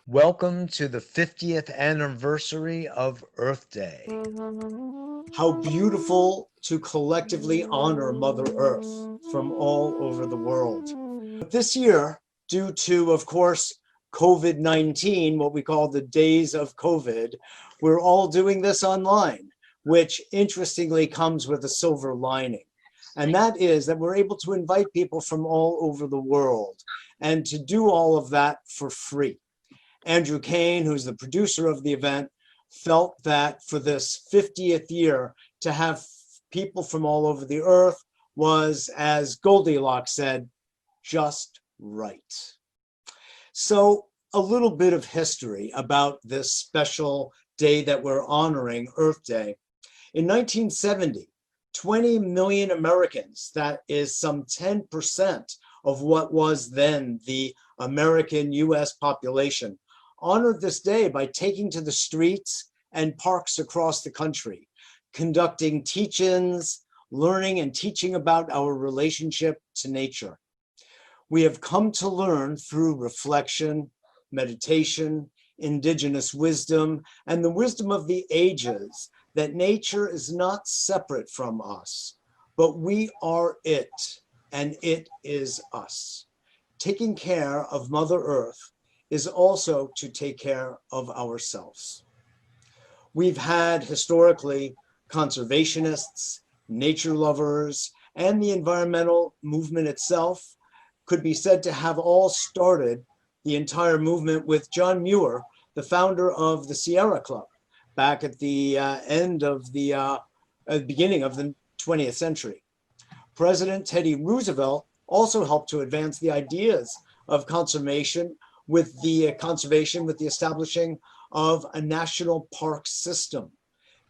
Welcome to the 50th anniversary of Earth Day. How beautiful to collectively honor Mother Earth from all over the world. But this year, due to, of course, COVID-19, what we call the days of COVID, we're all doing this online, which interestingly comes with a silver lining. And that is that we're able to invite people from all over the world and to do all of that for free. Andrew Kaen, who's the producer of the event, felt that for this 50th year, to have people from all over the earth was, as Goldilocks said, just right. So a little bit of history about this special day that we're honoring, Earth Day. In 1970, 20 million Americans, that is some 10% of what was then the American US population, honored this day by taking to the streets and parks across the country, conducting teach-ins, learning and teaching about our relationship to nature. We have come to learn through reflection, meditation, indigenous wisdom, and the wisdom of the ages that nature is not separate from us, but we are it, and it is us. Taking care of Mother Earth is also to take care of ourselves. We've had historically conservationists, nature lovers, and the environmental movement itself could be said to have all started the entire movement with John Muir, the founder of the Sierra Club, back at the beginning of the 20th century. President Teddy Roosevelt also helped to advance the ideas of conservation with the establishing of a national park system.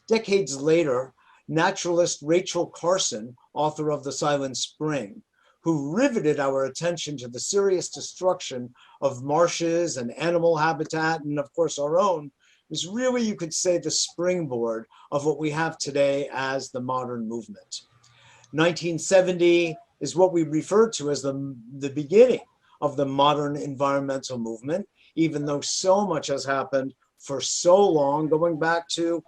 Decades later, naturalist Rachel Carson, author of The Silent Spring, who riveted our attention to the serious destruction of marshes and animal habitat, and of course our own, is really, you could say, the springboard of what we have today as the modern movement. 1970 is what we refer to as the beginning of the modern environmental movement, even though so much has happened for so long, going back to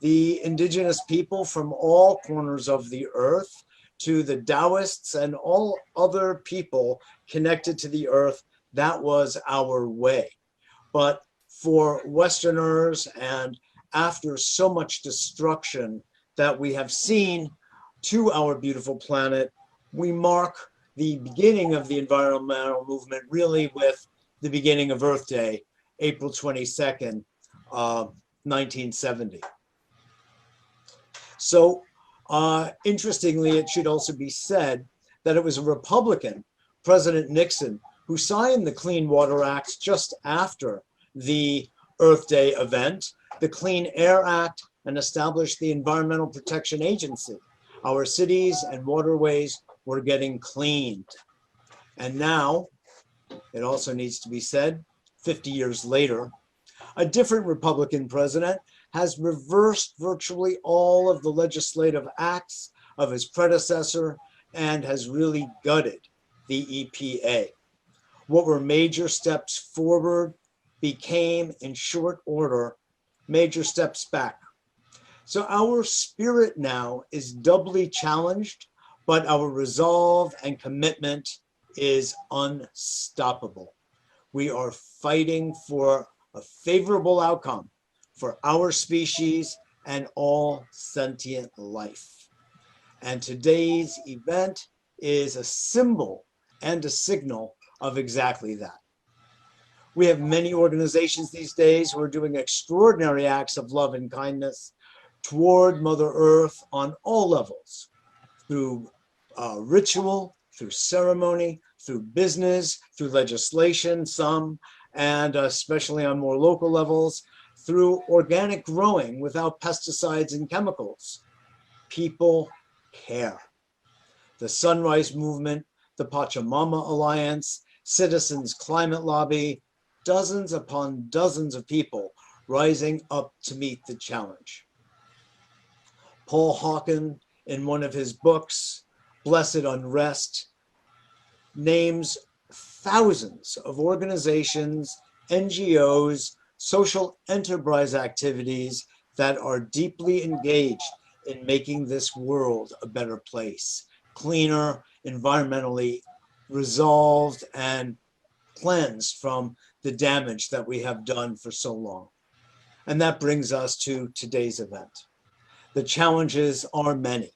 the indigenous people from all corners of the earth, to the Taoists and all other people connected to the earth. That was our way. But for Westerners, and after so much destruction that we have seen to our beautiful planet, we mark the beginning of the environmental movement really with the beginning of Earth Day, April 22nd, 1970. So interestingly, it should also be said that it was a Republican, President Nixon, who signed the Clean Water Act just after the Earth Day event, the Clean Air Act, and established the Environmental Protection Agency. Our cities and waterways were getting cleaned. And now, it also needs to be said, 50 years later, a different Republican president has reversed virtually all of the legislative acts of his predecessor and has really gutted the EPA. What were major steps forward became, in short order, major steps back. So our spirit now is doubly challenged, but our resolve and commitment is unstoppable. We are fighting for a favorable outcome for our species and all sentient life. And today's event is a symbol and a signal of exactly that. We have many organizations these days who are doing extraordinary acts of love and kindness toward Mother Earth on all levels, through ritual, through ceremony, through business, through legislation, some, and especially on more local levels, through organic growing without pesticides and chemicals. People care. The Sunrise Movement, the Pachamama Alliance, Citizens Climate Lobby, dozens upon dozens of people rising up to meet the challenge. Paul Hawken, in one of his books, Blessed Unrest, names thousands of organizations NGOs, social enterprise activities that are deeply engaged in making this world a better place, cleaner, environmentally resolved, and cleansed from the damage that we have done for so long. And that brings us to today's event. The challenges are many,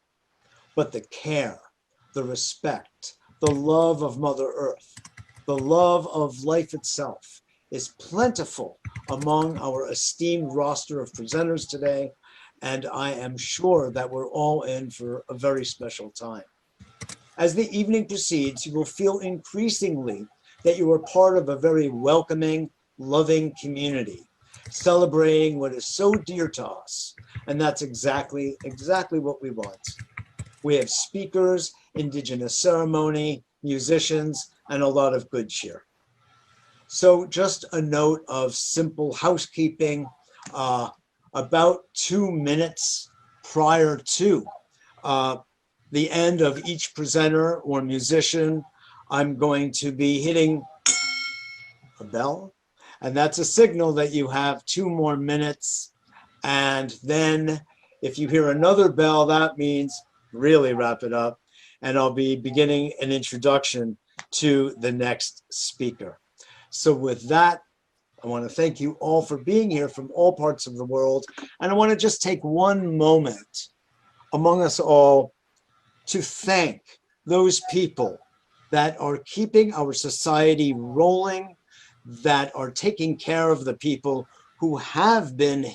but the care, the respect, the love of Mother Earth, the love of life itself is plentiful among our esteemed roster of presenters today, and I am sure that we're all in for a very special time. As the evening proceeds, you will feel increasingly that you are part of a very welcoming, loving community, celebrating what is so dear to us, and that's exactly what we want. We have speakers, Indigenous ceremony, musicians, and a lot of good cheer. So just a note of simple housekeeping. About 2 minutes prior to the end of each presenter or musician, I'm going to be hitting a bell, and that's a signal that you have 2 more minutes. And then if you hear another bell, that means really wrap it up. And I'll be beginning an introduction to the next speaker. So with that, I want to thank you all for being here from all parts of the world. And I want to just take one moment among us all to thank those people that are keeping our society rolling, that are taking care of the people who have been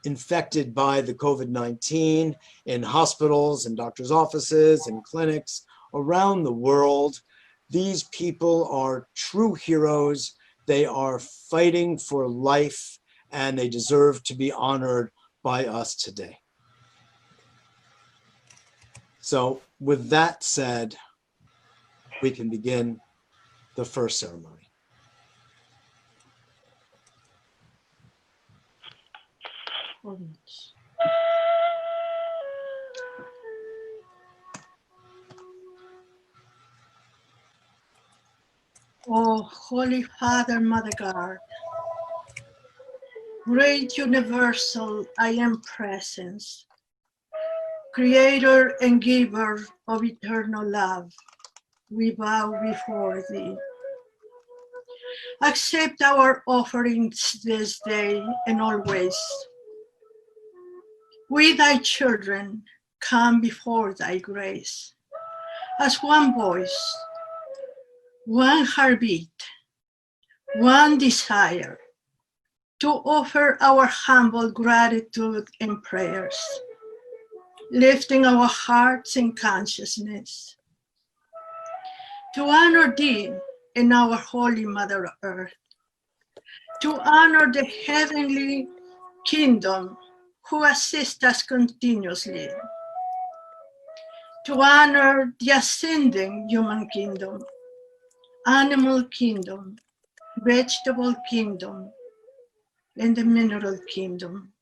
infected by the COVID-19 in hospitals and doctors' offices and clinics around the world. These people are true heroes. They are fighting for life, and they deserve to be honored by us today. So with that said, we can begin the first ceremony. Oh, Holy Father, Mother God, great universal I am presence, creator and giver of eternal love, we bow before thee. Accept our offerings this day and always. We, thy children, come before thy grace as one voice, one heartbeat, one desire to offer our humble gratitude and prayers, lifting our hearts and consciousness to honor thee and our Holy Mother Earth, to honor the heavenly kingdom who assist us continuously, to honor the ascending human kingdom, animal kingdom, vegetable kingdom, and the mineral kingdom,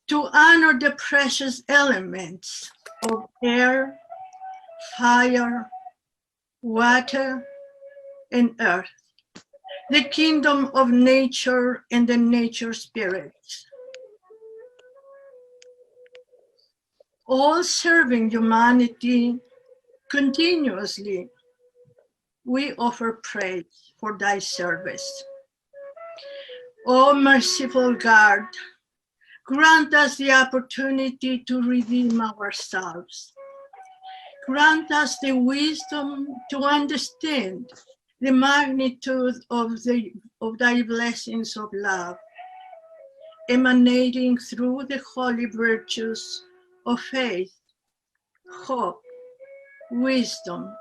to honor the precious elements of air, fire, water, and earth, the kingdom of nature and the nature spirits, all serving humanity continuously. We offer praise for thy service. O merciful God, grant us the opportunity to redeem ourselves. Grant us the wisdom to understand the magnitude of thy blessings of love, emanating through the holy virtues of faith, hope, wisdom,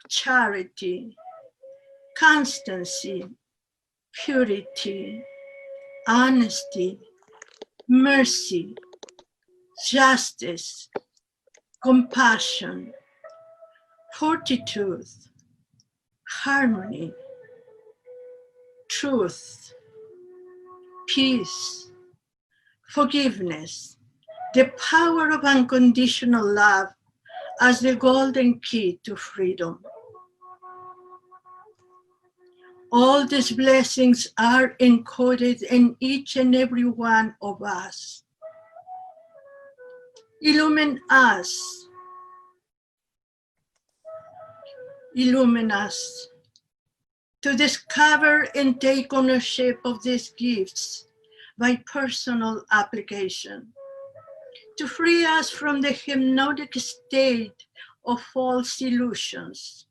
charity, constancy, purity, honesty, mercy, justice, compassion, fortitude, harmony, truth, peace, forgiveness, the power of unconditional love as the golden key to freedom. All these blessings are encoded in each and every one of us. Illumine us. Illumine us to discover and take ownership of these gifts by personal application, to free us from the hypnotic state of false illusions,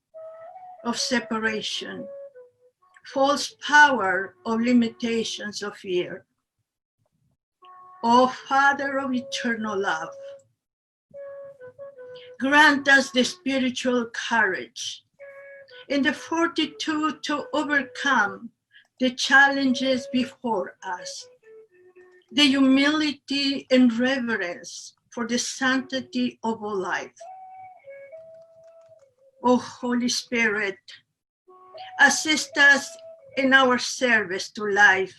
of separation, false power of limitations of fear. O Father of eternal love, grant us the spiritual courage and the fortitude to overcome the challenges before us, the humility and reverence for the sanctity of all life. O Holy Spirit, assist us in our service to life,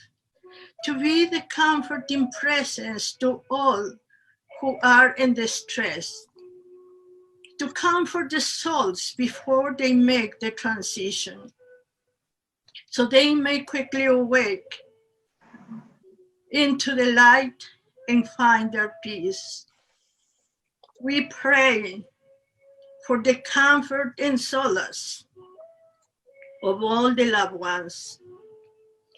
to be the comforting presence to all who are in distress, to comfort the souls before they make the transition, so they may quickly awake into the light and find their peace. We pray for the comfort and solace of all the loved ones.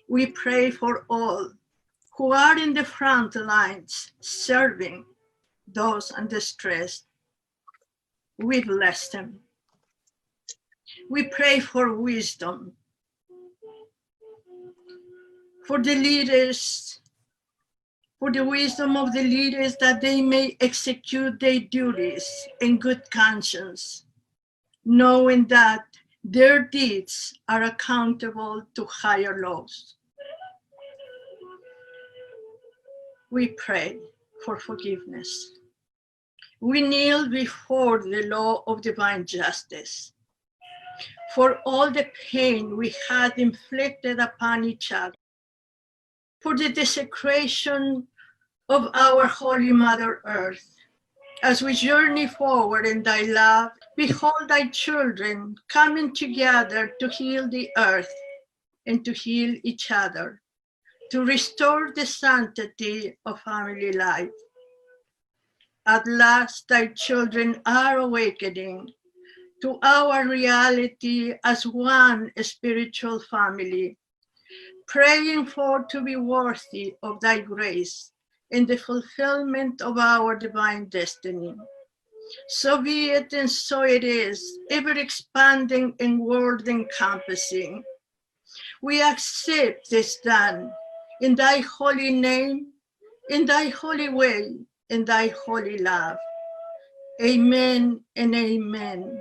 We pray for all who are in the front lines serving those in distress. We bless them. We pray for wisdom, for the leaders, for the wisdom of the leaders, that they may execute their duties in good conscience, knowing that their deeds are accountable to higher laws. We pray for forgiveness. We kneel before the law of divine justice for all the pain we had inflicted upon each other, for the desecration of our Holy Mother Earth. As we journey forward in thy love, behold thy children coming together to heal the earth and to heal each other, to restore the sanctity of family life. At last, thy children are awakening to our reality as one spiritual family, praying for to be worthy of thy grace in the fulfillment of our divine destiny. So be it, and so it is, ever expanding and world encompassing. We accept this done in thy holy name, in thy holy way, in thy holy love. Amen and amen.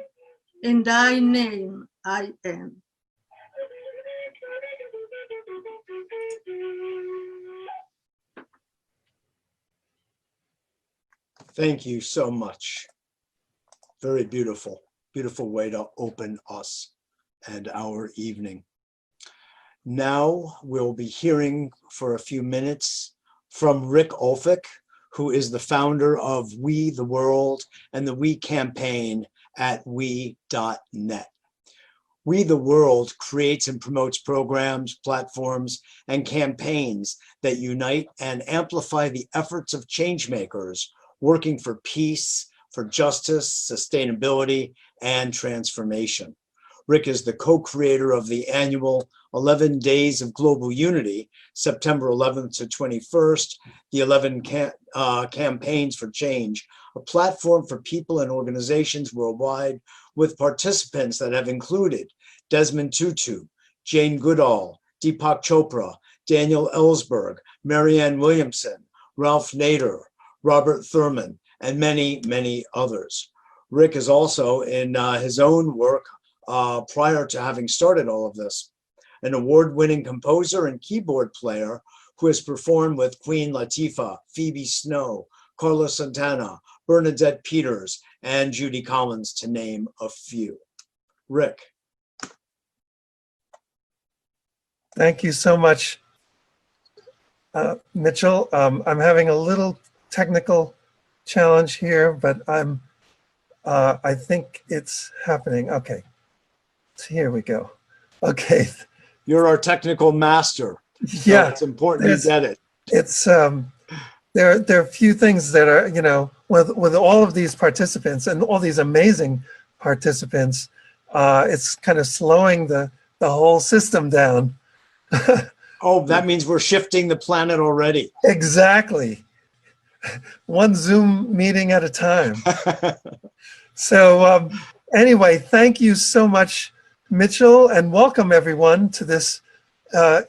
In thy name I am. Thank you so much. Very beautiful, beautiful way to open us and our evening. Now we'll be hearing for a few minutes from Rick Olphick, who is the founder of We the World and the We campaign at we.net. We the World creates and promotes programs, platforms, and campaigns that unite and amplify the efforts of changemakers working for peace, for justice, sustainability, and transformation. Rick is the co-creator of the annual 11 Days of Global Unity, September 11th to 21st, the 11 Campaigns for Change, a platform for people and organizations worldwide with participants that have included Desmond Tutu, Jane Goodall, Deepak Chopra, Daniel Ellsberg, Marianne Williamson, Ralph Nader, Robert Thurman, and many, many others. Rick is also, in his own work, prior to having started all of this, an award-winning composer and keyboard player who has performed with Queen Latifah, Phoebe Snow, Carlos Santana, Bernadette Peters, and Judy Collins, to name a few. Rick. Thank you so much, Mitchell. I'm having a little technical challenge here, but I think it's happening. Okay, so here we go. Okay, You're our technical master. So Yeah, it's important you get it. it's there are a few things that are, you know, with all of these participants and all these amazing participants, it's kind of slowing the whole system down. Oh, that means we're shifting the planet already. Exactly. One Zoom meeting at a time. So anyway, thank you so much, Mitchell, and welcome everyone to this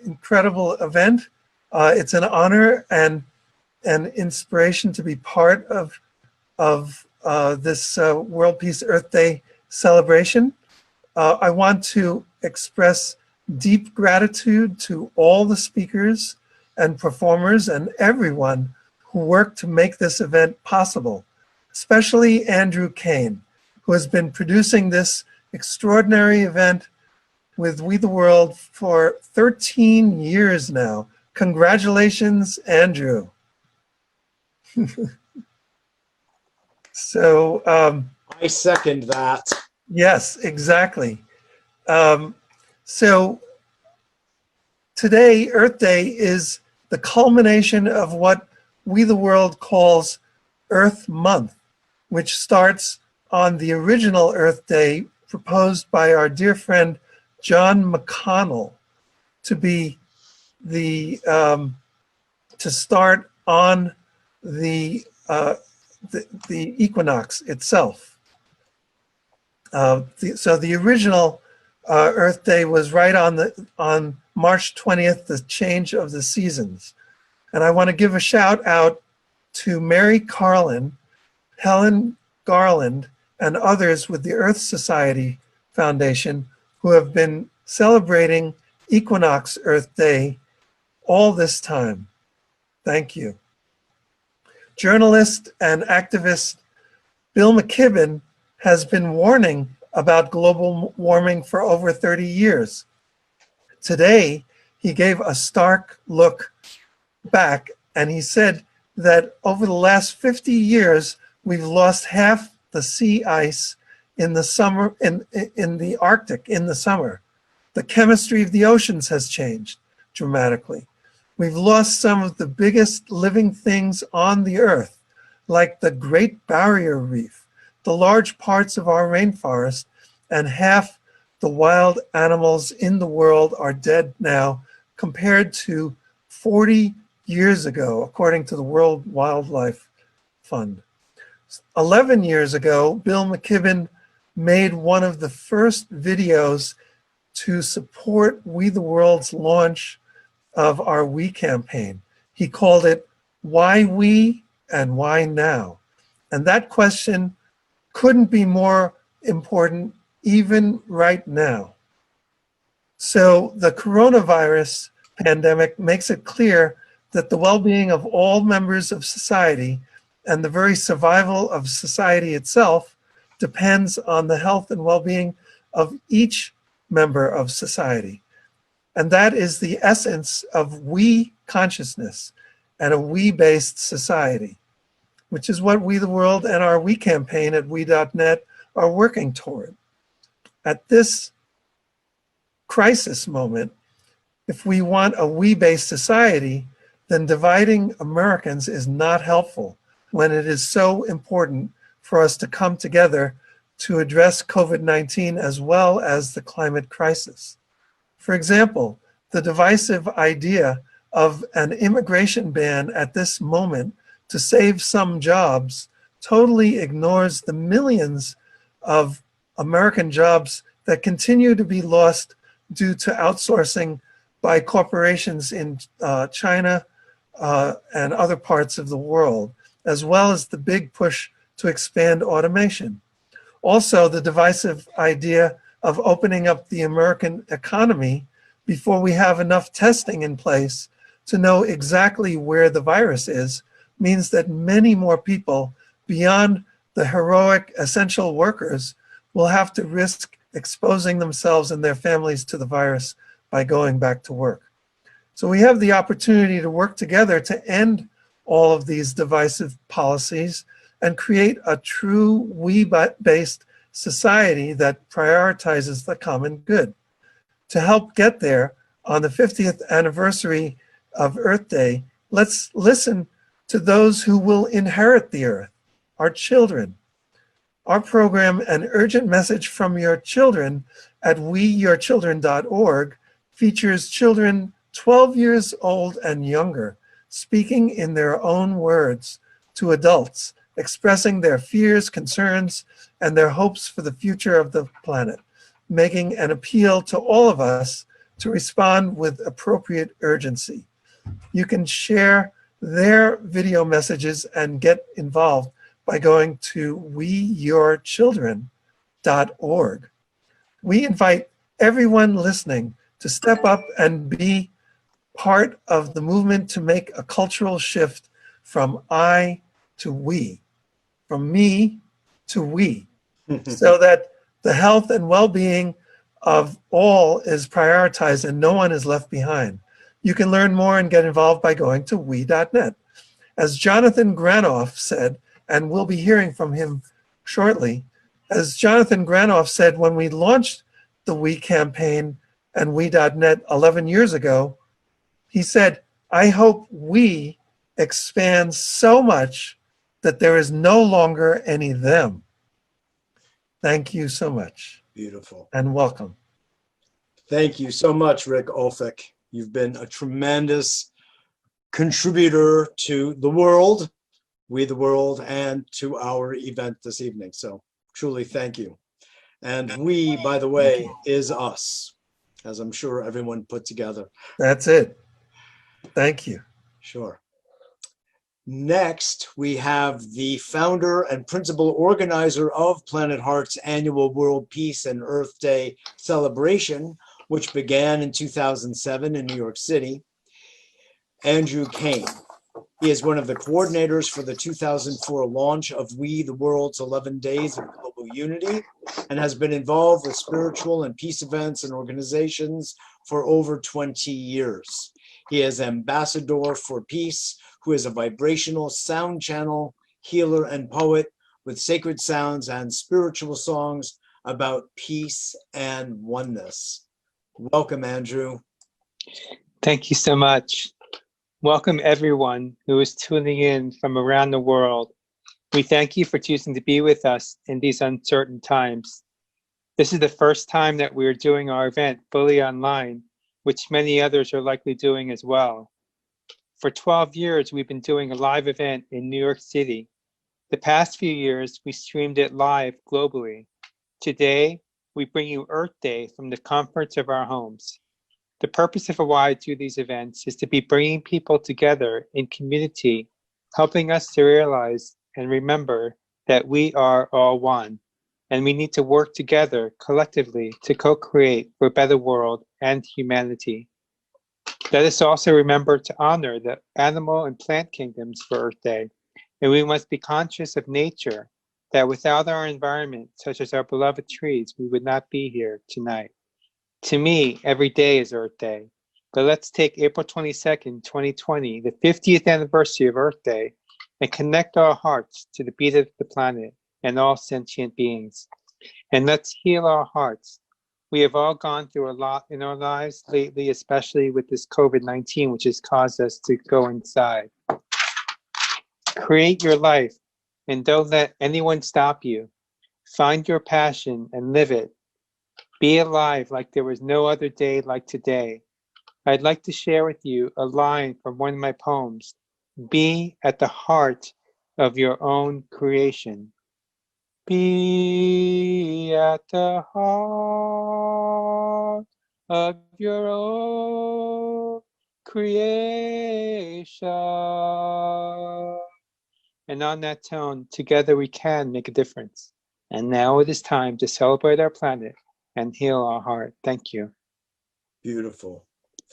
incredible event. It's an honor and an inspiration to be part of this World Peace Earth Day celebration. I want to express deep gratitude to all the speakers and performers and everyone who worked to make this event possible, especially Andrew Kaen, who has been producing this extraordinary event with We the World for 13 years now. Congratulations, Andrew. So, I second that. yes, exactly. So today, Earth Day is the culmination of what We the World calls Earth Month, which starts on the original Earth Day proposed by our dear friend John McConnell to be the to start on the equinox itself. So the original Earth Day was right on March 20th, the change of the seasons. And I want to give a shout out to Mary Carlin, Helen Garland, and others with the Earth Society Foundation who have been celebrating Equinox Earth Day all this time. Thank you. Journalist and activist Bill McKibben has been warning about global warming for over 30 years. Today, he gave a stark look back and he said that over the last 50 years, we've lost half the sea ice in the summer, in the Arctic in the summer. The chemistry of the oceans has changed dramatically. We've lost some of the biggest living things on the earth, like the Great Barrier Reef, the large parts of our rainforest, and half the wild animals in the world are dead now compared to 40 years ago, according to the World Wildlife Fund. 11 years ago, Bill McKibben made one of the first videos to support We the World's launch of our We campaign. He called it Why We and Why Now? And that question couldn't be more important even right now. So the coronavirus pandemic makes it clear that the well-being of all members of society and the very survival of society itself depends on the health and well-being of each member of society. And that is the essence of we consciousness and a we-based society, which is what We the World and our We campaign at we.net are working toward. At this crisis moment, if we want a we-based society, then dividing Americans is not helpful when it is so important for us to come together to address COVID-19 as well as the climate crisis. For example, the divisive idea of an immigration ban at this moment to save some jobs totally ignores the millions of American jobs that continue to be lost due to outsourcing by corporations in China and other parts of the world, as well as the big push to expand automation. Also, the divisive idea of opening up the American economy before we have enough testing in place to know exactly where the virus is means that many more people beyond the heroic essential workers will have to risk exposing themselves and their families to the virus by going back to work. So we have the opportunity to work together to end all of these divisive policies and create a true we-based society that prioritizes the common good. To help get there, on the 50th anniversary of Earth Day, let's listen to those who will inherit the Earth, our children. Our program, An Urgent Message from Your Children at weyourchildren.org, features children 12 years old and younger speaking in their own words to adults, expressing their fears, concerns, and their hopes for the future of the planet, making an appeal to all of us to respond with appropriate urgency. You can share their video messages and get involved by going to weyourchildren.org. We invite everyone listening to step up and be part of the movement to make a cultural shift from I to we, from me to we, so that the health and well-being of all is prioritized and no one is left behind. You can learn more and get involved by going to we.net. As Jonathan Granoff said, and we'll be hearing from him shortly, as Jonathan Granoff said when we launched the We campaign and we.net 11 years ago, he said, I hope we expand so much that there is no longer any them. Thank you so much. Beautiful. And welcome. Thank you so much, Rick Olfick. You've been a tremendous contributor to the world, We the World, and to our event this evening. So truly thank you. And we, by the way, is us, as I'm sure everyone put together. That's it. Thank you. Sure. Next, we have the founder and principal organizer of Planet Heart's annual World Peace and Earth Day celebration, which began in 2007 in New York City, Andrew Kaen. He is one of the coordinators for the 2004 launch of We the World's 11 Days of Global Unity, and has been involved with spiritual and peace events and organizations for over 20 years. He is Ambassador for Peace, who is a vibrational sound channel, healer, and poet with sacred sounds and spiritual songs about peace and oneness. Welcome, Andrew. Thank you so much. Welcome everyone who is tuning in from around the world. We thank you for choosing to be with us in these uncertain times. This is the first time that we're doing our event fully online, which many others are likely doing as well. For 12 years, we've been doing a live event in New York City. The past few years, we streamed it live globally. Today, we bring you Earth Day from the comforts of our homes. The purpose of why I do these events is to be bringing people together in community, helping us to realize and remember that we are all one, and we need to work together collectively to co-create for a better world and humanity. Let us also remember to honor the animal and plant kingdoms for Earth Day, and we must be conscious of nature, that without our environment, such as our beloved trees, we would not be here tonight. To me, every day is Earth Day, but let's take April 22nd, 2020, the 50th anniversary of Earth Day, and connect our hearts to the beat of the planet and all sentient beings. And let's heal our hearts. We have all gone through a lot in our lives lately, especially with this COVID-19, which has caused us to go inside. Create your life and don't let anyone stop you. Find your passion and live it. Be alive like there was no other day like today. I'd like to share with you a line from one of my poems. Be at the heart of your own creation. Be at the heart of your own creation. And on that tone, together we can make a difference. And now it is time to celebrate our planet and heal our heart. Thank you. Beautiful.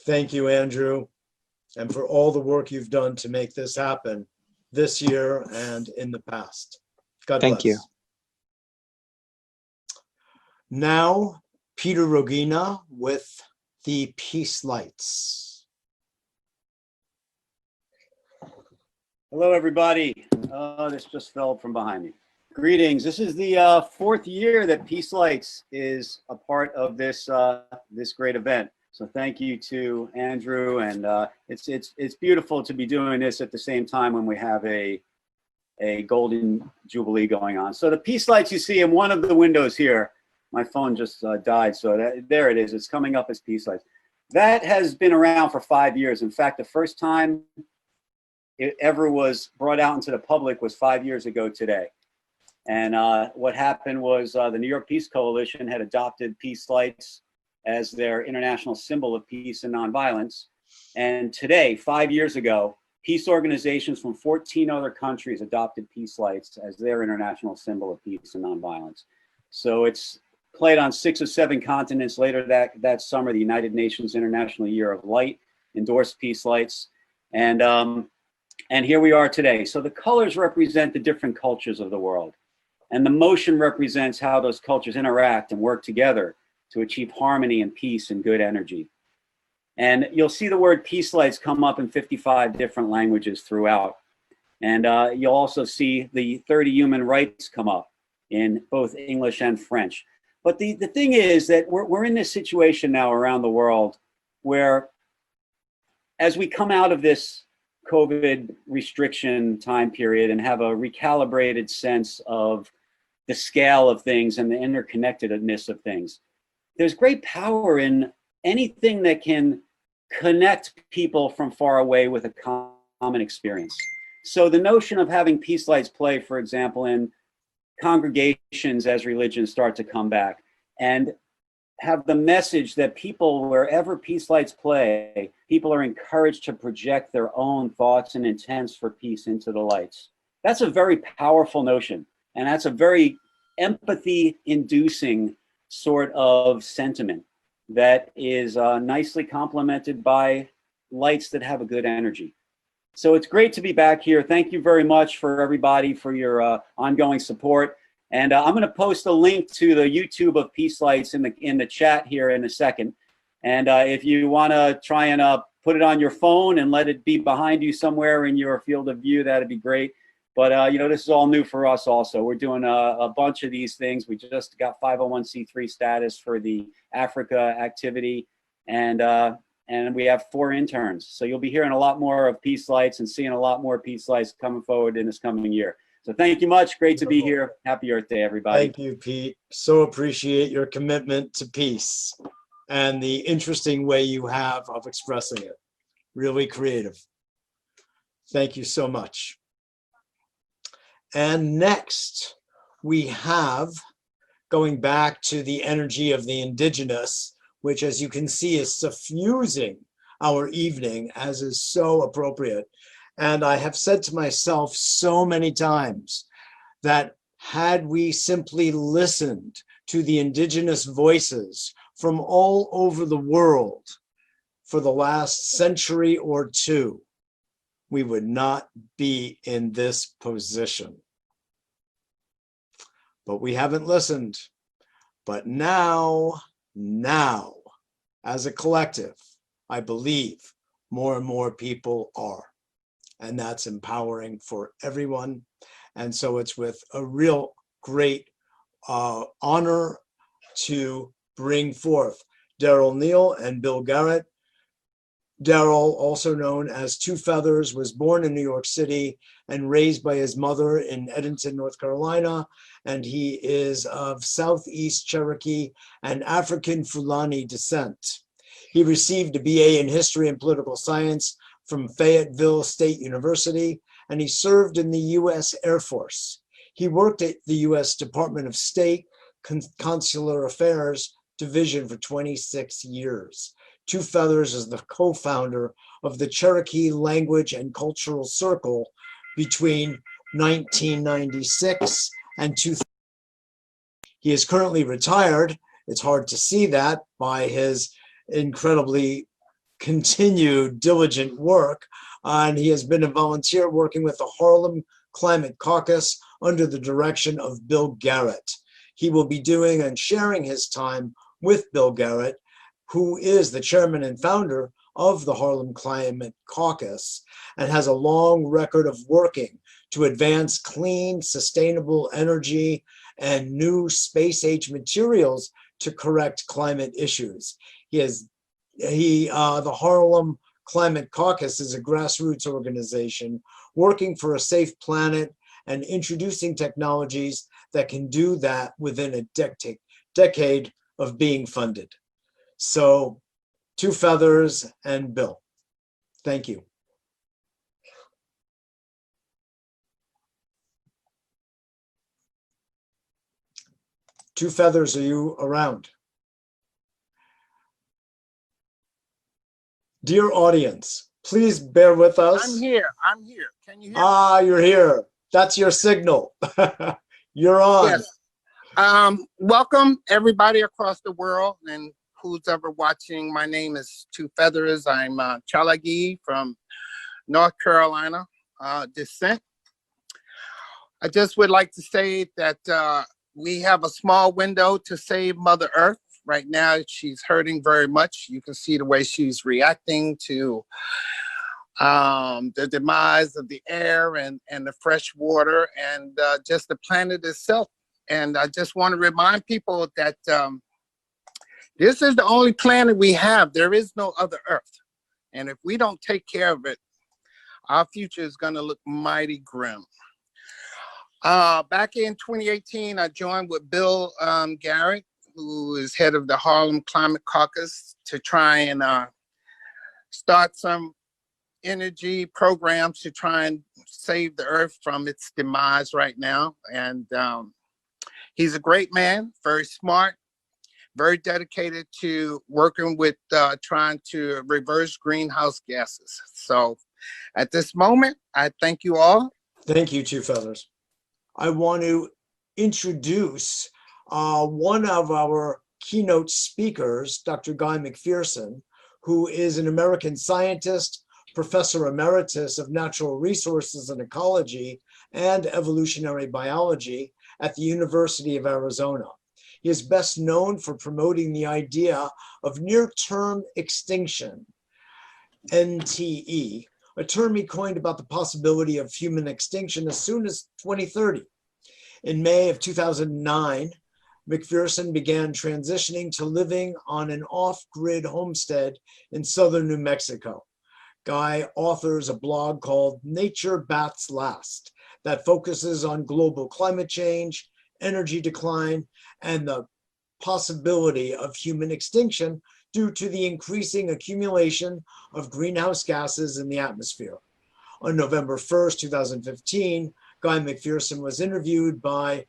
Thank you, Andrew, and for all the work you've done to make this happen this year and in the past. God bless. Thank you. Now, Peter Rogina with the Peace Lights. Hello, everybody. This just fell from behind me. Greetings. This is the fourth year that Peace Lights is a part of this this great event. So thank you to Andrew, and it's beautiful to be doing this at the same time when we have a golden jubilee going on. So the peace lights you see in one of the windows here, my phone just died, so there it is. It's coming up as peace lights. That has been around for 5 years. In fact, the first time it ever was brought out into the public was 5 years ago today. And what happened was the New York Peace Coalition had adopted peace lights as their international symbol of peace and nonviolence. And today, 5 years ago, peace organizations from 14 other countries adopted peace lights as their international symbol of peace and nonviolence. So it's played on 6 or 7 continents. Later that summer, the United Nations International Year of Light endorsed peace lights. And here we are today. So the colors represent the different cultures of the world. And the motion represents how those cultures interact and work together to achieve harmony and peace and good energy. And you'll see the word peace lights come up in 55 different languages throughout. And you'll also see the 30 human rights come up in both English and French. But the thing is that we're in this situation now around the world where as we come out of this COVID restriction time period and have a recalibrated sense of the scale of things and the interconnectedness of things, there's great power in anything that can connect people from far away with a common experience. So the notion of having peace lights play, for example, in congregations as religions start to come back, and have the message that people, wherever peace lights play, people are encouraged to project their own thoughts and intents for peace into the lights. That's a very powerful notion. And that's a very empathy-inducing sort of sentiment that is nicely complemented by lights that have a good energy. So it's great to be back here. Thank you very much for everybody for your ongoing support. And I'm going to post a link to the YouTube of Peace Lights in the chat here in a second. And if you want to try and put it on your phone and let it be behind you somewhere in your field of view, that'd be great. But you know, this is all new for us also. We're doing a bunch of these things. We just got 501c3 status for the Africa activity, and we have 4 interns. So you'll be hearing a lot more of Peace Lights and seeing a lot more Peace Lights coming forward in this coming year. So thank you much. Great to be here. Happy Earth Day, everybody. Thank you, Pete. So appreciate your commitment to peace and the interesting way you have of expressing it. Really creative. Thank you so much. And next, we have, going back to the energy of the Indigenous, which, as you can see, is suffusing our evening, as is so appropriate. And I have said to myself so many times that had we simply listened to the Indigenous voices from all over the world for the last century or two, we would not be in this position. But we haven't listened. But now, as a collective, I believe more and more people are. And that's empowering for everyone. And so it's with a real great honor to bring forth Daryl Neal and Bill Garrett. Daryl, also known as Two Feathers, was born in New York City and raised by his mother in Edenton, North Carolina. And he is of Southeast Cherokee and African Fulani descent. He received a BA in History and Political Science from Fayetteville State University, and he served in the U.S. Air Force. He worked at the U.S. Department of State Consular Affairs Division for 26 years. Two Feathers is the co-founder of the Cherokee Language and Cultural Circle between 1996 and 2000. He is currently retired. It's hard to see that by his incredibly continued diligent work. And he has been a volunteer working with the Harlem Climate Caucus under the direction of Bill Garrett. He will be doing and sharing his time with Bill Garrett, who is the chairman and founder of the Harlem Climate Caucus and has a long record of working to advance clean, sustainable energy and new space-age materials to correct climate issues. He has The Harlem Climate Caucus is a grassroots organization working for a safe planet and introducing technologies that can do that within a decade of being funded. So, Two Feathers and Bill, thank you. Two Feathers, are you around? Dear audience, please bear with us. I'm here. I'm here. Can you hear me? Ah, you're here. That's your signal. You're on. Yes. Welcome everybody across the world and who's ever watching. My name is Two Feathers. I'm Cherokee from North Carolina descent. I just would like to say that we have a small window to save Mother Earth. Right now, she's hurting very much. You can see the way she's reacting to the demise of the air and the fresh water and just the planet itself. And I just want to remind people that this is the only planet we have. There is no other Earth. And if we don't take care of it, our future is going to look mighty grim. Back in 2018, I joined with Bill Garrett, who is head of the Harlem Climate Caucus, to try and start some energy programs to try and save the earth from its demise right now. And he's a great man, very smart, very dedicated to working with trying to reverse greenhouse gases. So at this moment, I thank you all. Thank you, Two Feathers. I want to introduce one of our keynote speakers, Dr. Guy McPherson, who is an American scientist, professor emeritus of natural resources and ecology and evolutionary biology at the University of Arizona. He is best known for promoting the idea of near-term extinction, NTE, a term he coined about the possibility of human extinction as soon as 2030. In May of 2009, McPherson began transitioning to living on an off-grid homestead in southern New Mexico. Guy authors a blog called Nature Bats Last that focuses on global climate change, energy decline, and the possibility of human extinction due to the increasing accumulation of greenhouse gases in the atmosphere. On November 1st, 2015, Guy McPherson was interviewed by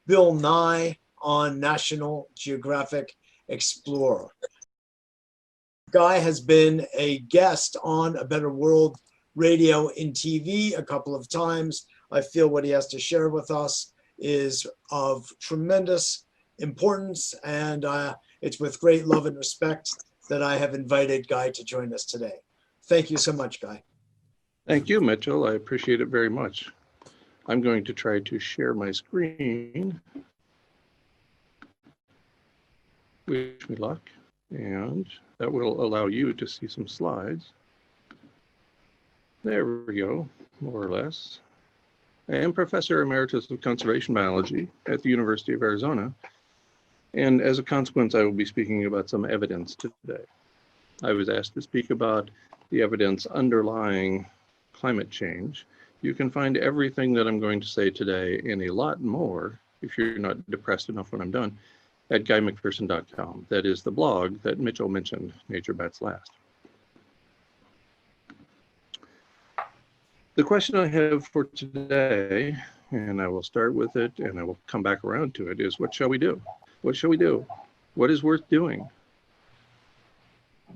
Bill Nye on National Geographic Explorer. Guy has been a guest on A Better World radio and TV a couple of times. I feel what he has to share with us is of tremendous importance, and it's with great love and respect that I have invited Guy to join us today. Thank you so much, Guy. Thank you, Mitchell. I appreciate it very much. I'm going to try to share my screen. Wish me luck, and that will allow you to see some slides. There we go, more or less. I am Professor Emeritus of Conservation Biology at the University of Arizona, and as a consequence, I will be speaking about some evidence today. I was asked to speak about the evidence underlying climate change. You can find everything that I'm going to say today and a lot more, if you're not depressed enough when I'm done, at guymcpherson.com. That is the blog that Mitchell mentioned, Nature Bats Last. The question I have for today, and I will start with it and I will come back around to it, is what shall we do? What shall we do? What is worth doing?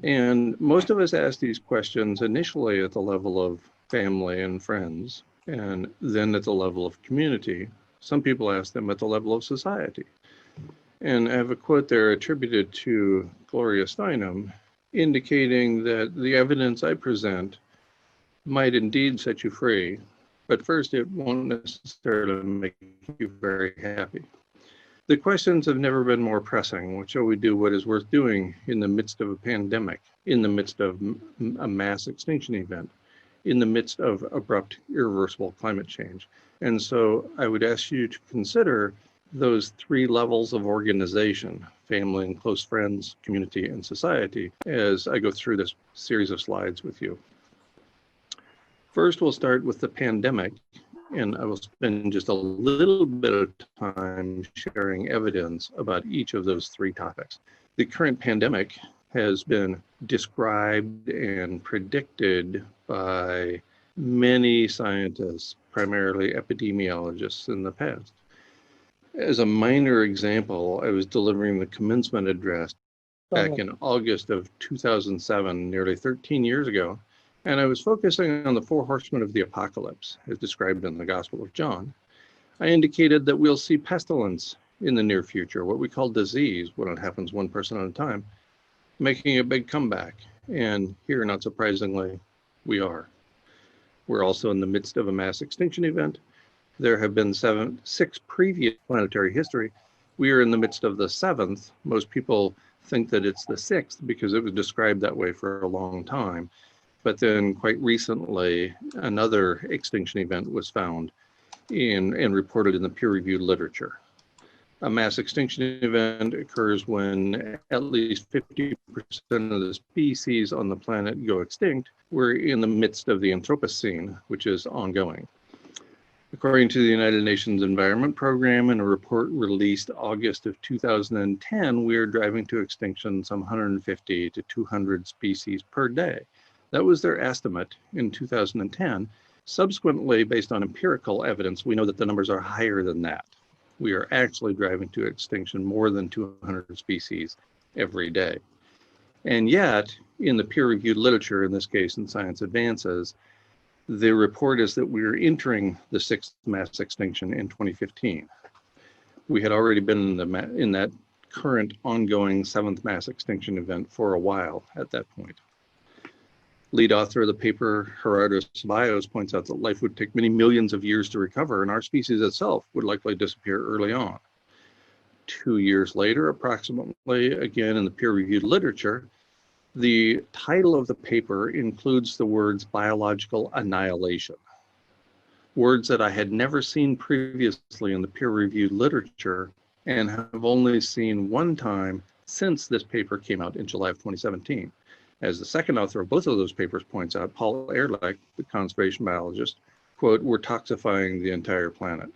And most of us ask these questions initially at the level of family and friends, and then at the level of community. Some people ask them at the level of society. And I have a quote there attributed to Gloria Steinem, indicating that the evidence I present might indeed set you free, but first it won't necessarily make you very happy. The questions have never been more pressing. What shall we do? What is worth doing in the midst of a pandemic, in the midst of a mass extinction event, in the midst of abrupt, irreversible climate change? And so I would ask you to consider those three levels of organization, family and close friends, community and society, as I go through this series of slides with you. First, we'll start with the pandemic, and I will spend just a little bit of time sharing evidence about each of those three topics. The current pandemic has been described and predicted by many scientists, primarily epidemiologists in the past. As a minor example, I was delivering the commencement address back in August of 2007, nearly 13 years ago, and I was focusing on the four horsemen of the apocalypse, as described in the Gospel of John. I indicated that we'll see pestilence in the near future, what we call disease, when it happens one person at a time, making a big comeback. And here, not surprisingly, we are. We're also in the midst of a mass extinction event. There have been six previous planetary history. We are in the midst of the seventh. Most people think that it's the sixth because it was described that way for a long time. But then quite recently, another extinction event was found and reported in the peer-reviewed literature. A mass extinction event occurs when at least 50% of the species on the planet go extinct. We're in the midst of the Anthropocene, which is ongoing. According to the United Nations Environment Program, in a report released August of 2010, we are driving to extinction some 150 to 200 species per day. That was their estimate in 2010. Subsequently, based on empirical evidence, we know that the numbers are higher than that. We are actually driving to extinction more than 200 species every day. And yet, in the peer-reviewed literature, in this case in Science Advances, the report is that we are entering the sixth mass extinction in 2015. We had already been in that current ongoing seventh mass extinction event for a while at that point. Lead author of the paper, Gerardo Ceballos, points out that life would take many millions of years to recover, and our species itself would likely disappear early on. 2 years later, approximately, again in the peer-reviewed literature, the title of the paper includes the words biological annihilation, words that I had never seen previously in the peer-reviewed literature and have only seen one time since this paper came out in July of 2017. As the second author of both of those papers points out, Paul Ehrlich, the conservation biologist, quote, "We're toxifying the entire planet."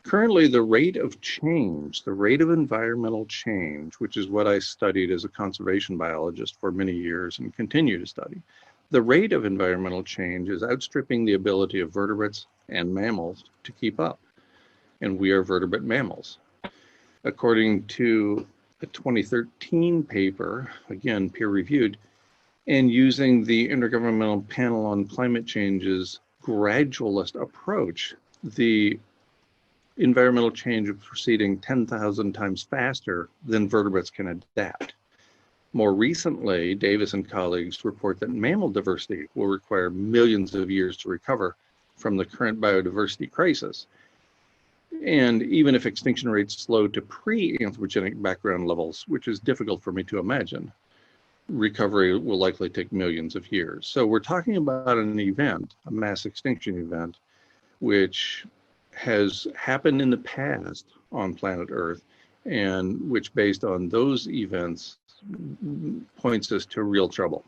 Currently, the rate of change, the rate of environmental change, which is what I studied as a conservation biologist for many years and continue to study, the rate of environmental change is outstripping the ability of vertebrates and mammals to keep up. And we are vertebrate mammals. According to a 2013 paper, again peer-reviewed, and using the Intergovernmental Panel on Climate Change's gradualist approach, the environmental change is proceeding 10,000 times faster than vertebrates can adapt. More recently, Davis and colleagues report that mammal diversity will require millions of years to recover from the current biodiversity crisis. And even if extinction rates slow to pre-anthropogenic background levels, which is difficult for me to imagine, recovery will likely take millions of years. So we're talking about an event, a mass extinction event, which has happened in the past on planet Earth, and which, based on those events, points us to real trouble.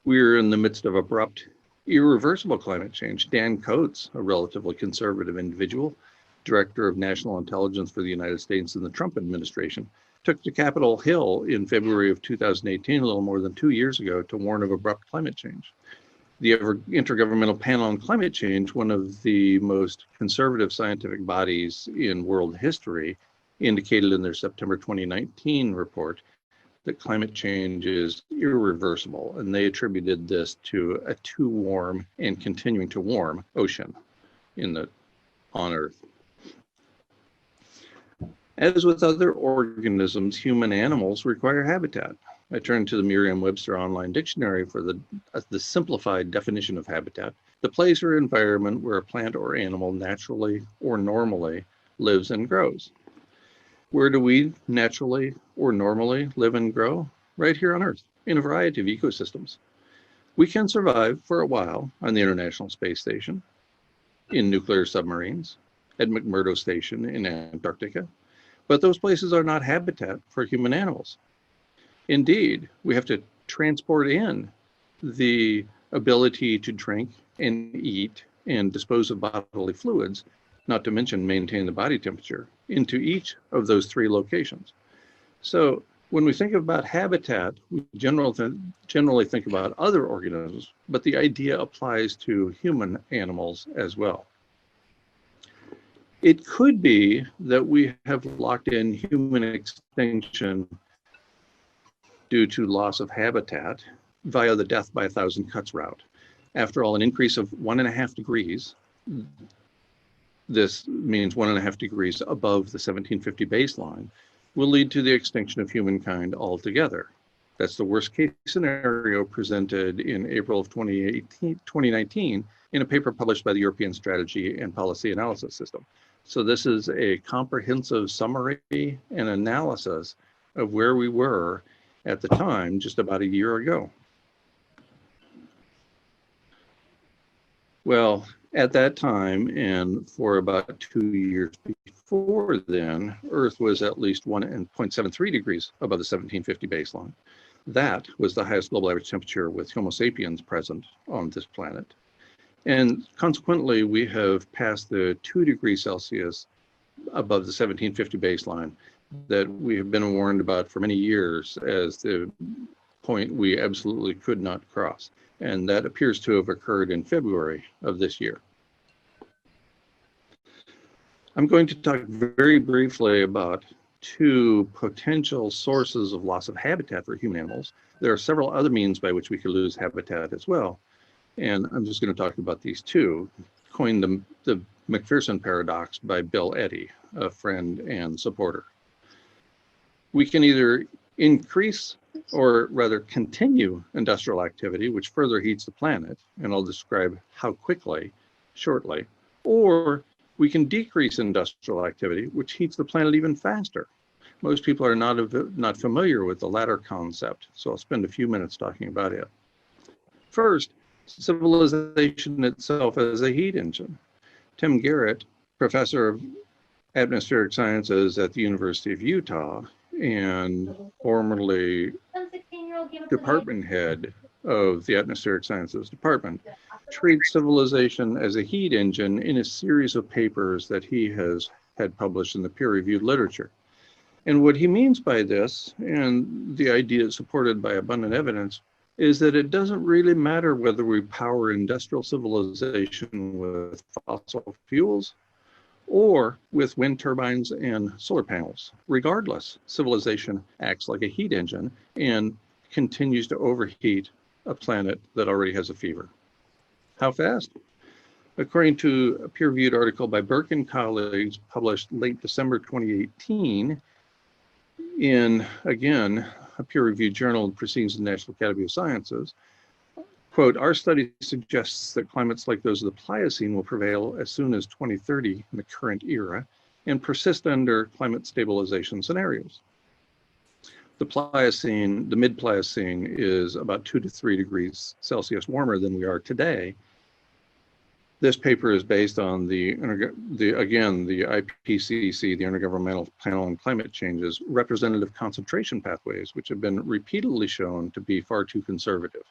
We're in the midst of abrupt, irreversible climate change. Dan Coates, a relatively conservative individual, director of national intelligence for the United States in the Trump administration, took to Capitol Hill in February of 2018, a little more than 2 years ago, to warn of abrupt climate change. The Intergovernmental Panel on Climate Change, one of the most conservative scientific bodies in world history, indicated in their September 2019 report that climate change is irreversible, and they attributed this to a too warm and continuing to warm ocean on Earth. As with other organisms, human animals require habitat. I turned to the Merriam-Webster Online Dictionary for the simplified definition of habitat, the place or environment where a plant or animal naturally or normally lives and grows. Where do we naturally or normally live and grow? Right here on Earth, in a variety of ecosystems. We can survive for a while on the International Space Station, in nuclear submarines, at McMurdo Station in Antarctica, but those places are not habitat for human animals. Indeed, we have to transport in the ability to drink and eat and dispose of bodily fluids, not to mention maintain the body temperature, into each of those three locations. So when we think about habitat, we generally think about other organisms, but the idea applies to human animals as well. It could be that we have locked in human extinction due to loss of habitat via the death by 1,000 cuts route. After all, an increase of 1.5 degrees, this means 1.5 degrees above the 1750 baseline, will lead to the extinction of humankind altogether. That's the worst case scenario presented in April of 2019 in a paper published by the European Strategy and Policy Analysis System. So this is a comprehensive summary and analysis of where we were at the time, just about a year ago. Well, at that time, and for about 2 years before then, Earth was at least 1.73 degrees above the 1750 baseline. That was the highest global average temperature with Homo sapiens present on this planet. And consequently, we have passed the 2 degrees Celsius above the 1750 baseline that we have been warned about for many years as the point we absolutely could not cross. And that appears to have occurred in February of this year. I'm going to talk very briefly about 2 potential sources of loss of habitat for human animals. There are several other means by which we could lose habitat as well. And I'm just going to talk about these 2, coined the McPherson paradox by Bill Eddy, a friend and supporter. We can either increase or rather continue industrial activity, which further heats the planet, and I'll describe how quickly shortly, or we can decrease industrial activity, which heats the planet even faster. Most people are not familiar with the latter concept, so I'll spend a few minutes talking about it. First, civilization itself as a heat engine. Tim Garrett, professor of atmospheric sciences at the University of Utah and formerly department head of the atmospheric sciences department, treats civilization as a heat engine in a series of papers that he has had published in the peer-reviewed literature. And what he means by this, and the idea is supported by abundant evidence, is that it doesn't really matter whether we power industrial civilization with fossil fuels or with wind turbines and solar panels. Regardless, civilization acts like a heat engine and continues to overheat a planet that already has a fever. How fast? According to a peer-reviewed article by Burke and colleagues published late December 2018 in, again, a peer-reviewed journal in Proceedings of the National Academy of Sciences, quote, our study suggests that climates like those of the Pliocene will prevail as soon as 2030 in the current era and persist under climate stabilization scenarios. The Pliocene, the mid-Pliocene, is about 2 to 3 degrees Celsius warmer than we are today. This paper is based on the IPCC, the Intergovernmental Panel on Climate Change's representative concentration pathways, which have been repeatedly shown to be far too conservative.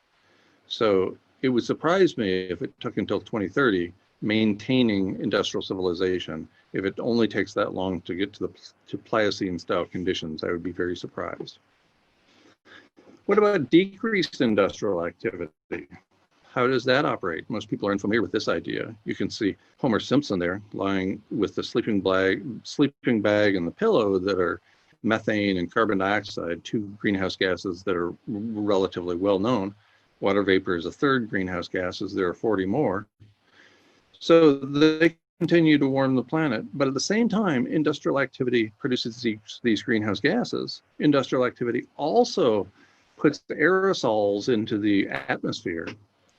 So it would surprise me if it took until 2030, maintaining industrial civilization. If it only takes that long to get to Pliocene style conditions, I would be very surprised. What about decreased industrial activity? How does that operate? Most people are unfamiliar with this idea. You can see Homer Simpson there lying with the sleeping bag and the pillow that are methane and carbon dioxide, 2 greenhouse gases that are relatively well known. Water vapor is a 3rd greenhouse gas, as there are 40 more. So they continue to warm the planet, but at the same time, industrial activity produces these greenhouse gases. Industrial activity also puts the aerosols into the atmosphere,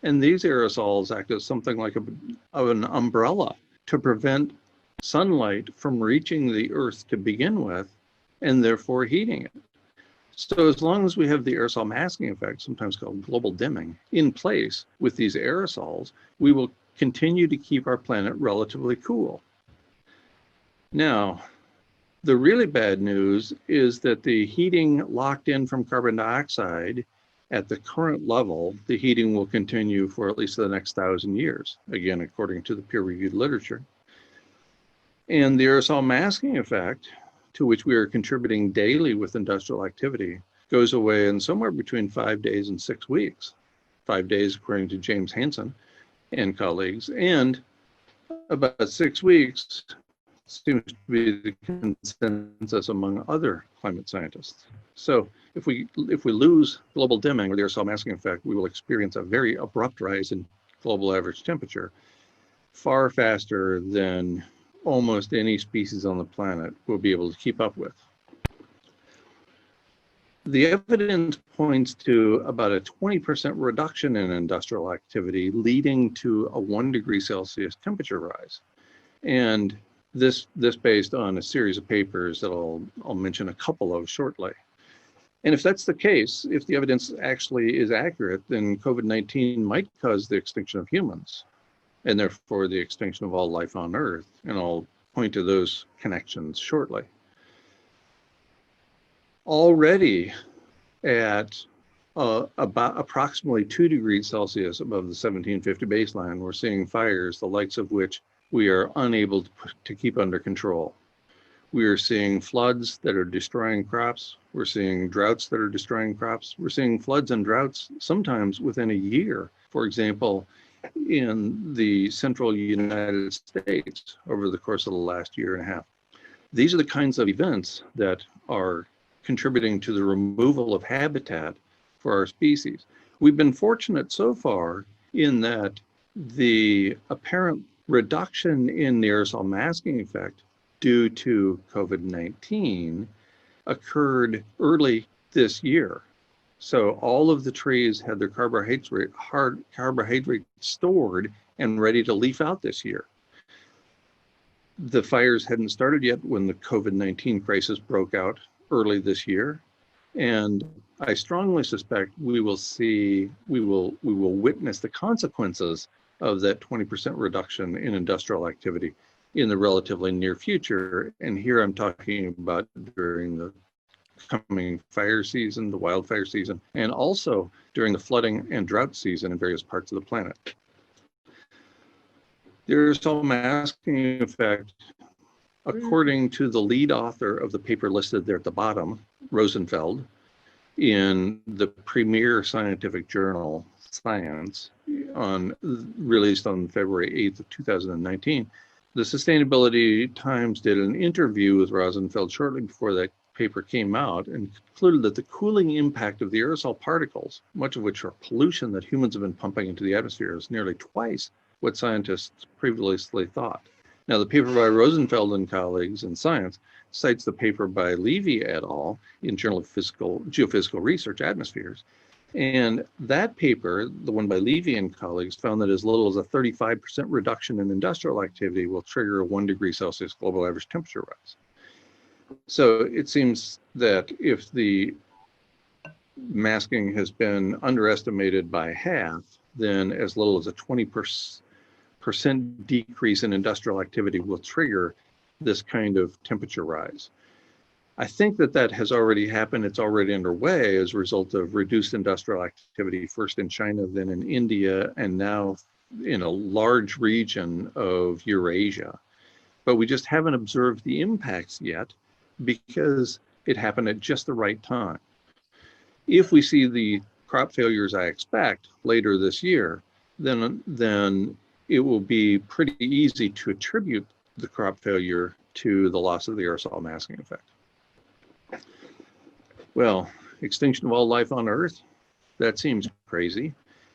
and these aerosols act as something like an umbrella to prevent sunlight from reaching the Earth to begin with, and therefore heating it. So as long as we have the aerosol masking effect, sometimes called global dimming, in place with these aerosols, we will continue to keep our planet relatively cool. Now, the really bad news is that the heating locked in from carbon dioxide at the current level, the heating will continue for at least the next 1,000 years, again, according to the peer-reviewed literature. And the aerosol masking effect, to which we are contributing daily with industrial activity, goes away in somewhere between 5 days and 6 weeks. 5 days, according to James Hansen and colleagues, and about 6 weeks seems to be the consensus among other climate scientists. So if we lose global dimming or the aerosol masking effect, we will experience a very abrupt rise in global average temperature, far faster than almost any species on the planet will be able to keep up with. The evidence points to about a 20% reduction in industrial activity, leading to a 1 degree Celsius temperature rise. And this based on a series of papers that I'll mention a couple of shortly. And if that's the case, if the evidence actually is accurate, then COVID-19 might cause the extinction of humans, and therefore the extinction of all life on Earth. And I'll point to those connections shortly. Already at about approximately 2 degrees Celsius above the 1750 baseline, we're seeing fires, the likes of which we are unable to keep under control. We are seeing floods that are destroying crops. We're seeing droughts that are destroying crops. We're seeing floods and droughts sometimes within a year. For example, in the central United States over the course of the last year and a half. These are the kinds of events that are contributing to the removal of habitat for our species. We've been fortunate so far in that the apparent reduction in the aerosol masking effect due to COVID-19 occurred early this year. So all of the trees had their carbohydrate stored and ready to leaf out this year. The fires hadn't started yet when the COVID-19 crisis broke out early this year. And I strongly suspect we will witness the consequences of that 20% reduction in industrial activity in the relatively near future. And here I'm talking about during the coming fire season, the wildfire season, and also during the flooding and drought season in various parts of the planet. The aerosol masking effect, according to the lead author of the paper listed there at the bottom, Rosenfeld, in the premier scientific journal, Science, released on February 8th of 2019, the Sustainability Times did an interview with Rosenfeld shortly before that paper came out and concluded that the cooling impact of the aerosol particles, much of which are pollution that humans have been pumping into the atmosphere, is nearly twice what scientists previously thought. Now, the paper by Rosenfeld and colleagues in Science cites the paper by Levy et al. In Journal of Geophysical Research, Atmospheres. And that paper, the one by Levy and colleagues, found that as little as a 35% reduction in industrial activity will trigger a 1 degree Celsius global average temperature rise. So it seems that if the masking has been underestimated by half, then as little as a 20% decrease in industrial activity will trigger this kind of temperature rise. I think that has already happened. It's already underway as a result of reduced industrial activity, first in China, then in India, and now in a large region of Eurasia. But we just haven't observed the impacts yet because it happened at just the right time. If we see the crop failures I expect later this year, then it will be pretty easy to attribute the crop failure to the loss of the aerosol masking effect. Well, extinction of all life on Earth, that seems crazy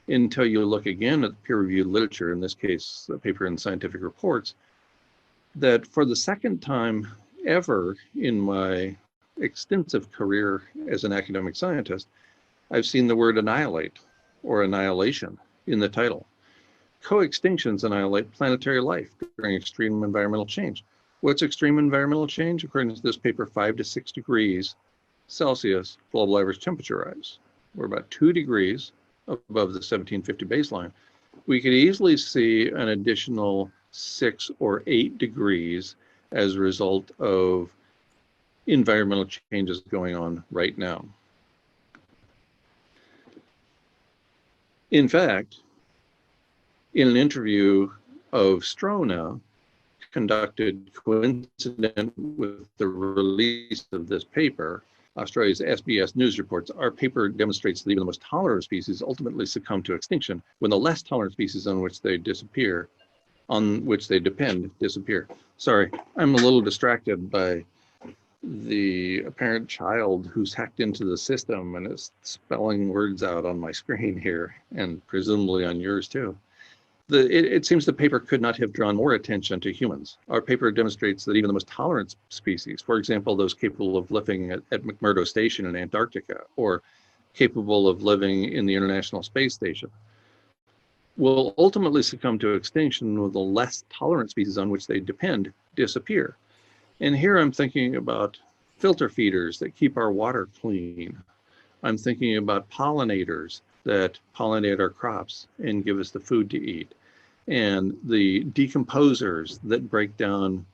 until you look again at the peer-reviewed literature, in this case, a paper in Scientific Reports, that for the second time ever in my extensive career as an academic scientist, I've seen the word annihilate or annihilation in the title. Co-extinctions annihilate planetary life during extreme environmental change. What's extreme environmental change? According to this paper, 5 to 6 degrees Celsius global average temperature rise. We're about 2 degrees above the 1750 baseline. We could easily see an additional 6 or 8 degrees as a result of environmental changes going on right now. In fact, in an interview of Strona conducted coincident with the release of this paper, Australia's SBS News reports, our paper demonstrates that even the most tolerant species ultimately succumb to extinction when the less tolerant species on which they depend disappear. Sorry, I'm a little distracted by the apparent child who's hacked into the system and is spelling words out on my screen here, and presumably on yours too. It seems the paper could not have drawn more attention to humans. Our paper demonstrates that even the most tolerant species, for example, those capable of living at McMurdo Station in Antarctica, or capable of living in the International Space Station, will ultimately succumb to extinction when the less tolerant species on which they depend disappear. And here I'm thinking about filter feeders that keep our water clean. I'm thinking about pollinators that pollinate our crops and give us the food to eat, and the decomposers that break down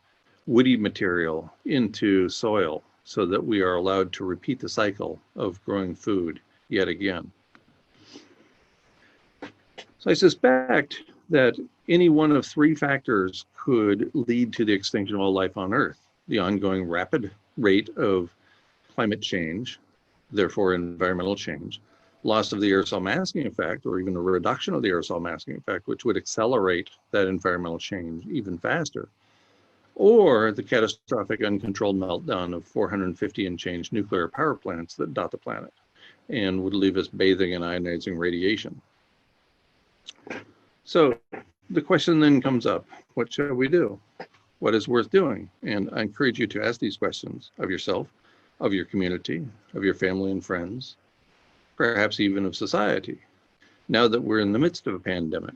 woody material into soil so that we are allowed to repeat the cycle of growing food yet again. So I suspect that any one of three factors could lead to the extinction of all life on Earth: the ongoing rapid rate of climate change, therefore environmental change, loss of the aerosol masking effect, or even a reduction of the aerosol masking effect, which would accelerate that environmental change even faster, or the catastrophic uncontrolled meltdown of 450 and change nuclear power plants that dot the planet and would leave us bathing in ionizing radiation. So the question then comes up, what shall we do? What is worth doing? And I encourage you to ask these questions of yourself, of your community, of your family and friends, perhaps even of society, now that we're in the midst of a pandemic,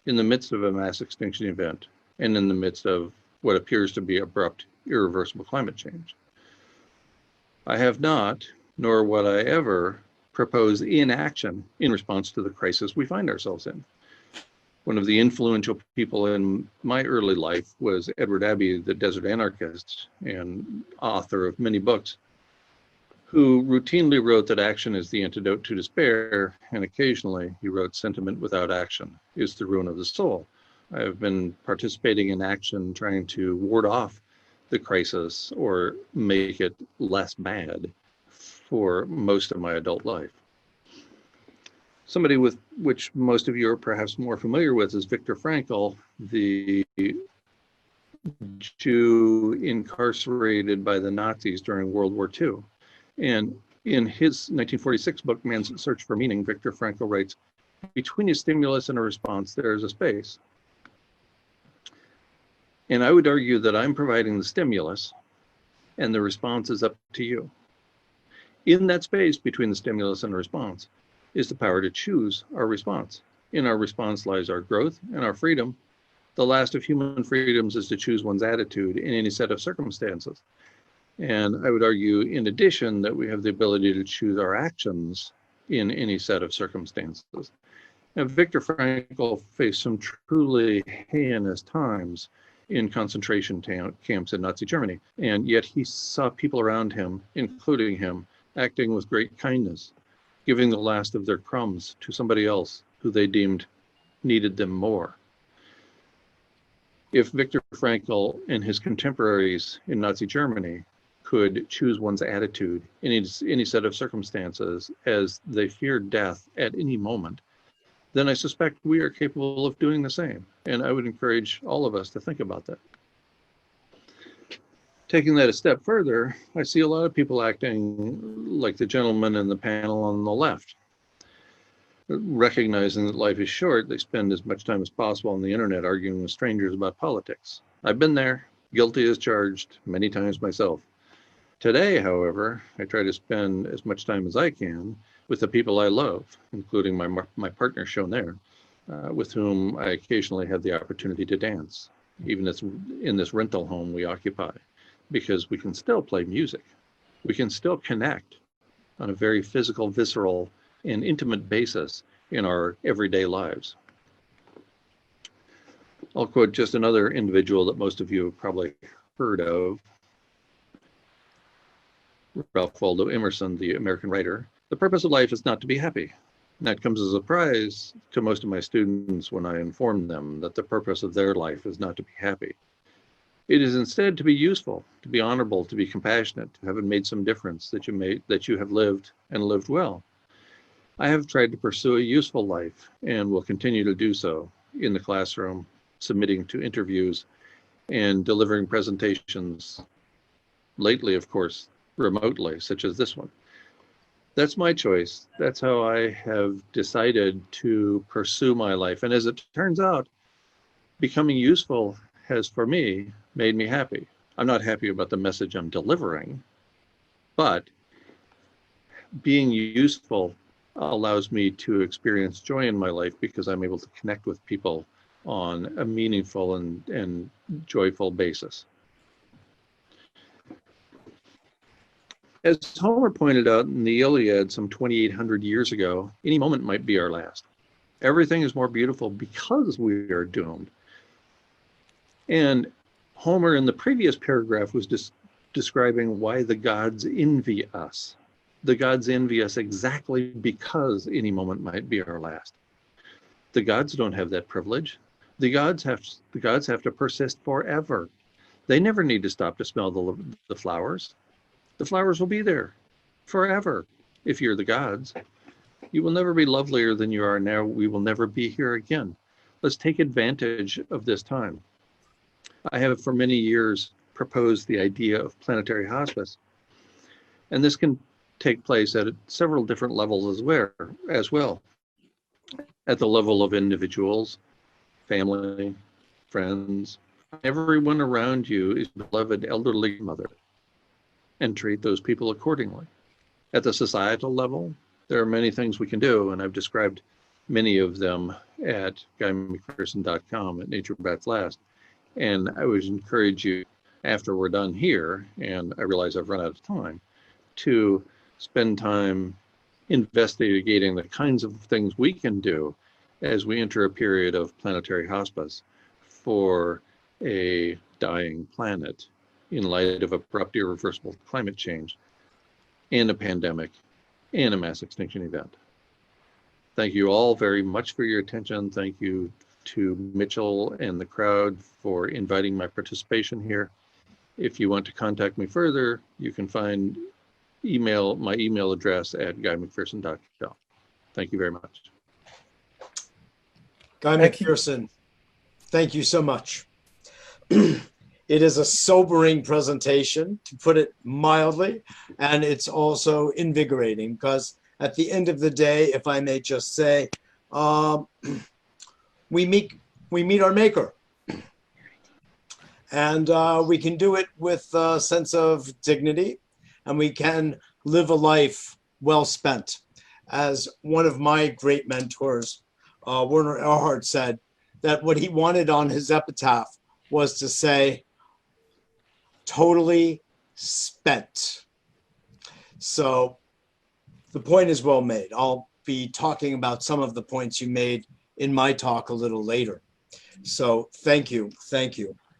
in the midst of a mass extinction event, and in the midst of what appears to be abrupt, irreversible climate change. I have not, nor would I ever, propose inaction in response to the crisis we find ourselves in. One of the influential people in my early life was Edward Abbey, the desert anarchist and author of many books, who routinely wrote that action is the antidote to despair, and occasionally he wrote, "Sentiment without action is the ruin of the soul." I have been participating in action trying to ward off the crisis or make it less bad for most of my adult life. Somebody with which most of you are perhaps more familiar with is Viktor Frankl, the Jew incarcerated by the Nazis during World War II. And in his 1946 book, Man's Search for Meaning, Viktor Frankl writes, "Between a stimulus and a response, there is a space." And I would argue that I'm providing the stimulus and the response is up to you. In that space between the stimulus and the response is the power to choose our response. In our response lies our growth and our freedom. The last of human freedoms is to choose one's attitude in any set of circumstances. And I would argue, in addition, that we have the ability to choose our actions in any set of circumstances. Now, Viktor Frankl faced some truly heinous times in concentration camps in Nazi Germany, and yet he saw people around him, including him, acting with great kindness, giving the last of their crumbs to somebody else who they deemed needed them more. If Viktor Frankl and his contemporaries in Nazi Germany could choose one's attitude in any set of circumstances as they feared death at any moment, then I suspect we are capable of doing the same. And I would encourage all of us to think about that. Taking that a step further, I see a lot of people acting like the gentleman in the panel on the left. Recognizing that life is short, they spend as much time as possible on the internet arguing with strangers about politics. I've been there, guilty as charged, many times myself. Today, however, I try to spend as much time as I can with the people I love, including my partner shown there, with whom I occasionally have the opportunity to dance, even in this rental home we occupy, because we can still play music. We can still connect on a very physical, visceral, and intimate basis in our everyday lives. I'll quote just another individual that most of you have probably heard of Ralph Waldo Emerson, the American writer. The purpose of life is not to be happy. And that comes as a surprise to most of my students when I inform them that the purpose of their life is not to be happy. It is instead to be useful, to be honorable, to be compassionate, to have made some difference, that you have lived and lived well. I have tried to pursue a useful life and will continue to do so in the classroom, submitting to interviews and delivering presentations, lately, of course, remotely, such as this one. That's my choice. That's how I have decided to pursue my life. And as it turns out, becoming useful has, for me, made me happy. I'm not happy about the message I'm delivering, but being useful allows me to experience joy in my life because I'm able to connect with people on a meaningful and joyful basis. As Homer pointed out in the Iliad some 2,800 years ago, any moment might be our last. Everything is more beautiful because we are doomed. And Homer in the previous paragraph was describing why the gods envy us. The gods envy us exactly because any moment might be our last. The gods don't have that privilege. The gods have to persist forever. They never need to stop to smell the flowers. The flowers will be there forever if you're the gods. You will never be lovelier than you are now. We will never be here again. Let's take advantage of this time. I have for many years proposed the idea of planetary hospice, and this can take place at several different levels as well. At the level of individuals, family, friends, everyone around you is a beloved elderly mother, and treat those people accordingly. At the societal level, there are many things we can do, and I've described many of them at GuyMcPherson.com at Nature Bats Last. And I would encourage you, after we're done here, and I realize I've run out of time, to spend time investigating the kinds of things we can do as we enter a period of planetary hospice for a dying planet in light of abrupt, irreversible climate change and a pandemic and a mass extinction event. Thank you all very much for your attention. Thank you to Mitchell and the crowd for inviting my participation here. If you want to contact me further, you can find my email address at GuyMcPherson.com. Thank you very much. Guy McPherson, thank you so much. It is a sobering presentation, to put it mildly, and it's also invigorating because at the end of the day, if I may just say, we meet our maker, and we can do it with a sense of dignity, and we can live a life well spent. As one of my great mentors, Werner Erhard, said, that what he wanted on his epitaph was to say, totally spent. So the point is well made. I'll be talking about some of the points you made in my talk a little later. So thank you.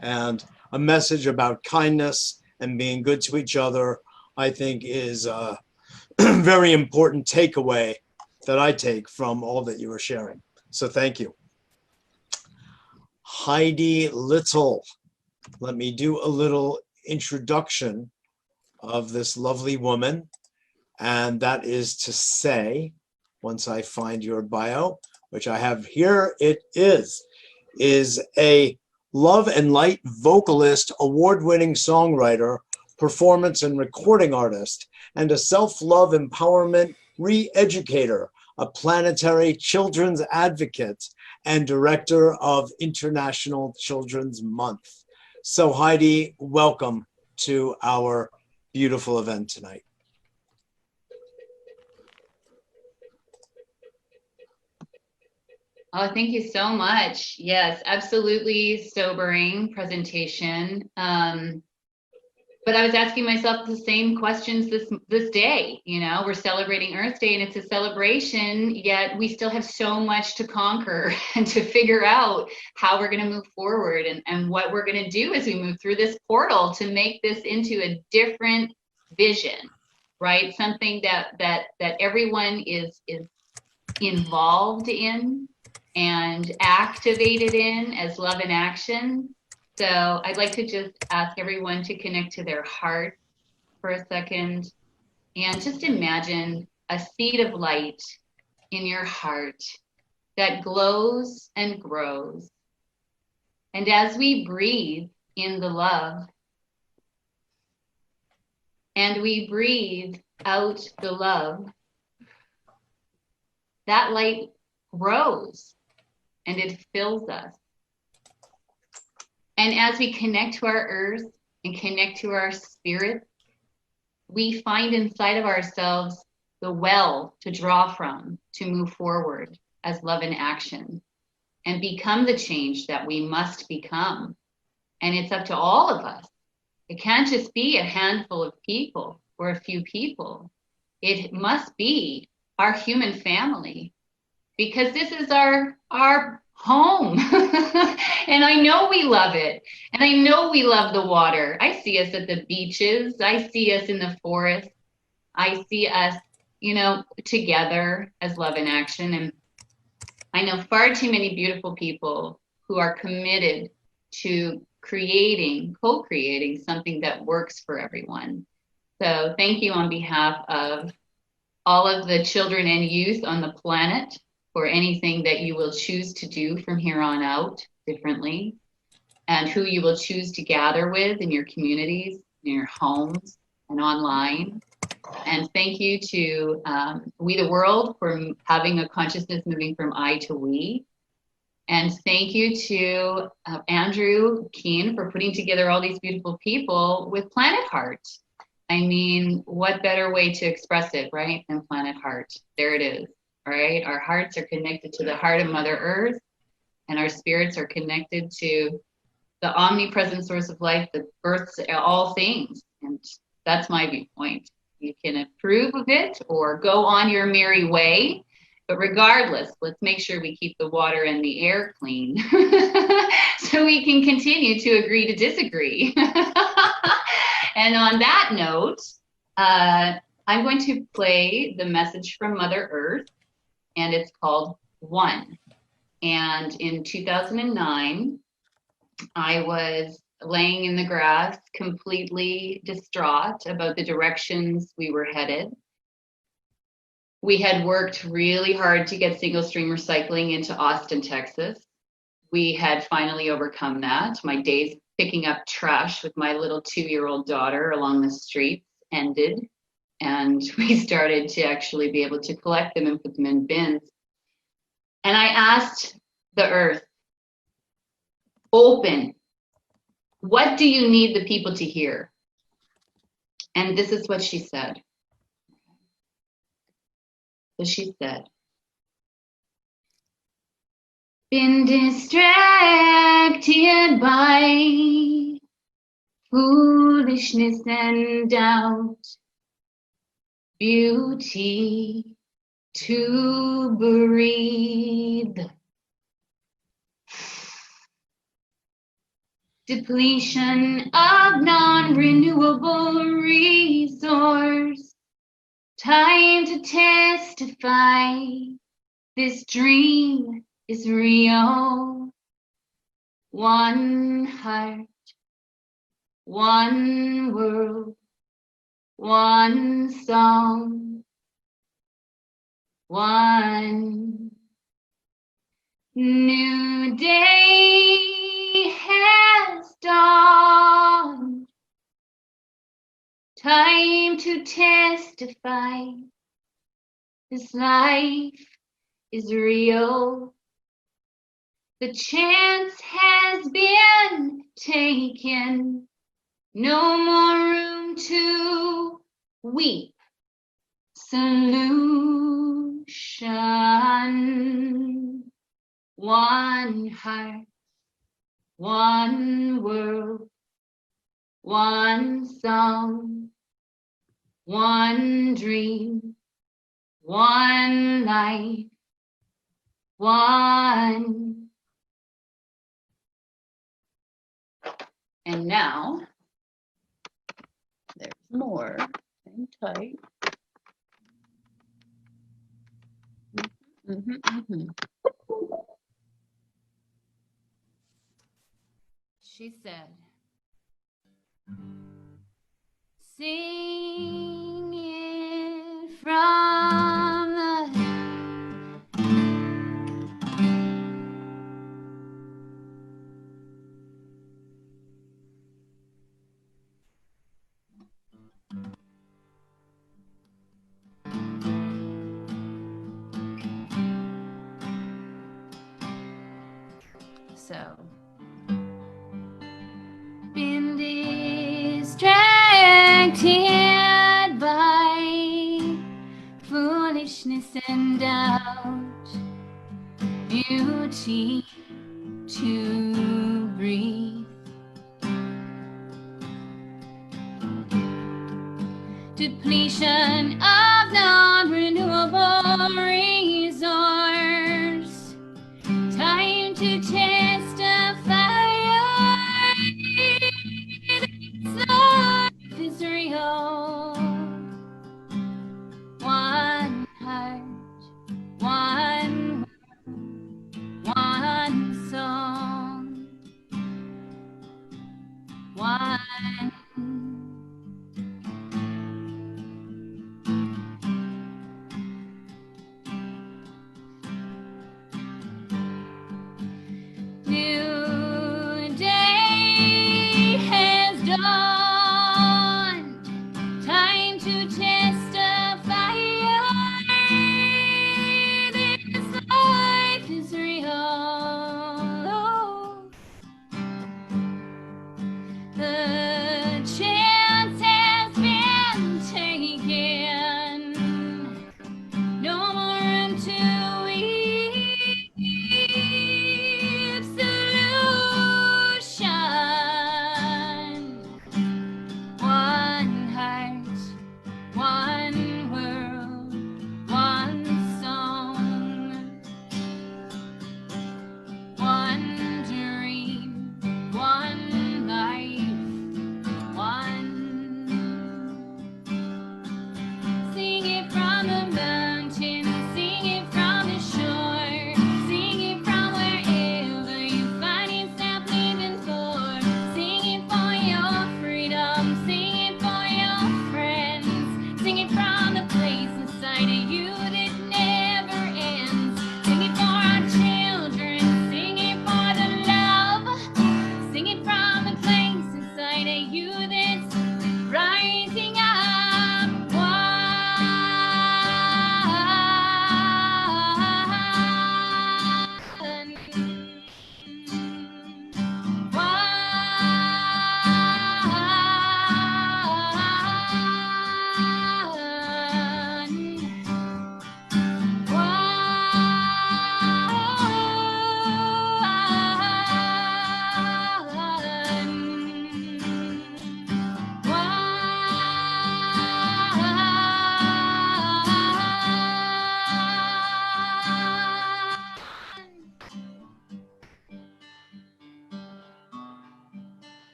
And a message about kindness and being good to each other, I think, is a very important takeaway that I take from all that you were sharing. So thank you. Heidi Little. Let me do a little introduction of this lovely woman. And that is to say, once I find your bio, which I have here, it is a love and light vocalist, award-winning songwriter, performance and recording artist, and a self-love empowerment re-educator, a planetary children's advocate, and director of International Children's Month. So Heidi, welcome to our beautiful event tonight. Oh, thank you so much. Yes, absolutely sobering presentation. but I was asking myself the same questions this day. You know, we're celebrating Earth Day and it's a celebration, yet we still have so much to conquer and to figure out how we're going to move forward and what we're going to do as we move through this portal to make this into a different vision, right? Something that everyone is involved in and activated in as love in action. So I'd like to just ask everyone to connect to their heart for a second and just imagine a seed of light in your heart that glows and grows. And as we breathe in the love and we breathe out the love, that light grows and it fills us. And as we connect to our earth and connect to our spirit, we find inside of ourselves the well to draw from to move forward as love in action and become the change that we must become. And it's up to all of us. It can't just be a handful of people or a few people. It must be our human family, because this is our home. And I know we love it. And I know we love the water. I see us at the beaches. I see us in the forest. I see us, you know, together as love in action. And I know far too many beautiful people who are committed to co-creating something that works for everyone. So thank you on behalf of all of the children and youth on the planet for anything that you will choose to do from here on out differently, and who you will choose to gather with in your communities, in your homes, and online. And thank you to We the World for having a consciousness moving from I to we. And thank you to Andrew Kaen for putting together all these beautiful people with Planet Heart. I mean, what better way to express it, right, than Planet Heart? There it is, right? Our hearts are connected to the heart of Mother Earth, and our spirits are connected to the omnipresent source of life that births all things. And that's my viewpoint. You can approve of it or go on your merry way. But regardless, let's make sure we keep the water and the air clean so we can continue to agree to disagree. And on that note, I'm going to play the message from Mother Earth, and it's called One. And in 2009, I was laying in the grass, completely distraught about the directions we were headed. We had worked really hard to get single stream recycling into Austin, Texas. We had finally overcome that. My days picking up trash with my little 2-year-old daughter along the streets ended. And we started to actually be able to collect them and put them in bins. And I asked the earth, open, what do you need the people to hear? And this is what she said. So she said, been distracted by foolishness and doubt, beauty to breathe, depletion of non-renewable resource, time to testify this dream is real. One heart, one world, one song, one new day has dawned. Time to testify this life is real. The chance has been taken. No more room to weep. Solution. One heart, one world, one song, one dream, one life, one. And now, there's more. Hang tight. She said, sing it from the so been distracted by foolishness and doubt, beauty to breathe, depletion of non-renewable resource, time to testify this life is real. One heart, one word, one song, one. New day has dawned, time to testify this life is real. The chance has been taken, no more room to weep. Solution, one heart, one world, one song, one dream, one life, one. Sing it from the mountain, sing it from the shore, sing it from wherever you find yourself living for. Sing it for your freedom, sing it for your friends, sing it from the place inside of you that never ends. Sing it for our children, sing it for the love, sing it from the place inside of you that's rising up.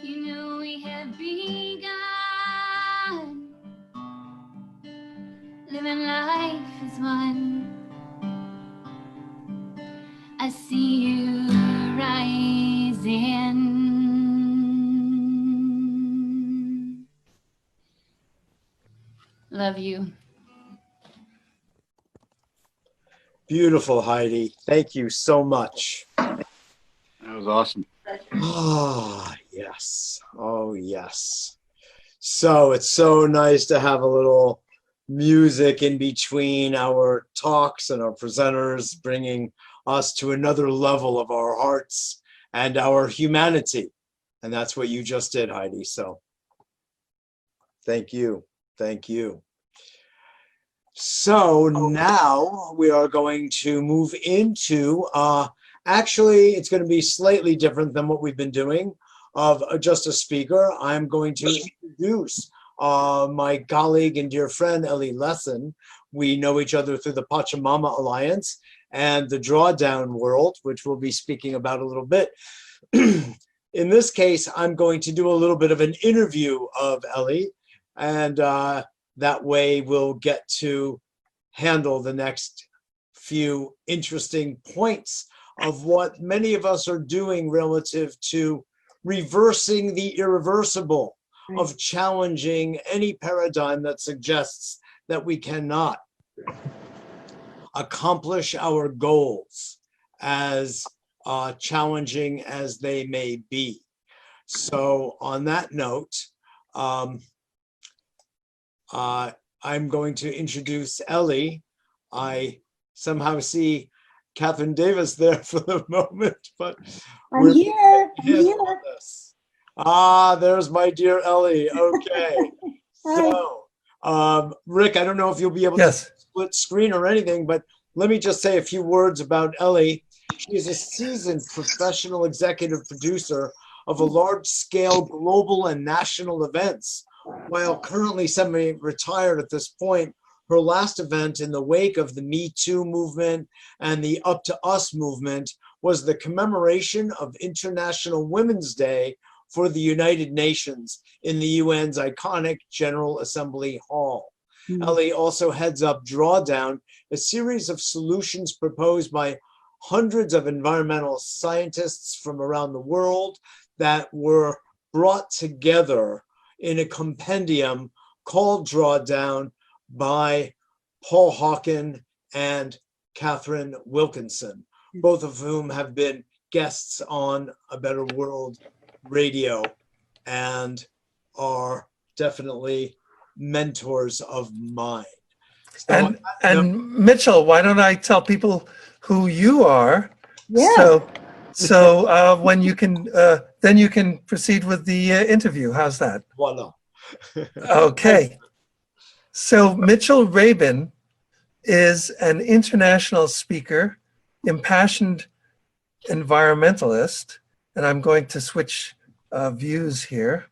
You know we have begun, living life as one. I see you rising. Love you. Beautiful, Heidi. Thank you so much. That was awesome. Ah, yes. Oh, yes. So it's so nice to have a little music in between our talks and our presenters, bringing us to another level of our hearts and our humanity. And that's what you just did, Heidi. So thank you. Thank you. So now we are going to move into Actually, it's going to be slightly different than what we've been doing of just a speaker. I'm going to introduce my colleague and dear friend, Elly Lessin. We know each other through the Pachamama Alliance and the Drawdown World, which we'll be speaking about a little bit. In this case, I'm going to do a little bit of an interview of Elly, and that way we'll get to handle the next few interesting points of what many of us are doing relative to reversing the irreversible, of challenging any paradigm that suggests that we cannot accomplish our goals, as challenging as they may be. So on that note, I'm going to introduce Elly. I somehow see Catherine Davis there for the moment, but I'm here. Ah, there's my dear Elly. Okay. So, Rick, I don't know if you'll be able to split screen or anything, but let me just say a few words about Elly. She is a seasoned professional executive producer of a large-scale global and national events. While currently semi-retired at this point, her last event in the wake of the Me Too movement and the Up to Us movement was the commemoration of International Women's Day for the United Nations in the UN's iconic General Assembly Hall. Elly also heads up Drawdown, a series of solutions proposed by hundreds of environmental scientists from around the world that were brought together in a compendium called Drawdown by Paul Hawken and Catherine Wilkinson, both of whom have been guests on A Better World Radio and are definitely mentors of mine. So and Mitchell, why don't I tell people who you are? Yeah. So when you can, then you can proceed with the interview. How's that? Voila. Okay. So Mitchell Rabin is an international speaker, impassioned environmentalist, and I'm going to switch views here.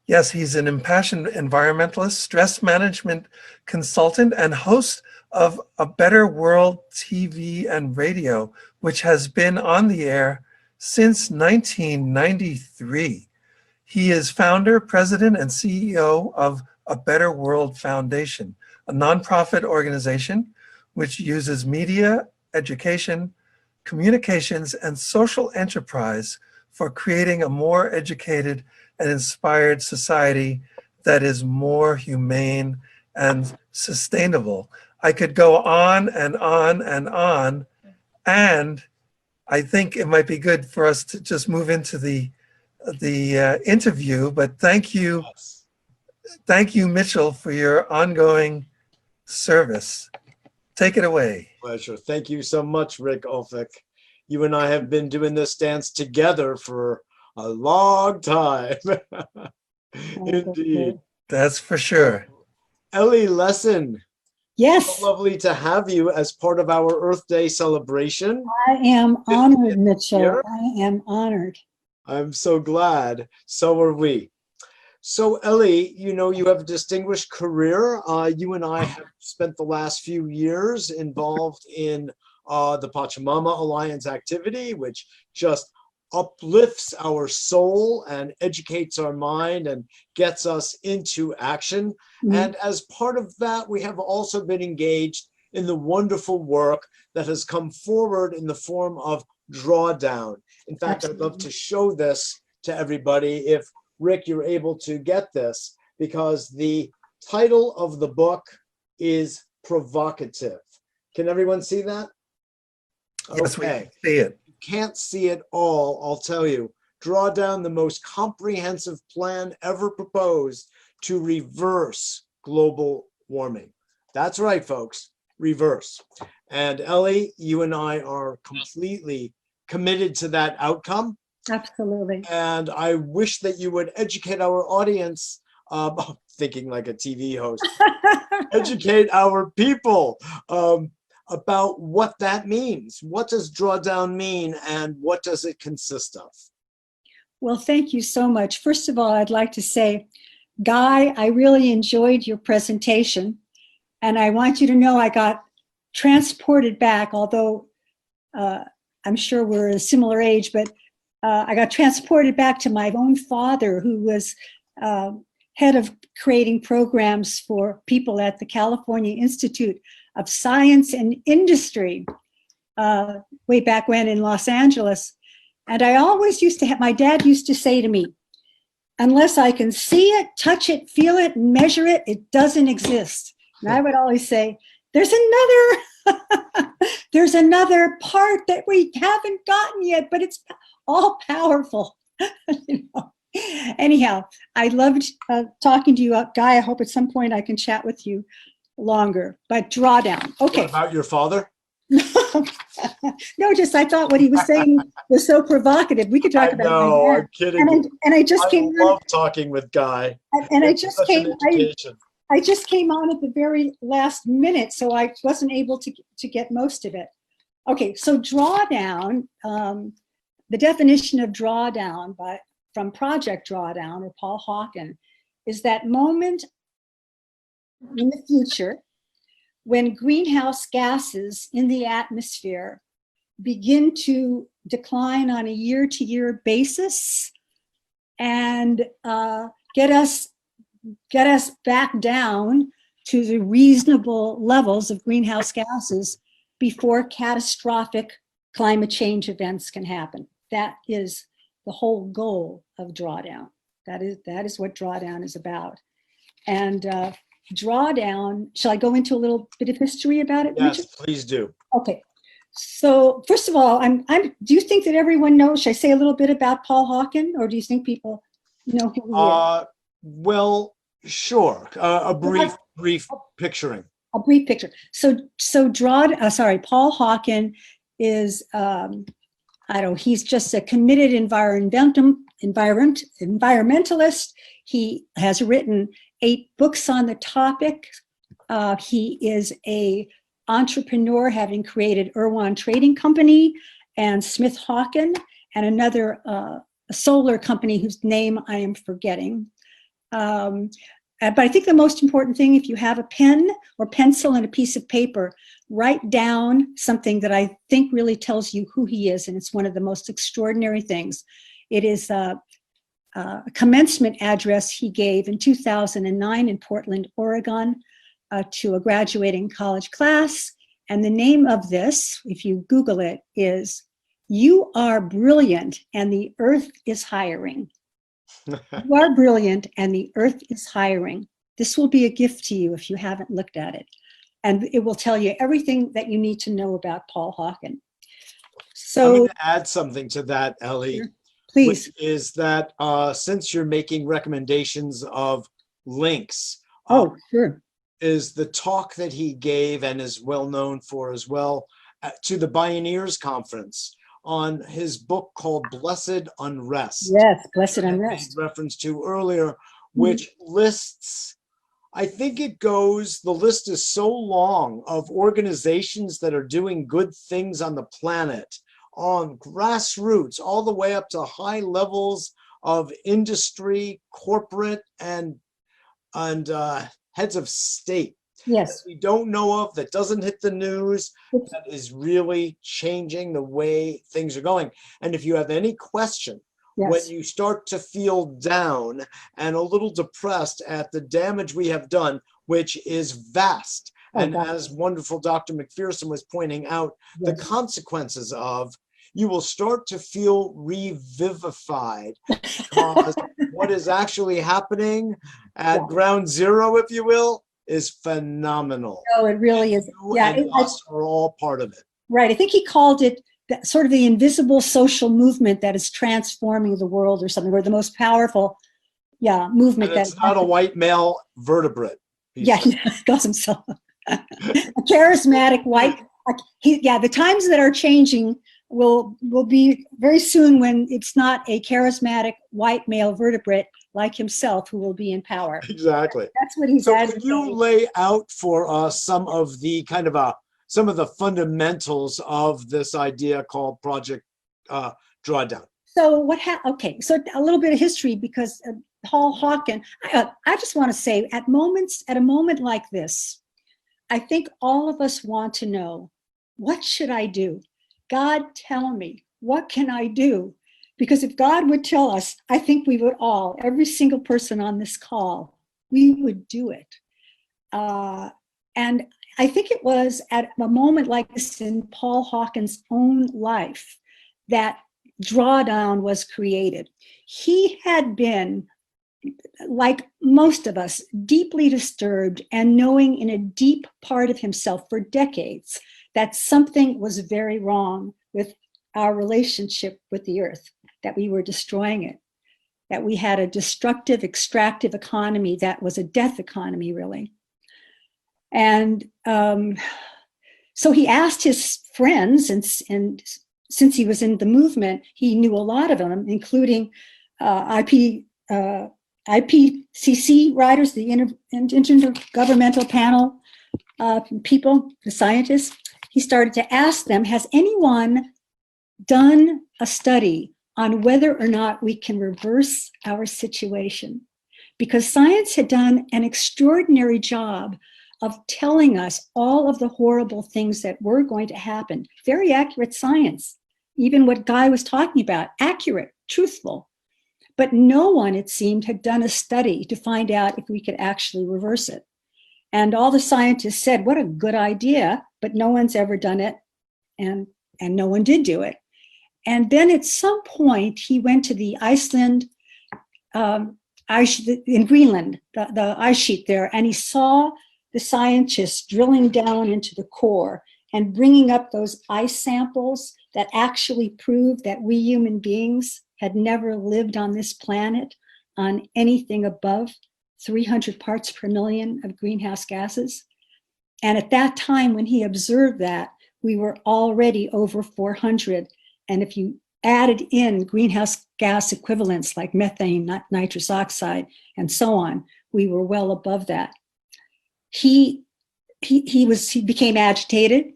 Yes, he's an impassioned environmentalist, stress management consultant, and host of A Better World TV and radio, which has been on the air since 1993. He is founder, president, and CEO of A Better World Foundation, a nonprofit organization which uses media, education, communications, and social enterprise for creating a more educated and inspired society that is more humane and sustainable. I could go on and on and on, and I think it might be good for us to just move into the interview, but thank you, Mitchell, for your ongoing service. Take it away. Pleasure. Thank you so much, Rick Ulfik. You and I have been doing this dance together for a long time. Indeed. That's for sure. Elly Lessin. Yes. So lovely to have you as part of our Earth Day celebration. I am honored, Mitchell. I am honored. I'm so glad. So are we. So Elly, you know, you have a distinguished career. You and I have spent the last few years involved in the Pachamama Alliance activity, which just uplifts our soul and educates our mind and gets us into action. And as part of that, we have also been engaged in the wonderful work that has come forward in the form of Drawdown. In fact, I'd love to show this to everybody if, Rick, you're able to get this, because the title of the book is provocative. Can everyone see that? Yes, we can see it. Can't see it all, I'll tell you. Drawdown, the most comprehensive plan ever proposed to reverse global warming. That's right, folks, reverse. And Elly, you and I are completely committed to that outcome. Absolutely. And I wish that you would educate our audience, thinking like a TV host, educate our people about what that means. What does drawdown mean and what does it consist of? Well, thank you so much. First of all, I'd like to say, Guy, I really enjoyed your presentation. And I want you to know I got transported back, although I'm sure we're a similar age, but I got transported back to my own father, who was head of creating programs for people at the California Institute of Science and Industry way back when in Los Angeles. And I always used to have, my dad used to say to me, unless I can see it, touch it, feel it, measure it, it doesn't exist. And I would always say, there's another part that we haven't gotten yet, but it's all powerful. You know? Anyhow, I loved talking to you, Guy. I hope at some point I can chat with you longer. But drawdown. Okay. What about your father? No, just I thought what he was saying was so provocative. We could talk about it. No, I'm kidding. And I just came. I love talking with Guy. And I It's just such came. an education. I just came on at the very last minute, so I wasn't able to get most of it. Okay, so drawdown, the definition of drawdown from Project Drawdown or Paul Hawken is that moment in the future when greenhouse gases in the atmosphere begin to decline on a year-to-year basis and get us back down to the reasonable levels of greenhouse gases before catastrophic climate change events can happen. That is the whole goal of drawdown. That is what drawdown is about. And drawdown, shall I go into a little bit of history about it? Yes, Richard? please do. Okay. So first of all, do you think that everyone knows? Should I say a little bit about Paul Hawken, or do you think people know who he is? Well, sure. A brief picturing. A brief picture. So Paul Hawken is, he's just a committed environmentalist. He has written 8 books on the topic. He is a entrepreneur, having created Irwan Trading Company and Smith Hawken and another a solar company whose name I am forgetting. But I think the most important thing, if you have a pen or pencil and a piece of paper, write down something that I think really tells you who he is, and it's one of the most extraordinary things. It is a commencement address he gave in 2009 in Portland, Oregon, to a graduating college class. And the name of this, if you Google it, is "You Are Brilliant and the Earth is Hiring." You are brilliant and the earth is hiring. This will be a gift to you if you haven't looked at it. And it will tell you everything that you need to know about Paul Hawken. So I'm going to add something to that, Elly. Sure. Please. Which is that since you're making recommendations of links, sure. is the talk that he gave and is well known for as well to the Bioneers Conference on his book called Blessed Unrest. Yes, Blessed Unrest. I made reference to earlier, which lists, I think the list is so long of organizations that are doing good things on the planet, on grassroots, all the way up to high levels of industry, corporate, and heads of state. Yes. That we don't know of, that doesn't hit the news, that is really changing the way things are going. And if you have any question, when you start to feel down and a little depressed at the damage we have done, which is vast, and as wonderful Dr. McPherson was pointing out, the consequences of, you will start to feel revivified, because what is actually happening at ground zero, if you will, is phenomenal. Oh, it really is. And us are all part of it. Right. I think he called it sort of the invisible social movement that is transforming the world or something, or the most powerful movement. And it's not a white male vertebrate. He calls himself a charismatic white. The times that are changing will be very soon when it's not a charismatic white male vertebrate like himself who will be in power. Exactly. That's what he's advocating. Can you lay out for us some of the kind of some of the fundamentals of this idea called Project Drawdown. So okay, so a little bit of history, because Paul Hawken, I just want to say at a moment like this, I think all of us want to know, what should I do? God, tell me, what can I do? Because if God would tell us, I think we would all, every single person on this call, we would do it. And I think it was at a moment like this in Paul Hawken's own life that Drawdown was created. He had been, like most of us, deeply disturbed and knowing in a deep part of himself for decades that something was very wrong with our relationship with the earth, that we were destroying it, that we had a destructive, extractive economy that was a death economy, really. And so he asked his friends, and since he was in the movement, he knew a lot of them, including IPCC writers, the Intergovernmental Panel people, the scientists. He started to ask them, has anyone done a study on whether or not we can reverse our situation? Because science had done an extraordinary job of telling us all of the horrible things that were going to happen. Very accurate science. Even what Guy was talking about, accurate, truthful. But no one, it seemed, had done a study to find out if we could actually reverse it. And all the scientists said, what a good idea, but no one's ever done it, and no one did do it. And then at some point, he went to the Iceland, in Greenland, the ice sheet there, and he saw the scientists drilling down into the core and bringing up those ice samples that actually proved that we human beings had never lived on this planet on anything above 300 parts per million of greenhouse gases. And at that time, when he observed that, we were already over 400. And if you added in greenhouse gas equivalents like methane, nitrous oxide, and so on, we were well above that. He became agitated.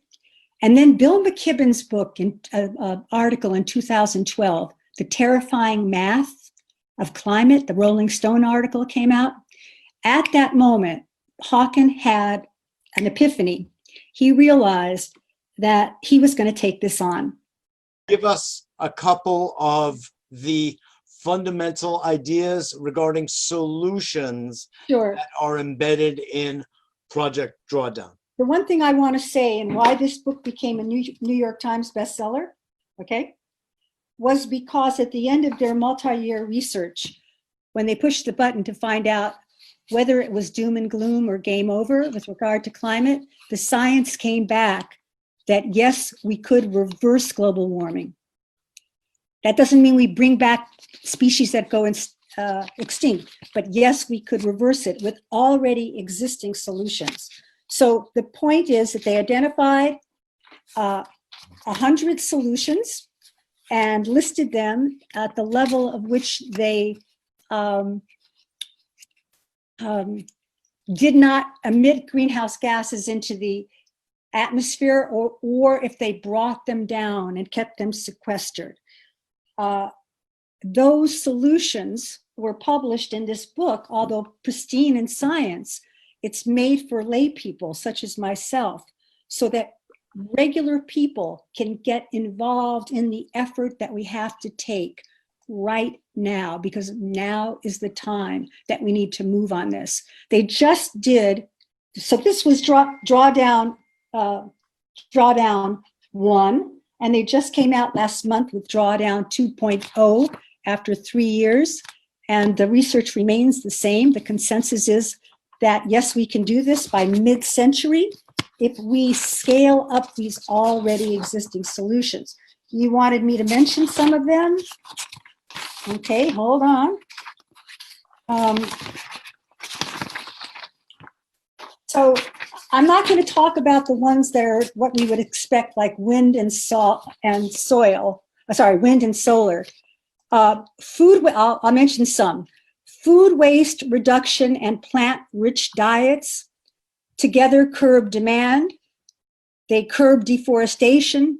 And then Bill McKibben's book, article in 2012, The Terrifying Math of Climate, the Rolling Stone article came out. At that moment, Hawken had an epiphany. He realized that he was going to take this on. Give us a couple of the fundamental ideas regarding solutions Sure. that are embedded in Project Drawdown. The one thing I want to say, and why this book became a New York Times bestseller, okay, was because at the end of their multi-year research, when they pushed the button to find out whether it was doom and gloom or game over with regard to climate, the science came back that yes, we could reverse global warming. That doesn't mean we bring back species that go extinct, but yes, we could reverse it with already existing solutions. So the point is that they identified 100 solutions and listed them at the level of which they did not emit greenhouse gases into the atmosphere, or if they brought them down and kept them sequestered. Those solutions were published in this book, although pristine in science. It's made for lay people such as myself, so that regular people can get involved in the effort that we have to take right now, because now is the time that we need to move on this. They just did, so this was Drawdown 1, and they just came out last month with Drawdown 2.0 after 3 years, and the research remains the same. The consensus is that yes, we can do this by mid-century if we scale up these already existing solutions. You wanted me to mention some of them? Okay, hold on. So I'm not going to talk about the ones that are what we would expect, like wind and soil. Wind and solar. Food, I'll mention some. Food waste reduction and plant-rich diets together curb demand. They curb deforestation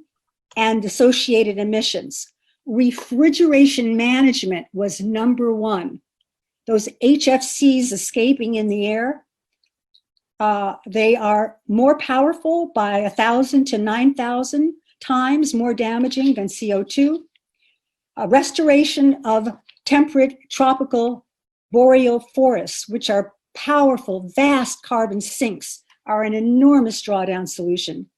and associated emissions. Refrigeration management was number one. Those HFCs escaping in the air, they are more powerful by 1,000 to 9,000 times more damaging than CO2. Restoration of temperate tropical boreal forests, which are powerful, vast carbon sinks, are an enormous drawdown solution.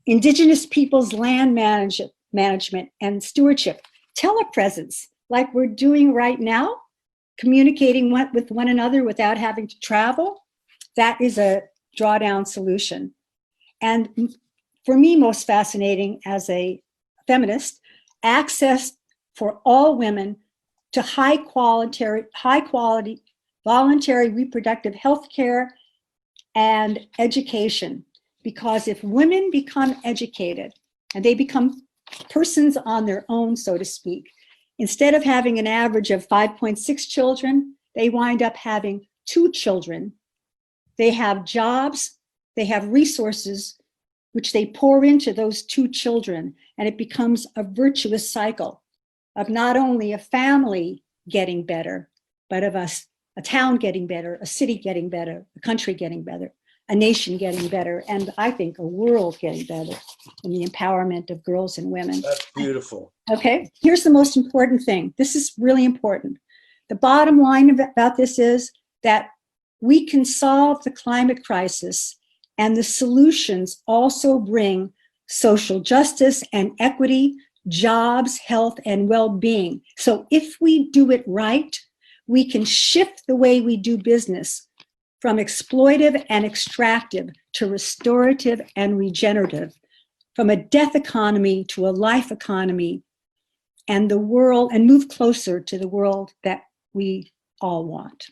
Indigenous peoples' land management and stewardship, telepresence, like we're doing right now, communicating with one another without having to travel, that is a drawdown solution. And for me, most fascinating as a feminist, access for all women to high quality voluntary reproductive health care and education. Because if women become educated and they become persons on their own, so to speak, instead of having an average of 5.6 children, they wind up having 2 children. They have jobs, they have resources, which they pour into those 2 children, and it becomes a virtuous cycle of not only a family getting better, but of us, a town getting better, a city getting better, a country getting better, a nation getting better, and I think a world getting better in the empowerment of girls and women. That's beautiful. Okay, here's the most important thing. This is really important. The bottom line about this is that we can solve the climate crisis, and the solutions also bring social justice and equity, jobs, health, and well-being. So if we do it right, we can shift the way we do business from exploitive and extractive to restorative and regenerative, from a death economy to a life economy, and the world, and move closer to the world that we all want.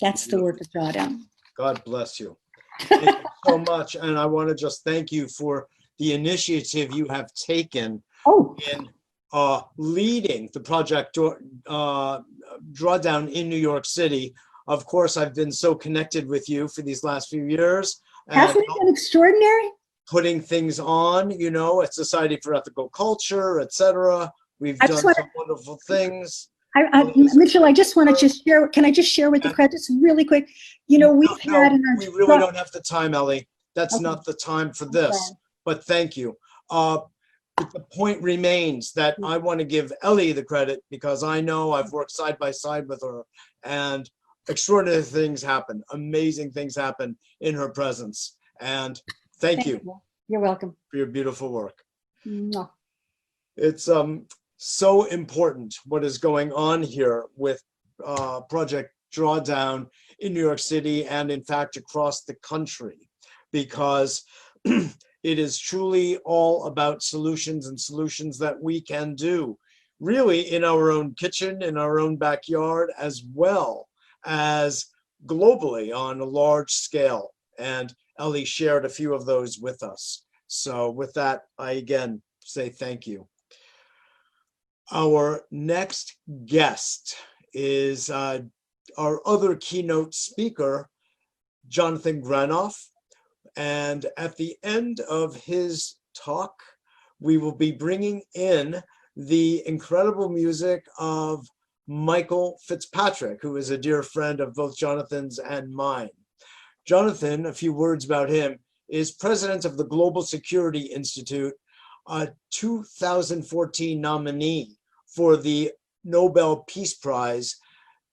That's the work of Drawdown. God bless you. Thank you so much. And I want to just thank you for the initiative you have taken in leading the project Drawdown in New York City. Of course, I've been so connected with you for these last few years. Hasn't it been extraordinary? Putting things on, you know, at Society for Ethical Culture, etc. We've done some wonderful things. Mitchell, I just want to share, can I just share with the crowd just really quick? You know, we really don't have the time, Elly. That's not the time for this, but thank you. But the point remains that I want to give Elly the credit because I know I've worked side by side with her and extraordinary things happen, amazing things happen in her presence. And thank you. You're welcome. For your beautiful work. Mwah. It's so important what is going on here with Project Drawdown in New York City and in fact across the country, because it is truly all about solutions and solutions that we can do really in our own kitchen, in our own backyard, as well as globally on a large scale. And Elly shared a few of those with us. So with that, I again say thank you. Our next guest is our other keynote speaker, Jonathan Granoff. And at the end of his talk, we will be bringing in the incredible music of Michael Fitzpatrick, who is a dear friend of both Jonathan's and mine. Jonathan, a few words about him, is president of the Global Security Institute, a 2014 nominee for the Nobel Peace Prize.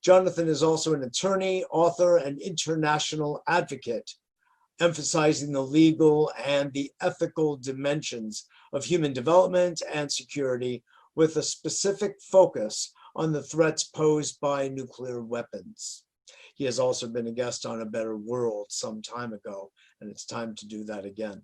Jonathan is also an attorney, author, and international advocate, emphasizing the legal and the ethical dimensions of human development and security with a specific focus on the threats posed by nuclear weapons. He has also been a guest on A Better World some time ago, and it's time to do that again.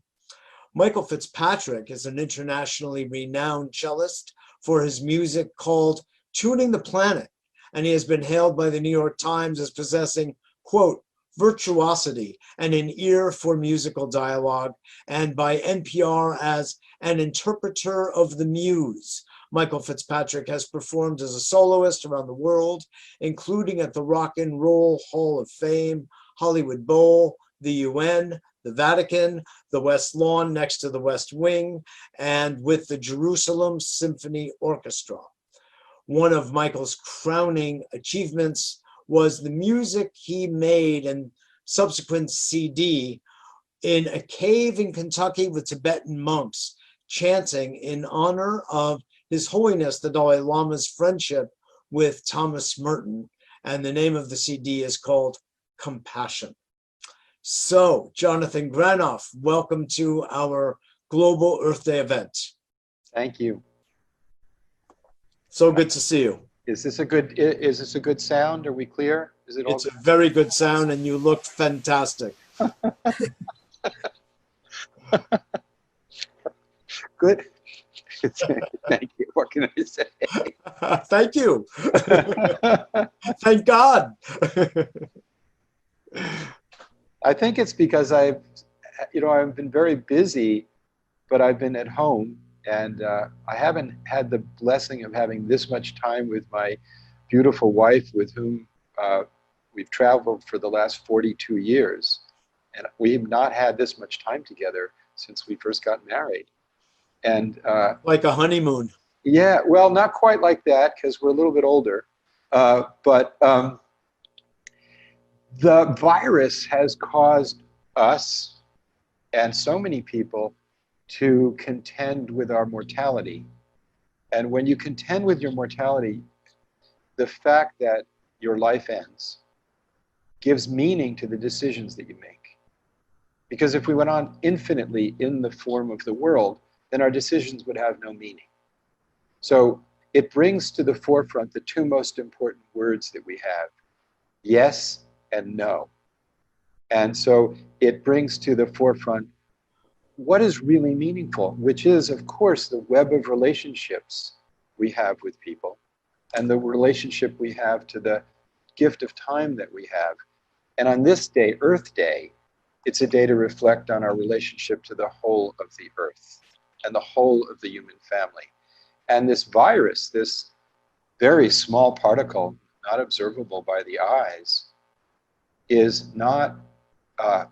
Michael Fitzpatrick is an internationally renowned cellist for his music called Tuning the Planet, and he has been hailed by the New York Times as possessing, quote, virtuosity and an ear for musical dialogue, and by NPR as an interpreter of the muse. Michael Fitzpatrick has performed as a soloist around the world, including at the Rock and Roll Hall of Fame, Hollywood Bowl, the UN, the the Vatican, the West Lawn next to the West Wing, and with the Jerusalem Symphony Orchestra. One of Michael's crowning achievements was the music he made and subsequent CD in a cave in Kentucky with Tibetan monks, chanting in honor of His Holiness the Dalai Lama's friendship with Thomas Merton. And the name of the CD is called Compassion. So, Jonathan Granoff, welcome to our Global Earth Day event. Thank you. So good to see you. Is this a good sound? Are we clear? Is it all? It's a very good sound and you look fantastic. Good. Thank you. What can I say? Thank you. Thank God. I think it's because I've been very busy, but I've been at home, and I haven't had the blessing of having this much time with my beautiful wife, with whom we've traveled for the last 42 years. And we've not had this much time together since we first got married. And like a honeymoon. Yeah, well, not quite like that, because we're a little bit older. But the virus has caused us and so many people to contend with our mortality. And when you contend with your mortality, the fact that your life ends gives meaning to the decisions that you make. Because if we went on infinitely in the form of the world, then our decisions would have no meaning. So it brings to the forefront the two most important words that we have, yes and no. And so it brings to the forefront what is really meaningful, which is, of course, the web of relationships we have with people and the relationship we have to the gift of time that we have. And on this day, Earth Day, it's a day to reflect on our relationship to the whole of the earth and the whole of the human family. And this virus, this very small particle, not observable by the eyes, is not,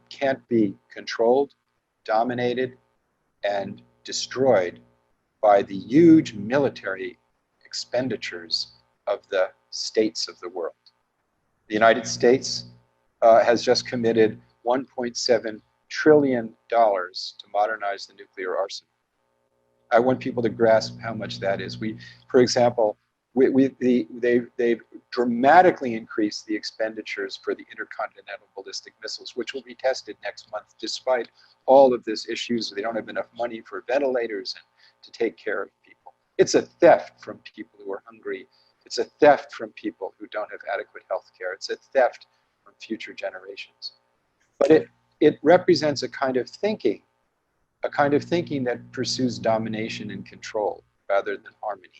can't be controlled, dominated, and destroyed by the huge military expenditures of the states of the world. The United States has just committed $1.7 trillion to modernize the nuclear arsenal. I want people to grasp how much that is. For example, they've dramatically increased the expenditures for the intercontinental ballistic missiles, which will be tested next month, despite all of this issues. They don't have enough money for ventilators and to take care of people. It's a theft from people who are hungry. It's a theft from people who don't have adequate health care. It's a theft from future generations. But it represents a kind of thinking that pursues domination and control rather than harmony.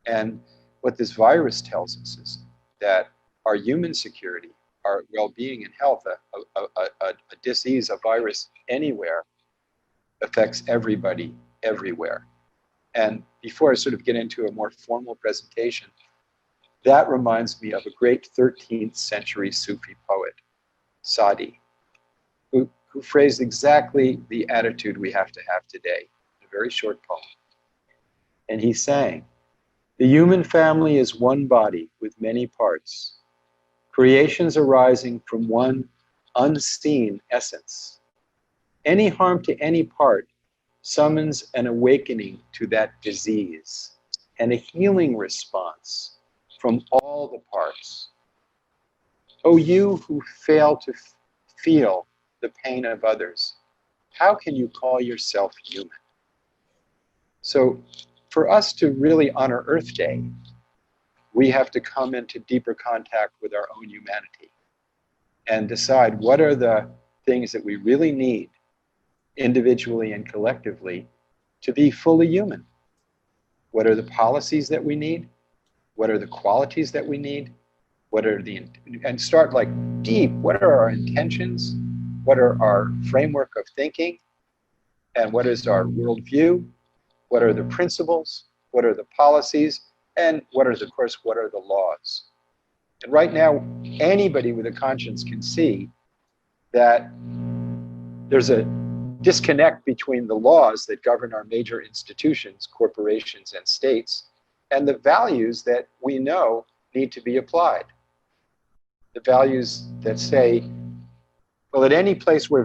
And what this virus tells us is that our human security, our well-being and health, a disease, a virus anywhere, affects everybody, everywhere. And before I sort of get into a more formal presentation, that reminds me of a great 13th century Sufi poet, Sadi, who phrased exactly the attitude we have to have today in a very short poem. And he sang, "The human family is one body with many parts, creations arising from one unseen essence. Any harm to any part summons an awakening to that disease and a healing response from all the parts. O you who fail to feel the pain of others, how can you call yourself human?" So for us to really honor Earth Day, we have to come into deeper contact with our own humanity and decide what are the things that we really need individually and collectively to be fully human. What are the policies that we need? What are the qualities that we need? And start like deep, what are our intentions? What are our framework of thinking? And what is our worldview? What are the principles? What are the policies? And what are the laws? And right now, anybody with a conscience can see that there's a disconnect between the laws that govern our major institutions, corporations and states, and the values that we know need to be applied. The values that say, well, at any place where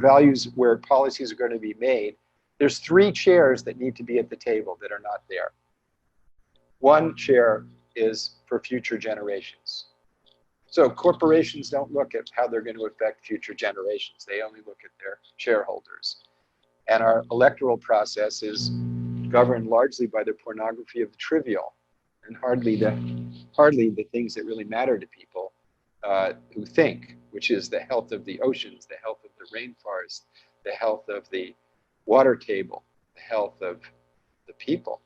policies are going to be made, there's 3 chairs that need to be at the table that are not there. One chair is for future generations. So corporations don't look at how they're going to affect future generations. They only look at their shareholders. And our electoral process is governed largely by the pornography of the trivial, and hardly the things that really matter to people who think, which is the health of the oceans, the health of the rainforest, the health of the water table, the health of the people.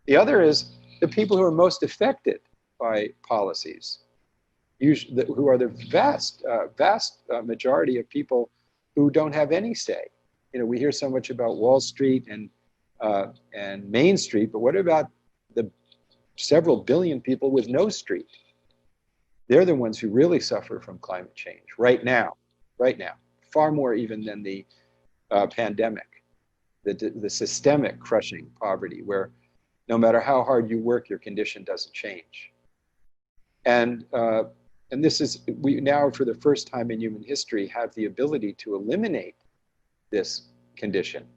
The other is the people who are most affected by policies, usually, who are the vast majority of people who don't have any say. You know, we hear so much about Wall Street and Main Street, but what about the several billion people with no street? They're the ones who really suffer from climate change right now, far more even than the pandemic, the systemic crushing poverty, where no matter how hard you work, your condition doesn't change. And this is, we now, for the first time in human history, have the ability to eliminate this condition.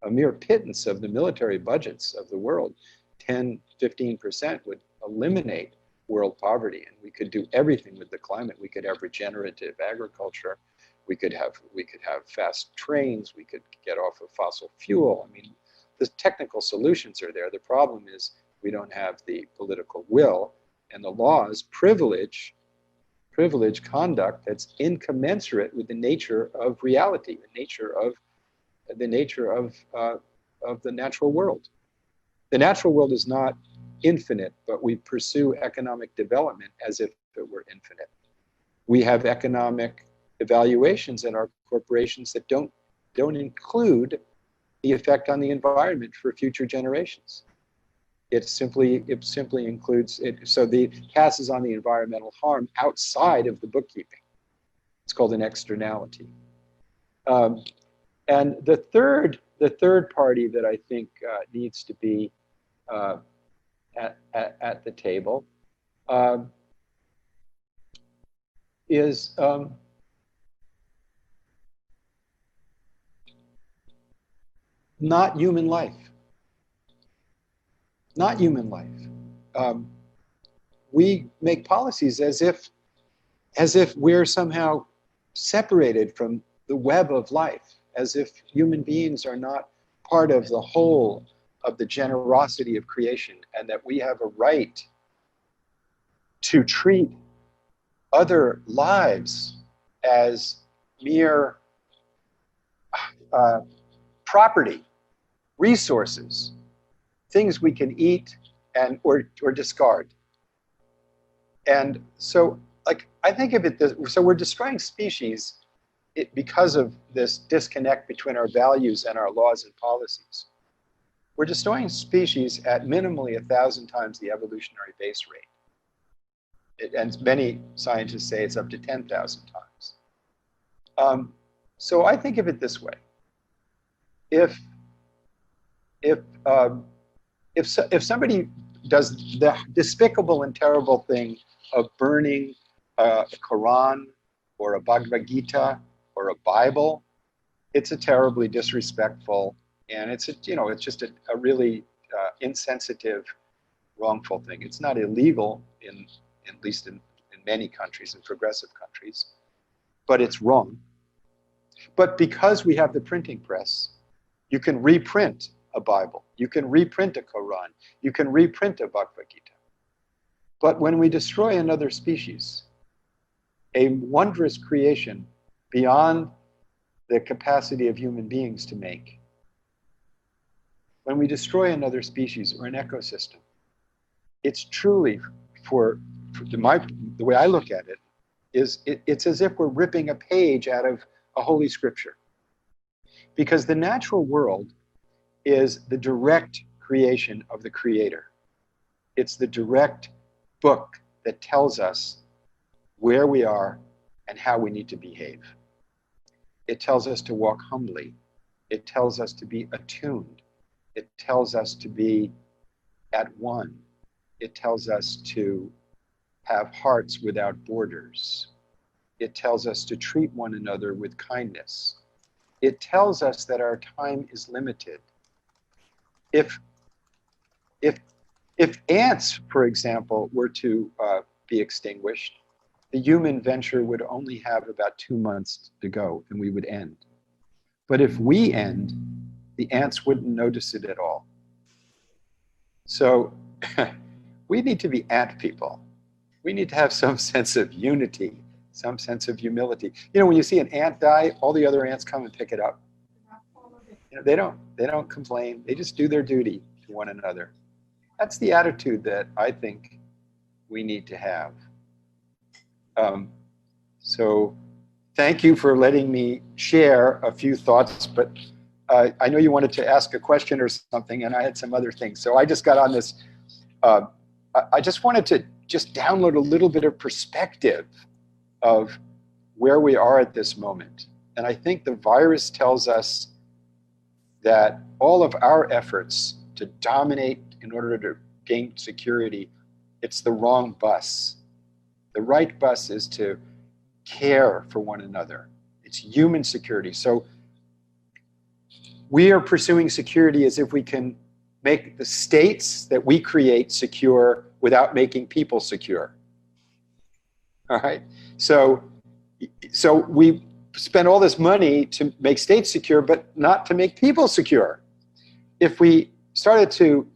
A mere pittance of the military budgets of the world, 10, 15% would eliminate world poverty, and we could do everything with the climate. We could have regenerative agriculture. We could have fast trains. We could get off of fossil fuel. I mean, the technical solutions are there. The problem is we don't have the political will, and the laws privilege conduct that's incommensurate with the nature of reality, the nature of the natural world. The natural world is not infinite, but we pursue economic development as if it were infinite. We have economic evaluations in our corporations that don't include the effect on the environment for future generations. It simply includes it. So the passes on the environmental harm outside of the bookkeeping. It's called an externality. And the third party that I think needs to be at the table is not human life. Not human life. We make policies as if we're somehow separated from the web of life, as if human beings are not part of the whole of the generosity of creation, and that we have a right to treat other lives as mere property, resources, things we can eat and or discard. And so, like, I think of it this, so we're destroying species because of this disconnect between our values and our laws and policies. We're destroying species at minimally 1,000 times the evolutionary base rate. And many scientists say it's up to 10,000 times. So I think of it this way. If somebody does the despicable and terrible thing of burning a Quran or a Bhagavad Gita or a Bible, it's a terribly disrespectful, and it's just a really insensitive, wrongful thing. It's not illegal at least in many countries, in progressive countries, but it's wrong. But because we have the printing press, you can reprint a Bible, you can reprint a Quran, you can reprint a Bhagavad Gita. But when we destroy another species, a wondrous creation beyond the capacity of human beings to make, when we destroy another species or an ecosystem, it's truly, the way I look at it, is it's as if we're ripping a page out of a holy scripture. Because the natural world is the direct creation of the Creator. It's the direct book that tells us where we are and how we need to behave. It tells us to walk humbly. It tells us to be attuned. It tells us to be at one. It tells us to have hearts without borders. It tells us to treat one another with kindness. It tells us that our time is limited. If ants, for example, were to be extinguished, the human venture would only have about 2 months to go and we would end. But if we end, the ants wouldn't notice it at all. So we need to be ant people. We need to have some sense of unity, some sense of humility. You know, when you see an ant die, all the other ants come and pick it up. You know, they don't complain. They just do their duty to one another. That's the attitude that I think we need to have. So thank you for letting me share a few thoughts, but I know you wanted to ask a question or something, and I had some other things. So I just got on this. I just wanted to just download a little bit of perspective of where we are at this moment. And I think the virus tells us that all of our efforts to dominate in order to gain security, it's the wrong bus. The right bus is to care for one another. It's human security. So we are pursuing security as if we can make the states that we create secure without making people secure. All right? So we spend all this money to make states secure, but not to make people secure. If we started to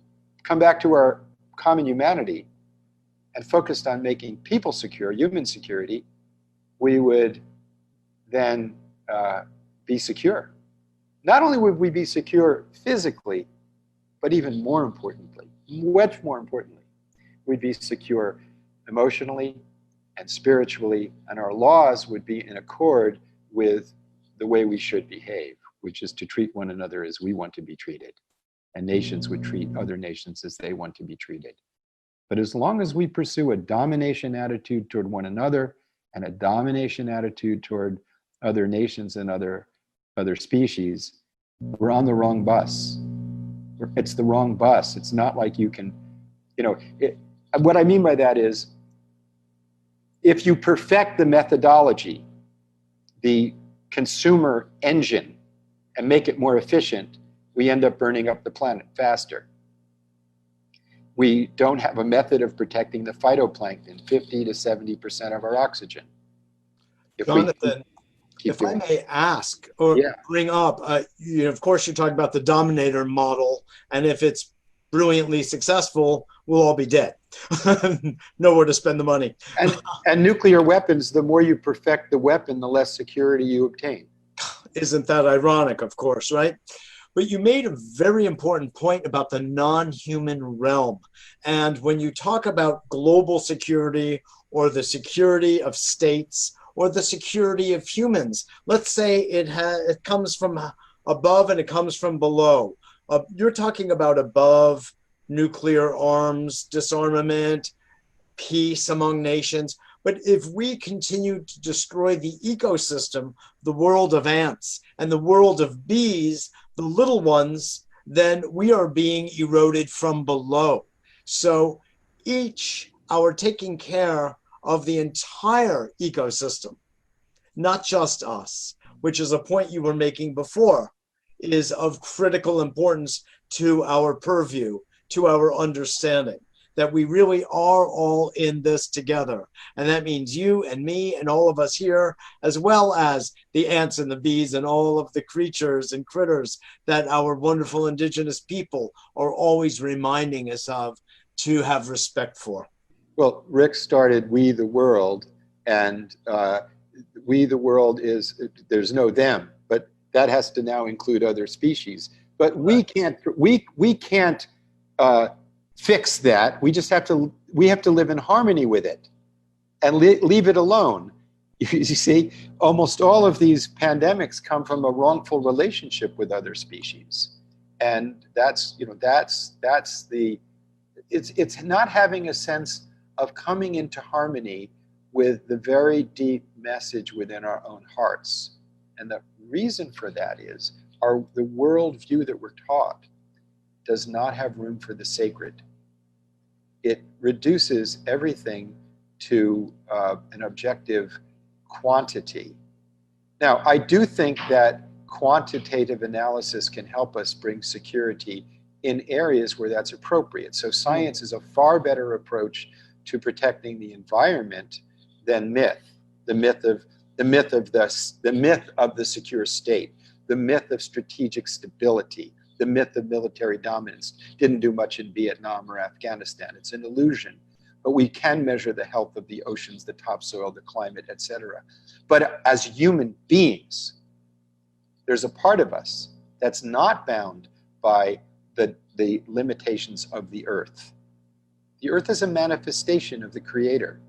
come back to our common humanity and focused on making people secure, human security, we would then be secure. Not only would we be secure physically, but even more importantly, much more importantly, we'd be secure emotionally and spiritually, and our laws would be in accord with the way we should behave, which is to treat one another as we want to be treated. And nations would treat other nations as they want to be treated. But as long as we pursue a domination attitude toward one another and a domination attitude toward other nations and other species, we're on the wrong bus. It's the wrong bus. It's not like you can, you know, what I mean by that is, if you perfect the methodology, the consumer engine, and make it more efficient, we end up burning up the planet faster. We don't have a method of protecting the phytoplankton, 50 to 70% of our oxygen. Jonathan, if I may ask or bring up, you know, of course, you're talking about the dominator model, and if it's brilliantly successful, we'll all be dead. Nowhere to spend the money. And nuclear weapons, the more you perfect the weapon, the less security you obtain. Isn't that ironic, of course, right? But you made a very important point about the non-human realm. And when you talk about global security or the security of states or the security of humans, let's say it comes from above and it comes from below. You're talking about above, nuclear arms, disarmament, peace among nations. But if we continue to destroy the ecosystem, the world of ants and the world of bees, the little ones, then we are being eroded from below. So our taking care of the entire ecosystem, not just us, which is a point you were making before, is of critical importance to our purview, to our understanding, that we really are all in this together. And that means you and me and all of us here, as well as the ants and the bees and all of the creatures and critters that our wonderful indigenous people are always reminding us of to have respect for. Well, Rick started We the World, and we the world is, there's no them, but that has to now include other species. But we can't fix that. We just have to live in harmony with it and leave it alone. You see, almost all of these pandemics come from a wrongful relationship with other species. And it's not having a sense of coming into harmony with the very deep message within our own hearts. And the reason for that is the worldview that we're taught does not have room for the sacred. It reduces everything to an objective quantity. Now, I do think that quantitative analysis can help us bring security in areas where that's appropriate. So science is a far better approach to protecting the environment than myth. The myth of the secure state, the myth of strategic stability, the myth of military dominance. Didn't do much in Vietnam or Afghanistan. It's an illusion. But we can measure the health of the oceans, the topsoil, the climate, etc. But as human beings, there's a part of us that's not bound by the limitations of the earth. The earth is a manifestation of the Creator.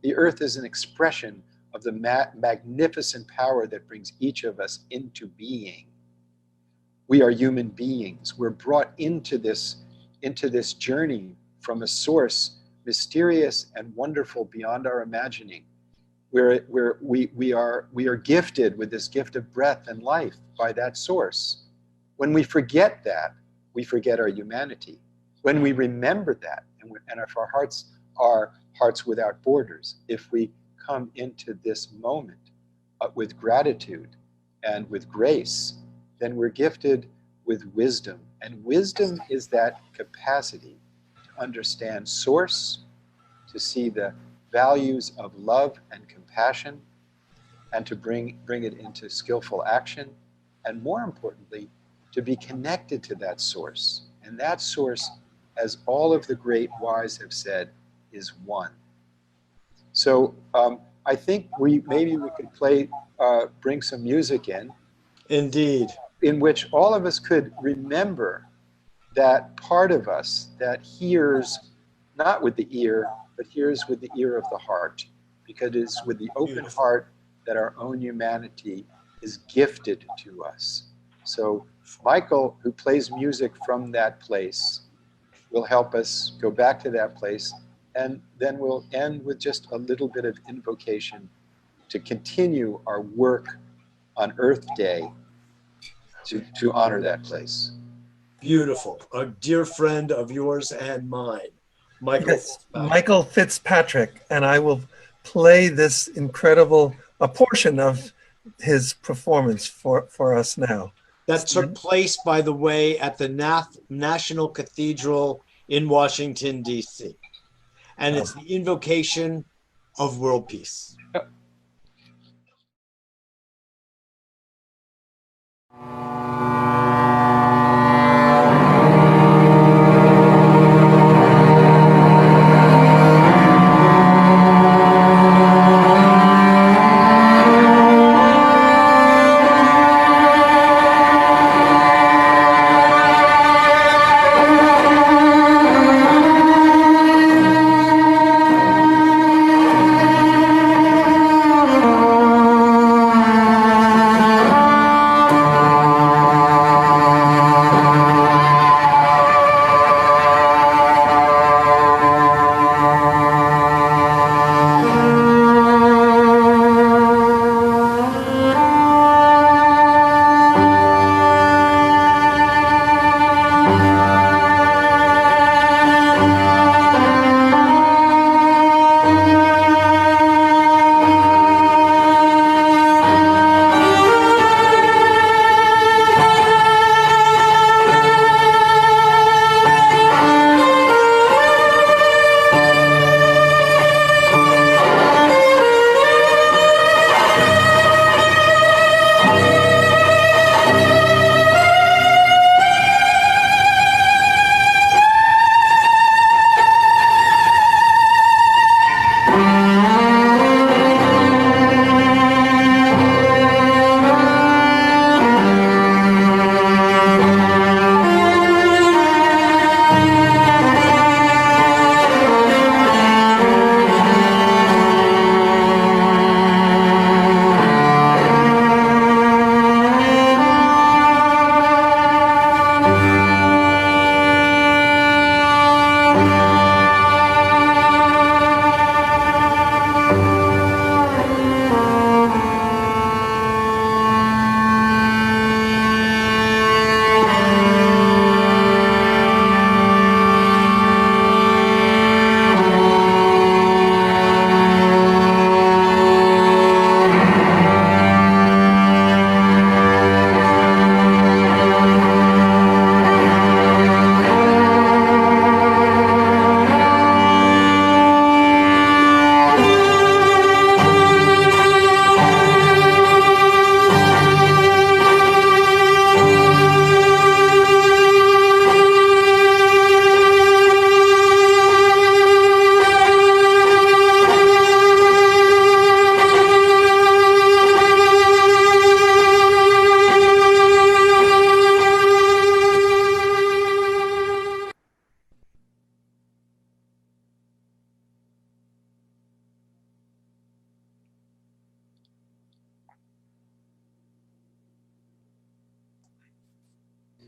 The earth is an expression of the magnificent power that brings each of us into being. We are human beings. We're brought into this journey from a source mysterious and wonderful beyond our imagining. We are gifted with this gift of breath and life by that source. When we forget that, we forget our humanity. When we remember that, and if our hearts are hearts without borders, if we come into this moment with gratitude and with grace, then we're gifted with wisdom. And wisdom is that capacity to understand source, to see the values of love and compassion, and to bring it into skillful action, and more importantly, to be connected to that source. And that source, as all of the great wise have said, is one. So I think maybe we could bring some music in. Indeed. In which all of us could remember that part of us that hears not with the ear, but hears with the ear of the heart, because it is with the open heart that our own humanity is gifted to us. So Michael, who plays music from that place, will help us go back to that place, and then we'll end with just a little bit of invocation to continue our work on Earth Day to honor that place. Beautiful. A dear friend of yours and mine, Michael. Yes, Michael Fitzpatrick, and I will play this a portion of his performance for us now. That took place, by the way, at the National Cathedral in Washington, D.C. And it's the invocation of world peace.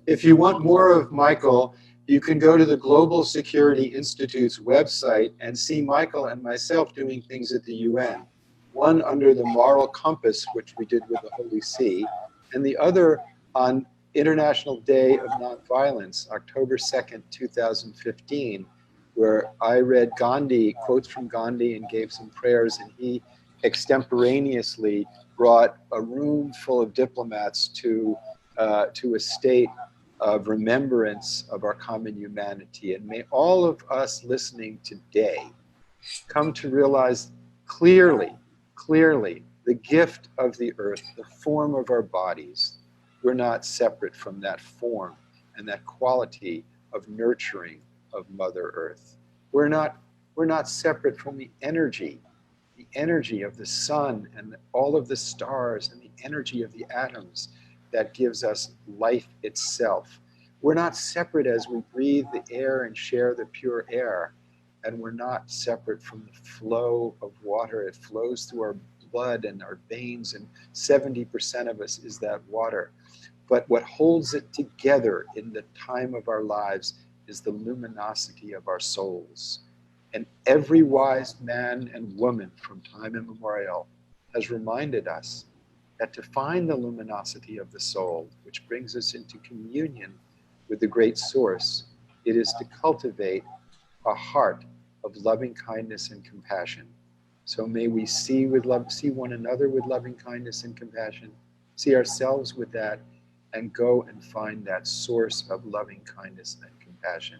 If you want more of Michael, you can go to the Global Security Institute's website and see Michael and myself doing things at the UN. One under the Moral Compass, which we did with the Holy See, and the other on International Day of Nonviolence, October 2nd, 2015, where I read Gandhi, quotes from Gandhi, and gave some prayers, and he extemporaneously brought a room full of diplomats to a state of remembrance of our common humanity. And may all of us listening today come to realize clearly the gift of the earth, the form of our bodies. We're not separate from that form and that quality of nurturing of Mother Earth. We're not separate from the energy of the sun and all of the stars and the energy of the atoms that gives us life itself. We're not separate as we breathe the air and share the pure air. And we're not separate from the flow of water. It flows through our blood and our veins, and 70% of us is that water. But what holds it together in the time of our lives is the luminosity of our souls. And every wise man and woman from time immemorial has reminded us that to find the luminosity of the soul, which brings us into communion with the great source, it is to cultivate a heart of loving kindness and compassion. So may we see one another with loving kindness and compassion, see ourselves with that, and go and find that source of loving kindness and compassion.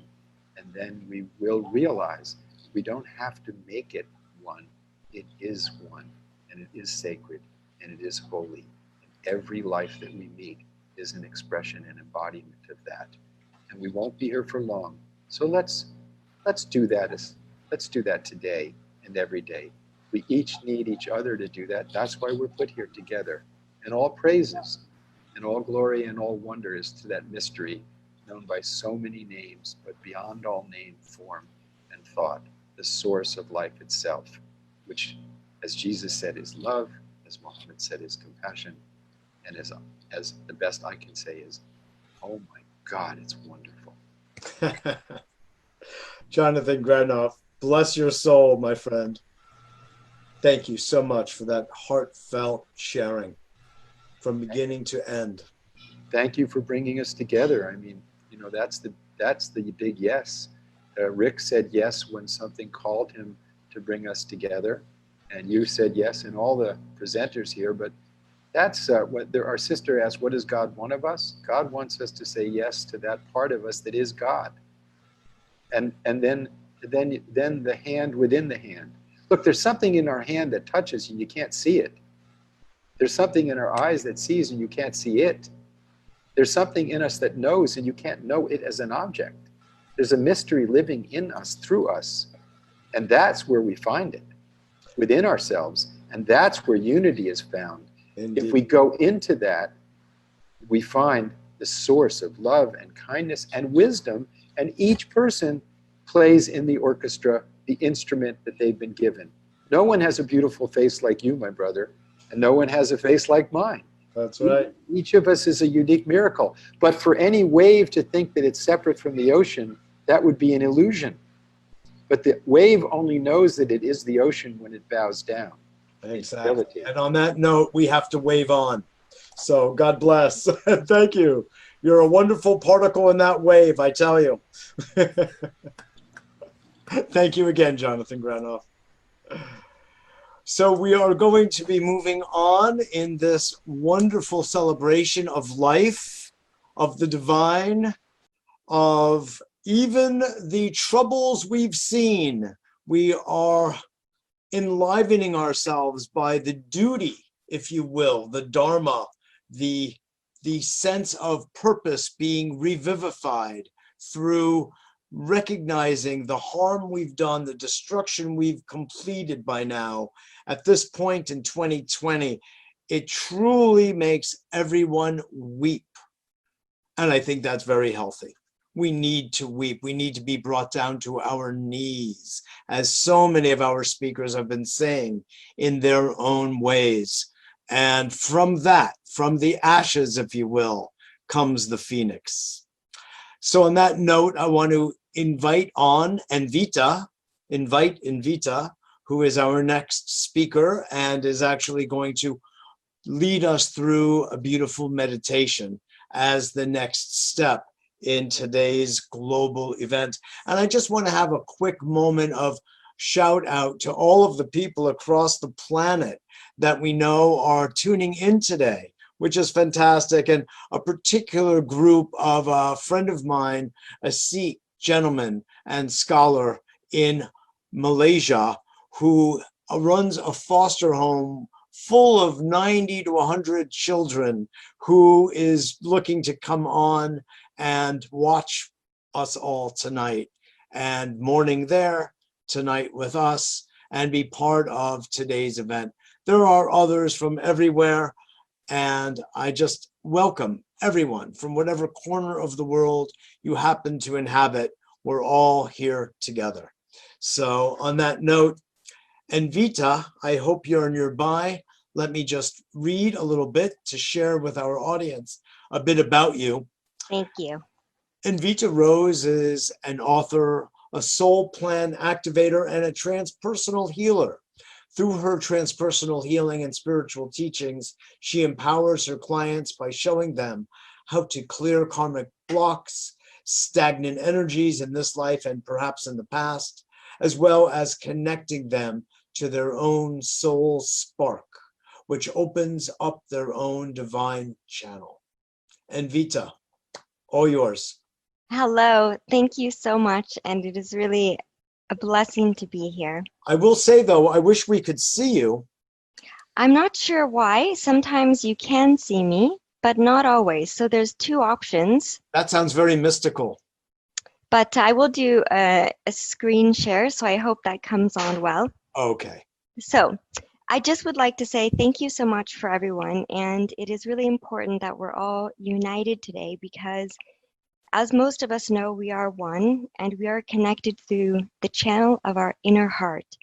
And then we will realize we don't have to make it one. It is one, and it is sacred, and it is holy. And every life that we meet is an expression and embodiment of that. And we won't be here for long. So let's do that. Let's do that today and every day. We each need each other to do that. That's why we're put here together. And all praises and all glory and all wonder is to that mystery known by so many names, but beyond all name, form, and thought, the source of life itself, which, as Jesus said, is love, as Muhammad said, is compassion, and as the best I can say is, oh my God, it's wonderful. Jonathan Granoff, bless your soul, my friend. Thank you so much for that heartfelt sharing from beginning to end. Thank you for bringing us together. I mean, you know, that's the big yes. Rick said yes when something called him to bring us together, and you said yes, and all the presenters here. But that's what our sister asked, what does God want of us? God wants us to say yes to that part of us that is God. And then the hand within the hand. Look, there's something in our hand that touches and you can't see it. There's something in our eyes that sees and you can't see it. There's something in us that knows and you can't know it as an object. There's a mystery living in us, through us. And that's where we find it, within ourselves. And that's where unity is found. Indeed. If we go into that, we find the source of love and kindness and wisdom, and each person plays in the orchestra the instrument that they've been given. No one has a beautiful face like you, my brother, and no one has a face like mine. That's right. Each of us is a unique miracle. But for any wave to think that it's separate from the ocean, that would be an illusion. But the wave only knows that it is the ocean when it bows down. Exactly. And on that note, we have to wave on. So God bless. Thank you. You're a wonderful particle in that wave, I tell you. Thank you again, Jonathan Granoff. So we are going to be moving on in this wonderful celebration of life, of the divine, of even the troubles we've seen. We are enlivening ourselves by the duty, if you will, the dharma, the sense of purpose being revivified through recognizing the harm we've done, the destruction we've completed by now. At this point in 2020, it truly makes everyone weep. And I think that's very healthy. We need to weep. We need to be brought down to our knees, as so many of our speakers have been saying in their own ways. And from that, from the ashes, if you will, comes the phoenix. So on that note, I want to invite Envita, who is our next speaker and is actually going to lead us through a beautiful meditation as the next step in today's global event. And I just want to have a quick moment of shout out to all of the people across the planet that we know are tuning in today, which is fantastic. And a particular group of a friend of mine, a Sikh gentleman and scholar in Malaysia, who runs a foster home full of 90 to 100 children, who is looking to come on and watch us all tonight, and morning there, tonight with us, and be part of today's event. There are others from everywhere, and I just welcome everyone from whatever corner of the world you happen to inhabit. We're all here together. So on that note, Envita, I hope you're nearby. Let me just read a little bit to share with our audience a bit about you. Thank you. Envita Rose is an author, a soul plan activator, and a transpersonal healer. Through her transpersonal healing and spiritual teachings, she empowers her clients by showing them how to clear karmic blocks, stagnant energies in this life and perhaps in the past, as well as connecting them to their own soul spark, which opens up their own divine channel. Envita, all yours. Hello, thank you so much. And it is really a blessing to be here. I will say though, I wish we could see you. I'm not sure why. Sometimes you can see me, but not always. So there's two options. That sounds very mystical. But I will do a screen share, so I hope that comes on well. Okay. So I just would like to say thank you so much for everyone. And it is really important that we're all united today because, as most of us know, we are one and we are connected through the channel of our inner heart,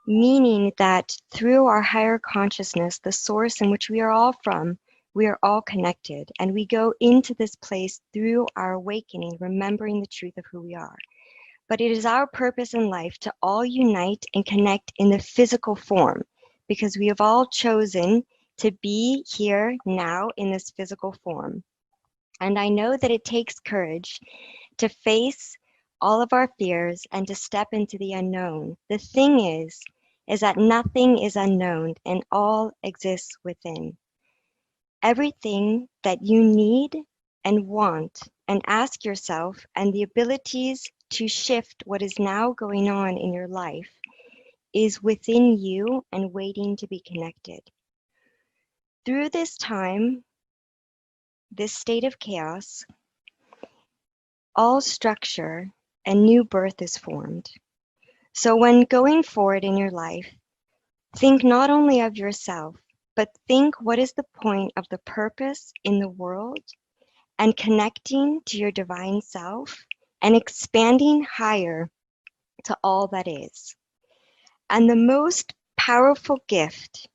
meaning that through our higher consciousness, the source in which we are all from, we are all connected, and we go into this place through our awakening, remembering the truth of who we are. But it is our purpose in life to all unite and connect in the physical form, because we have all chosen to be here now in this physical form. And I know that it takes courage to face all of our fears and to step into the unknown. The thing is that nothing is unknown and all exists within. Everything that you need and want and ask yourself, and the abilities to shift what is now going on in your life, is within you and waiting to be connected. Through this time, this state of chaos, all structure and new birth is formed. So when going forward in your life, think not only of yourself, but think what is the point of the purpose in the world, and connecting to your divine self and expanding higher to all that is. And the most powerful gift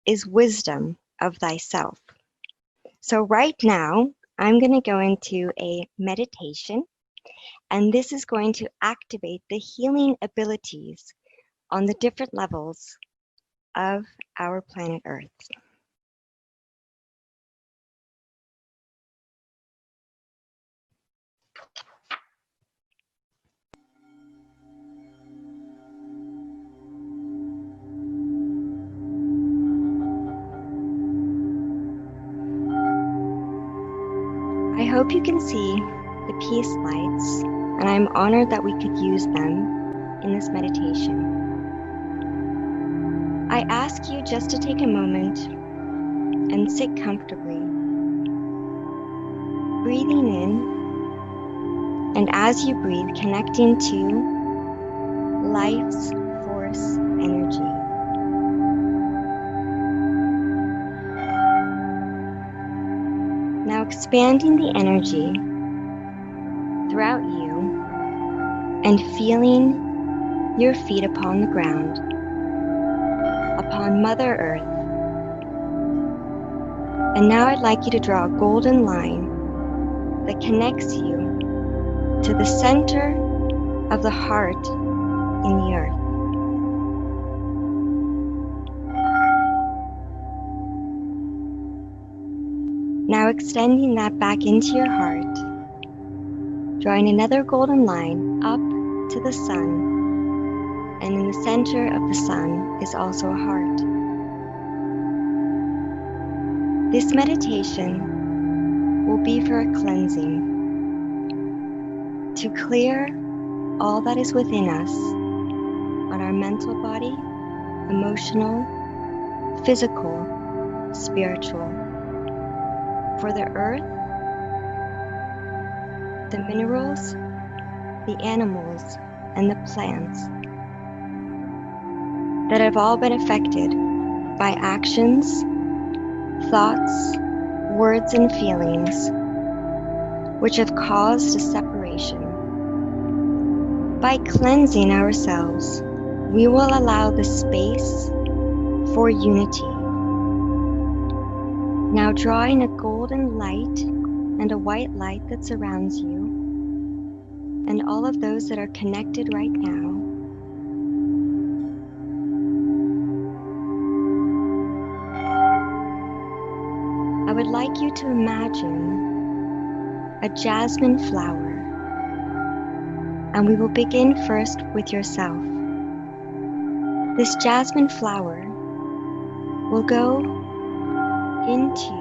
is wisdom of thyself. So right now, I'm going to go into a meditation, and this is going to activate the healing abilities on the different levels of our planet Earth. I hope you can see the peace lights, and I'm honored that we could use them in this meditation. I ask you just to take a moment and sit comfortably, breathing in, and as you breathe, connecting to life's force energy. Now expanding the energy throughout you and feeling your feet upon the ground, upon Mother Earth. And now I'd like you to draw a golden line that connects you to the center of the heart in the earth. Now extending that back into your heart, drawing another golden line up to the sun, and in the center of the sun is also a heart. This meditation will be for a cleansing, to clear all that is within us on our mental body, emotional, physical, spiritual, for the earth, the minerals, the animals, and the plants that have all been affected by actions, thoughts, words, and feelings which have caused a separation. By cleansing ourselves, we will allow the space for unity. Now drawing a golden light and a white light that surrounds you, and all of those that are connected right now, I would like you to imagine a jasmine flower, and we will begin first with yourself. This jasmine flower will go into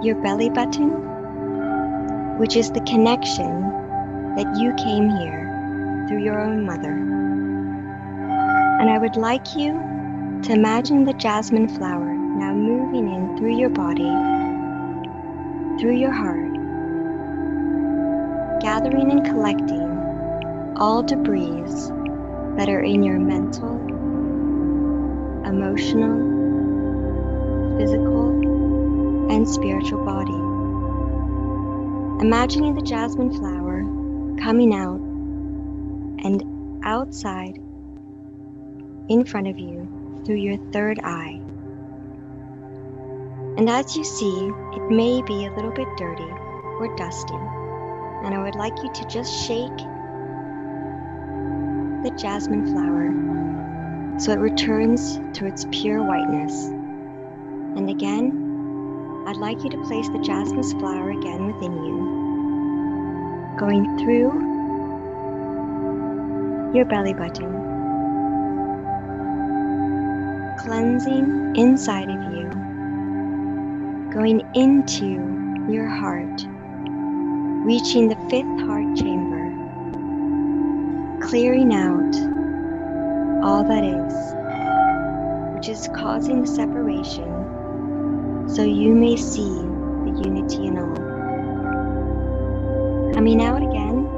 your belly button, which is the connection that you came here through your own mother. And I would like you to imagine the jasmine flower now moving in through your body, through your heart, gathering and collecting all debris that are in your mental, emotional, physical, and spiritual body. Imagining the jasmine flower coming out and outside in front of you through your third eye. And as you see, it may be a little bit dirty or dusty, and I would like you to just shake the jasmine flower so it returns to its pure whiteness. And again, I'd like you to place the jasmine flower again within you, going through your belly button, cleansing inside of you, going into your heart, reaching the fifth heart chamber, clearing out all that is, which is causing the separation, so you may see the unity in all. Coming out again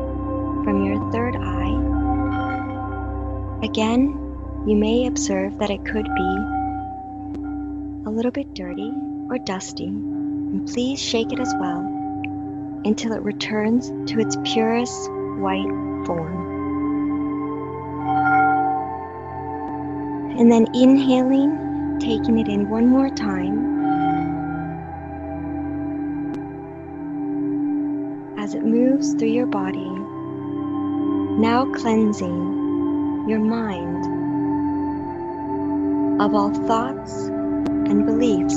from your third eye. Again, you may observe that it could be a little bit dirty or dusty, and please shake it as well until it returns to its purest white form. And then inhaling, taking it in one more time, as it moves through your body, now cleansing your mind of all thoughts and beliefs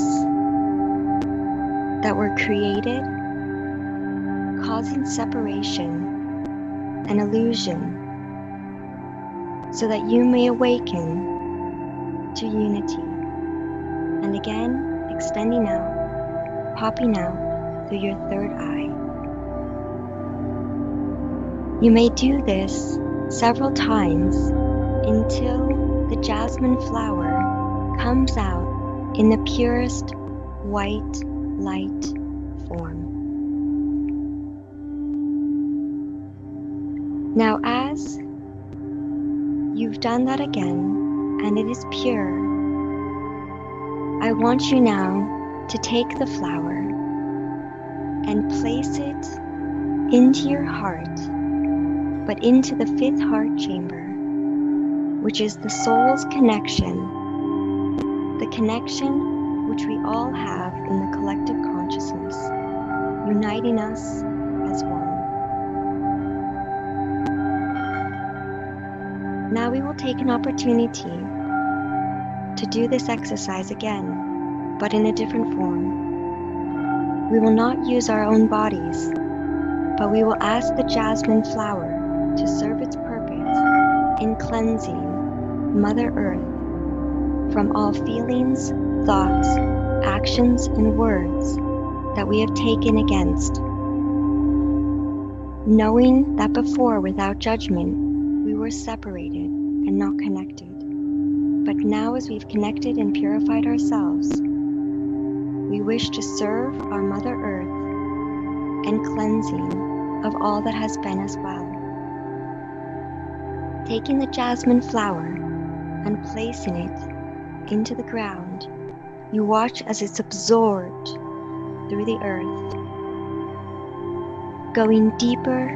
that were created, causing separation and illusion, so that you may awaken to unity. And again, extending out, popping out through your third eye. You may do this several times until the jasmine flower comes out in the purest white light form. Now, as you've done that again, and it is pure, I want you now to take the flower and place it into your heart, but into the fifth heart chamber, which is the soul's connection, the connection which we all have in the collective consciousness. uniting us as one. Now we will take an opportunity to do this exercise again, but in a different form. We will not use our own bodies, but we will ask the jasmine flower to serve its purpose in cleansing Mother Earth from all feelings, thoughts, actions, and words that we have taken against. Knowing that before, without judgment, we were separated and not connected. But now, as we've connected and purified ourselves, we wish to serve our Mother Earth and cleansing of all that has been as well. Taking the jasmine flower and placing it into the ground, you watch as it's absorbed through the earth, going deeper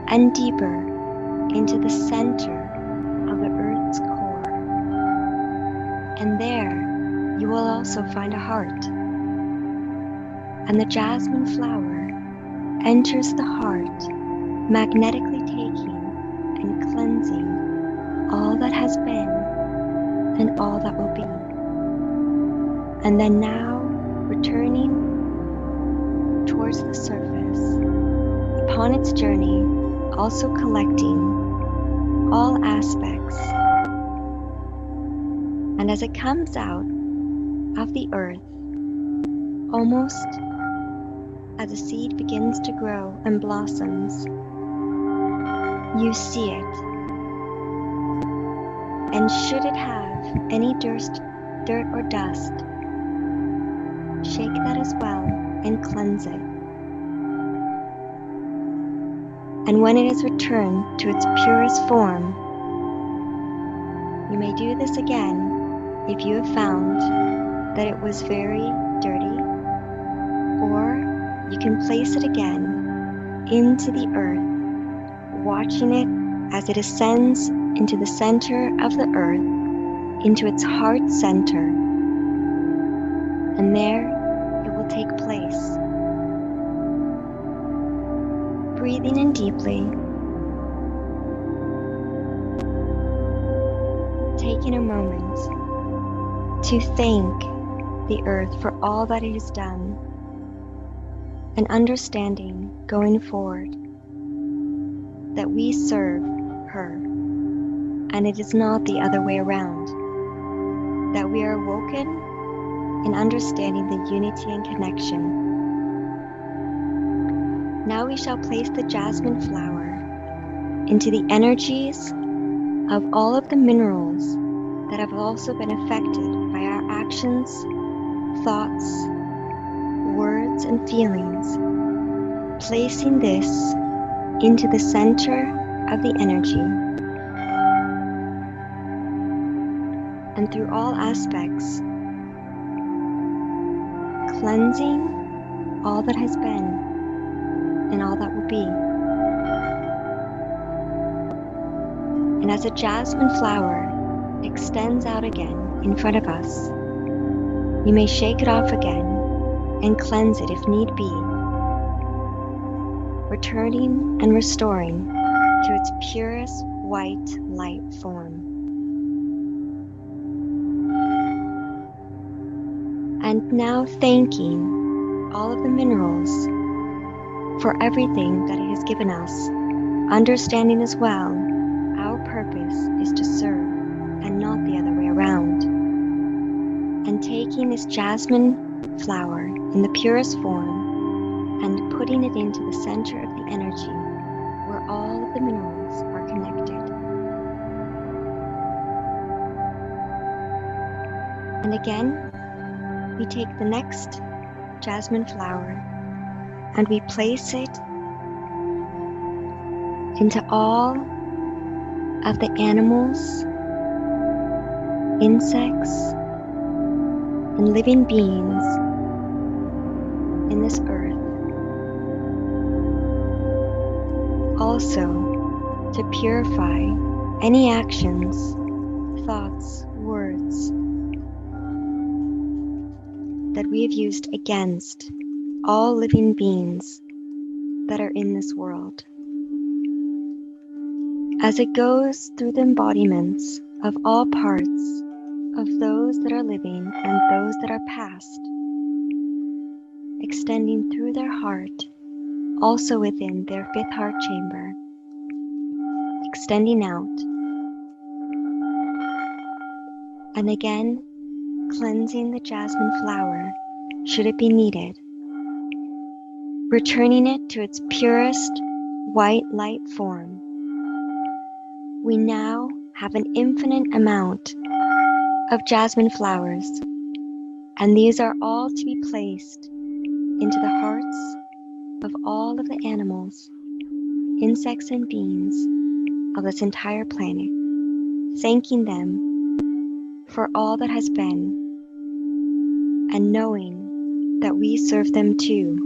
and deeper into the center of the earth's core. And there you will also find a heart. And the jasmine flower enters the heart, magnetically taking and cleansing all that has been and all that will be. And then now returning towards the surface, upon its journey, also collecting all aspects. And as it comes out of the earth, almost as a seed begins to grow and blossoms, you see it. And should it have any dirt or dust, shake that as well and cleanse it. And when it is returned to its purest form, you may do this again if you have found that it was very dirty, or you can place it again into the earth, watching it as it ascends into the center of the earth, into its heart center. And there it will take place. Breathing in deeply, taking a moment to thank the earth for all that it has done, and understanding going forward that we serve her, and it is not the other way around, that we are awoken in understanding the unity and connection. Now we shall place the jasmine flower into the energies of all of the minerals that have also been affected by our actions, thoughts, words, and feelings, placing this into the center of the energy. And through all aspects, cleansing all that has been and all that will be. And as a jasmine flower extends out again in front of us, you may shake it off again and cleanse it if need be, returning and restoring to its purest white light form. And now thanking all of the minerals for everything that it has given us, understanding as well our purpose is to serve and not the other way around. And taking this jasmine flower in the purest form and putting it into the center of the energy where all of the minerals are connected. And again, we take the next jasmine flower and we place it into all of the animals, insects, and living beings in this earth. Also, to purify any actions, thoughts, words that we have used against all living beings that are in this world. As it goes through the embodiments of all parts of those that are living and those that are past, extending through their heart, also within their fifth heart chamber, extending out, and again cleansing the jasmine flower, should it be needed, returning it to its purest white light form. We now have an infinite amount of jasmine flowers, and these are all to be placed into the hearts of all of the animals, insects, and beings of this entire planet, thanking them for all that has been, and knowing that we serve them too,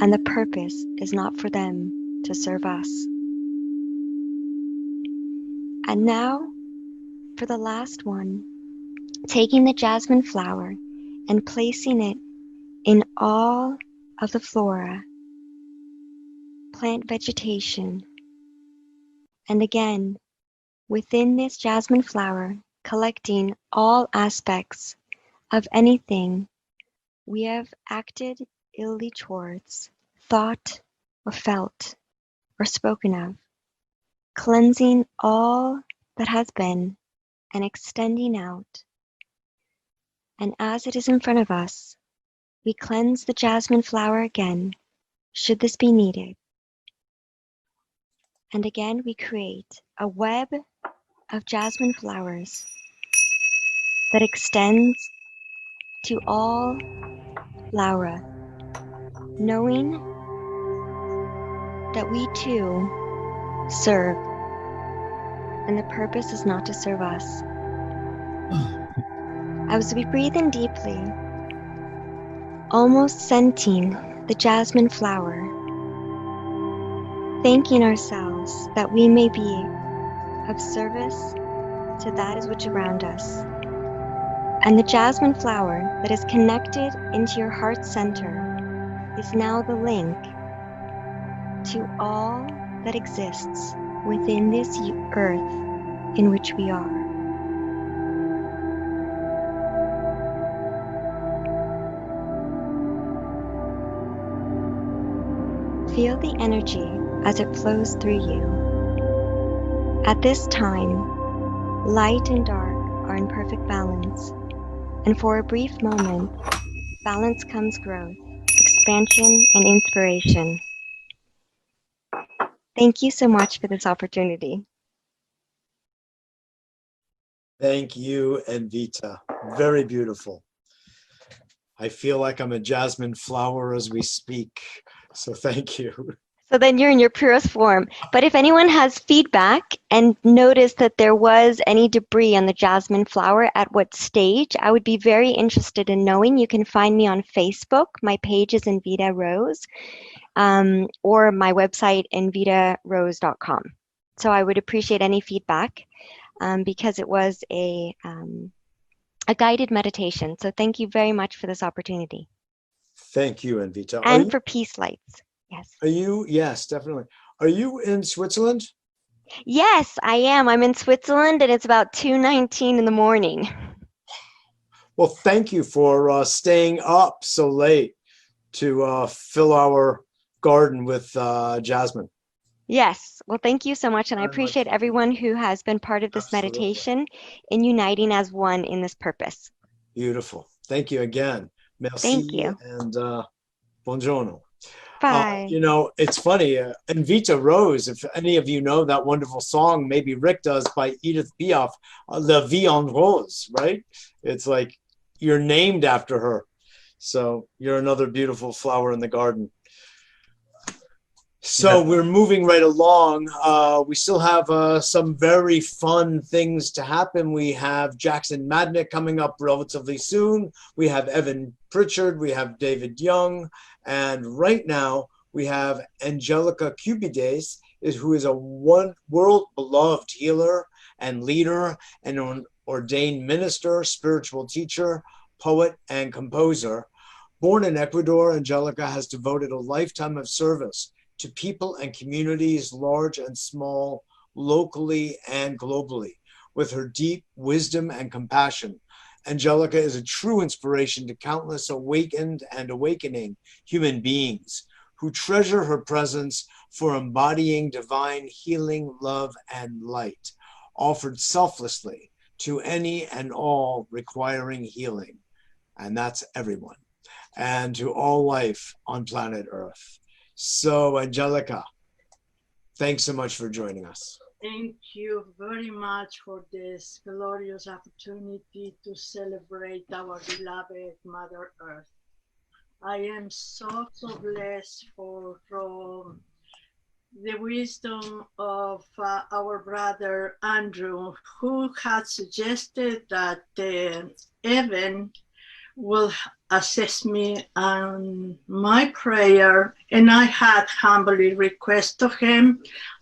and the purpose is not for them to serve us. And now, for the last one, taking the jasmine flower and placing it in all of the flora, plant vegetation, and again, within this jasmine flower, collecting all aspects of anything we have acted illy towards, thought or felt or spoken of, cleansing all that has been and extending out. And as it is in front of us, we cleanse the jasmine flower again, should this be needed. And again, we create a web of jasmine flowers that extends to all Laura, knowing that we too serve, and the purpose is not to serve us. As we breathe in deeply, almost scenting the jasmine flower, thanking ourselves that we may be of service to that is which around us. And the jasmine flower that is connected into your heart center is now the link to all that exists within this earth in which we are. Feel the energy as it flows through you. At this time, light and dark are in perfect balance, and for a brief moment, balance comes growth, expansion, and inspiration. Thank you so much for this opportunity. Thank you, Envita. Very beautiful. I feel like I'm a jasmine flower as we speak, so thank you. So then you're in your purest form. But if anyone has feedback and noticed that there was any debris on the jasmine flower at what stage, I would be very interested in knowing. You can find me on Facebook. My page is Envita Rose, or my website, envitarose.com. So I would appreciate any feedback because it was a guided meditation. So thank you very much for this opportunity. Thank you, Envita. And for peace lights. Yes. Are you? Yes, definitely. Are you in Switzerland? Yes, I am. I'm in Switzerland and it's about 2:19 in the morning. Well, thank you for staying up so late to fill our garden with jasmine. Yes. Well, thank you so much. And I appreciate everyone who has been part of this meditation in uniting as one in this purpose. Beautiful. Thank you again. Merci. Thank you. And buongiorno. Bye. You know, it's funny, Envita Rose, if any of you know that wonderful song, maybe Rick does, by Edith Piaf, La Vie en Rose, right? It's like you're named after her. So you're another beautiful flower in the garden. So we're moving right along. We still have some very fun things to happen. We have Jackson Madnick coming up relatively soon. We have Evan Pritchard. We have David Young. And right now we have Angelica Cubides, who is a world beloved healer and leader and an ordained minister, spiritual teacher, poet, and composer, Born in Ecuador, Angelica has devoted a lifetime of service to people and communities large and small, locally and globally. With her deep wisdom and compassion, Angelica is a true inspiration to countless awakened and awakening human beings who treasure her presence for embodying divine healing, love, and light, offered selflessly to any and all requiring healing. And that's everyone. And to all life on planet Earth. So, Angelica, thanks so much for joining us. Thank you very much for this glorious opportunity to celebrate our beloved Mother Earth. I am so blessed from the wisdom of our brother Andrew, who had suggested that Evan will assist me on my prayer, and I had humbly requested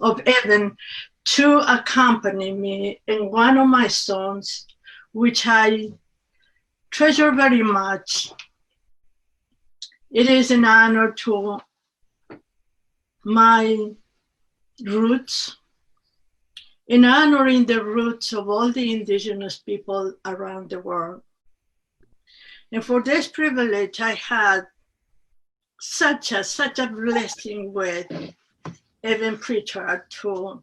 of Evan to accompany me in one of my songs, which I treasure very much. It is an honor to my roots, in honoring the roots of all the indigenous people around the world. And for this privilege, I had such a blessing with Evan Pritchard to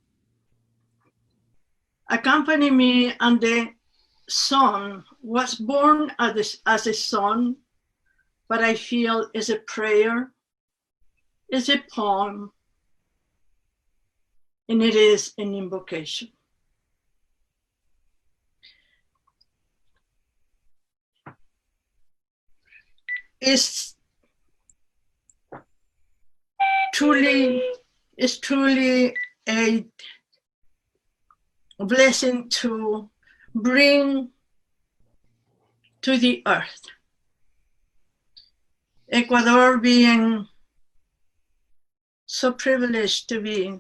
accompany me on the song. Was born as a song, but I feel is a prayer, is a poem, and it is an invocation. It's truly a blessing to bring to the earth. Ecuador being so privileged to be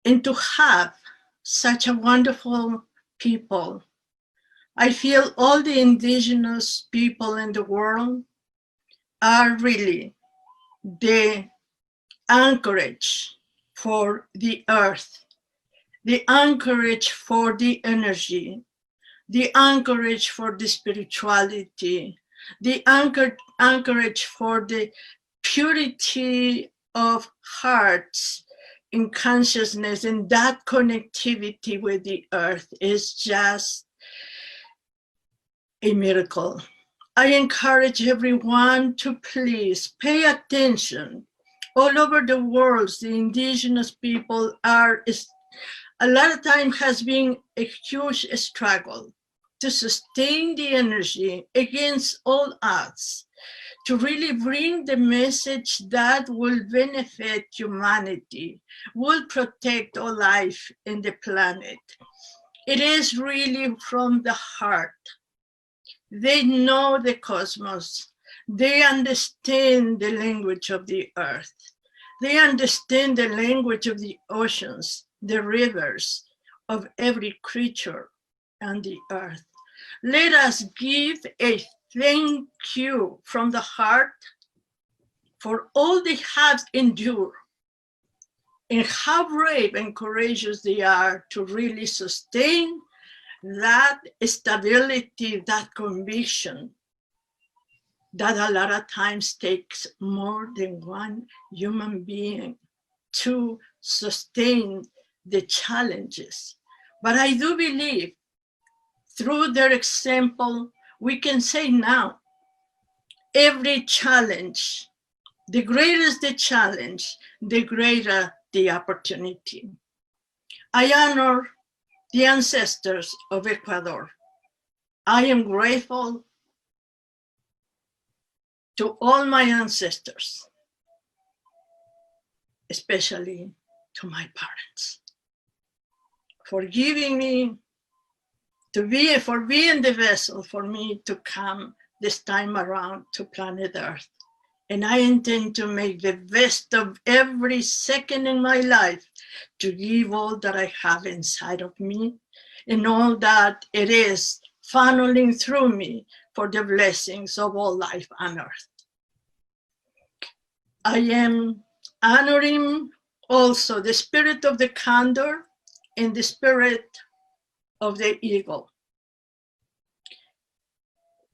and to have such a wonderful people. I feel all the indigenous people in the world are really the anchorage for the earth, the anchorage for the energy, the anchorage for the spirituality, the anchorage for the purity of hearts and consciousness, and that connectivity with the earth is just a miracle. I encourage everyone to please pay attention. All over the world, the indigenous people are, a lot of time has been a huge struggle to sustain the energy against all odds, to really bring the message that will benefit humanity, will protect all life in the planet. It is really from the heart. They know the cosmos. They understand the language of the earth. They understand the language of the oceans, the rivers, of every creature on the earth. Let us give a thank you from the heart for all they have endured and how brave and courageous they are to really sustain that stability, that conviction that a lot of times takes more than one human being to sustain the challenges. But I do believe through their example, we can say now, every challenge, the greater the challenge, the greater the opportunity. I honor the ancestors of Ecuador. I am grateful to all my ancestors, especially to my parents, for giving me for being the vessel for me to come this time around to planet Earth. And I intend to make the best of every second in my life to give all that I have inside of me and all that it is funneling through me for the blessings of all life on earth. I am honoring also the spirit of the condor and the spirit of the eagle.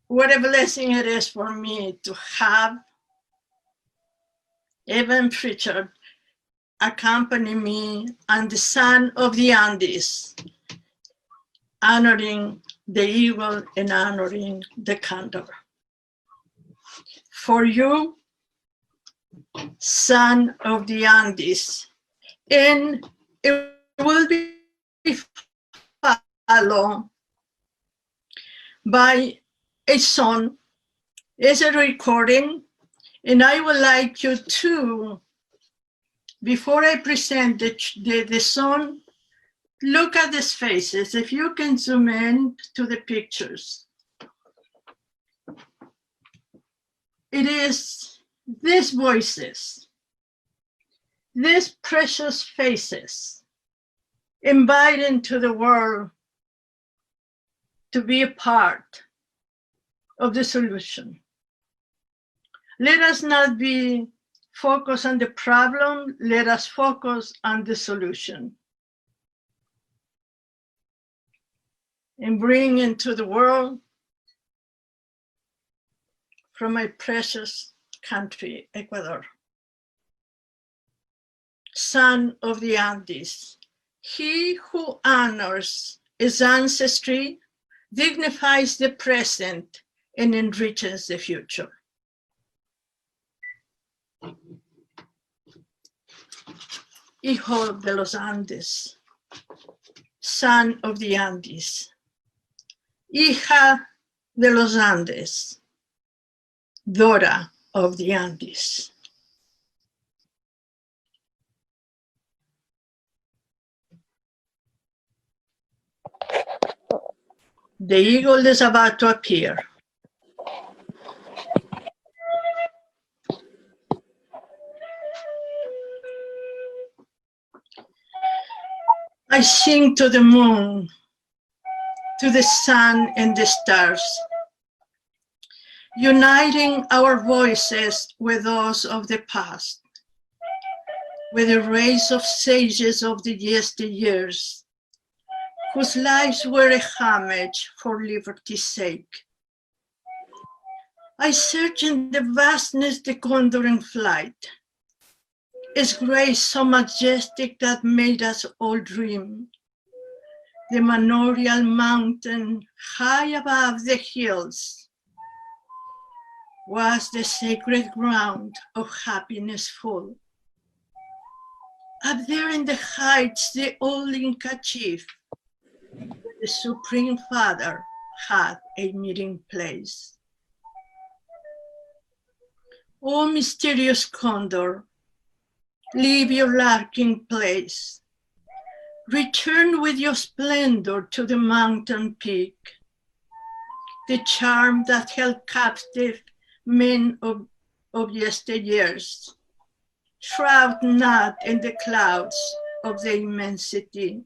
What a blessing it is for me to have Evan Pritchard accompany me on the Son of the Andes, honoring the eagle and honoring the condor. For you, Son of the Andes, and it will be followed by a song as a recording, and I would like you to, before I present the song, look at these faces. If you can zoom in to the pictures. It is these voices, these precious faces, inviting to the world to be a part of the solution. Let us not be focused on the problem, let us focus on the solution. And bring into the world from my precious country, Ecuador. Son of the Andes, he who honors his ancestry dignifies the present and enriches the future. Hijo de los Andes, son of the Andes, hija de los Andes, daughter of the Andes. The eagle is about to appear. I sing to the moon, to the sun and the stars, uniting our voices with those of the past, with the race of sages of the yesteryears, whose lives were a homage for liberty's sake. I search in the vastness the conjuring flight, its grace so majestic that made us all dream. The manorial mountain high above the hills was the sacred ground of happiness full. Up there in the heights, the old Inca chief, the Supreme Father, had a meeting place. O mysterious condor, leave your lurking place. Return with your splendor to the mountain peak, the charm that held captive men of yesteryears. Shroud not in the clouds of the immensity.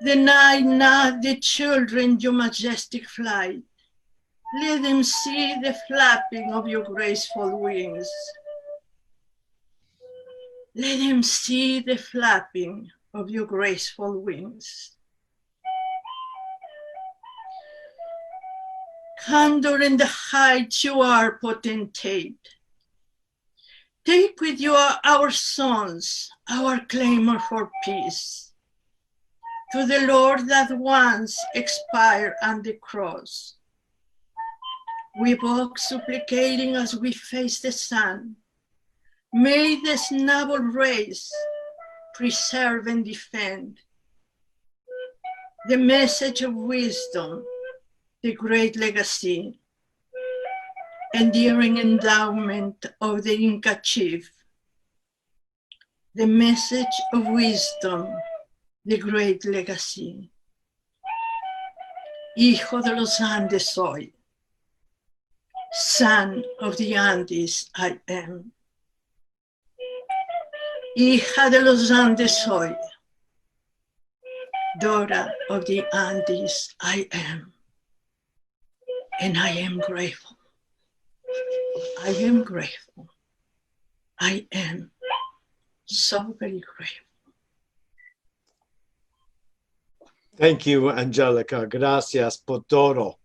Deny not the children your majestic flight. Let them see the flapping of your graceful wings. Let them see the flapping of your graceful wings. Condor in the heights, you are potentate. Take with you our sons, our clamor for peace. To the Lord that once expired on the cross. We walk supplicating as we face the sun. May this noble race preserve and defend the message of wisdom, the great legacy, enduring endowment of the Inca chief, the message of wisdom, the great legacy. Hijo de los Andes soy, son of the Andes I am. Hija de los Andes soy, daughter of the Andes, I am. And I am grateful. I am grateful. I am so very grateful. Thank you, Angelica. Gracias por todo.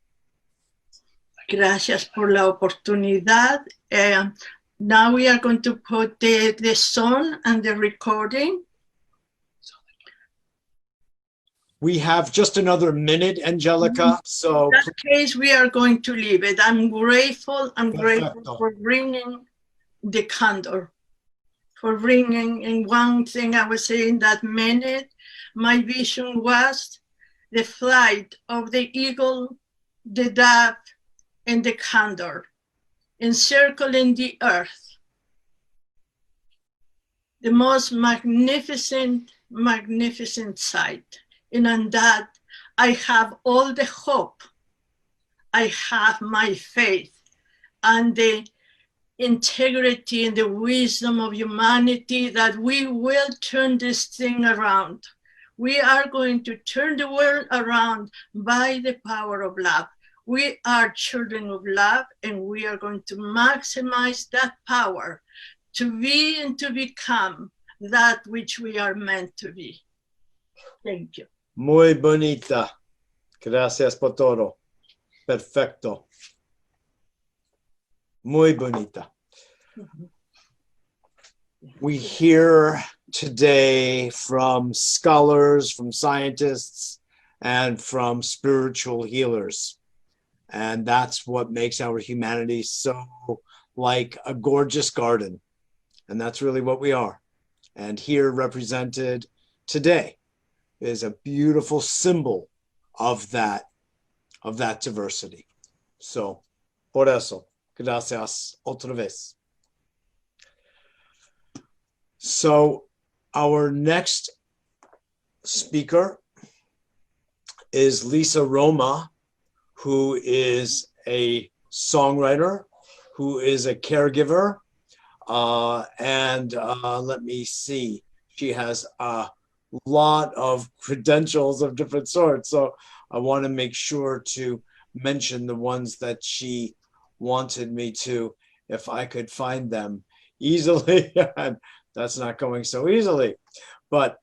Gracias por la oportunidad. Now we are going to put the song and the recording. We have just another minute, Angelica. So in that case, we are going to leave it. I'm grateful. I'm grateful Perfecto. for bringing the candor, for bringing. And one thing I was saying that minute, my vision was the flight of the eagle, the dove, and the candor, encircling the earth. The most magnificent, magnificent sight. And on that, I have all the hope. I have my faith and the integrity and the wisdom of humanity that we will turn this thing around. We are going to turn the world around by the power of love. We are children of love, and we are going to maximize that power to be and to become that which we are meant to be. Thank you. Muy bonita. Gracias por todo. Perfecto. Muy bonita. We hear today from scholars, from scientists, and from spiritual healers. And that's what makes our humanity so like a gorgeous garden. And that's really what we are. And here represented today is a beautiful symbol of that diversity. So, por eso, gracias otra vez. So, our next speaker is Lisa Roma, who is a songwriter, who is a caregiver, and let me see, she has a lot of credentials of different sorts. So I want to make sure to mention the ones that she wanted me to, if I could find them easily. And that's not going so easily. But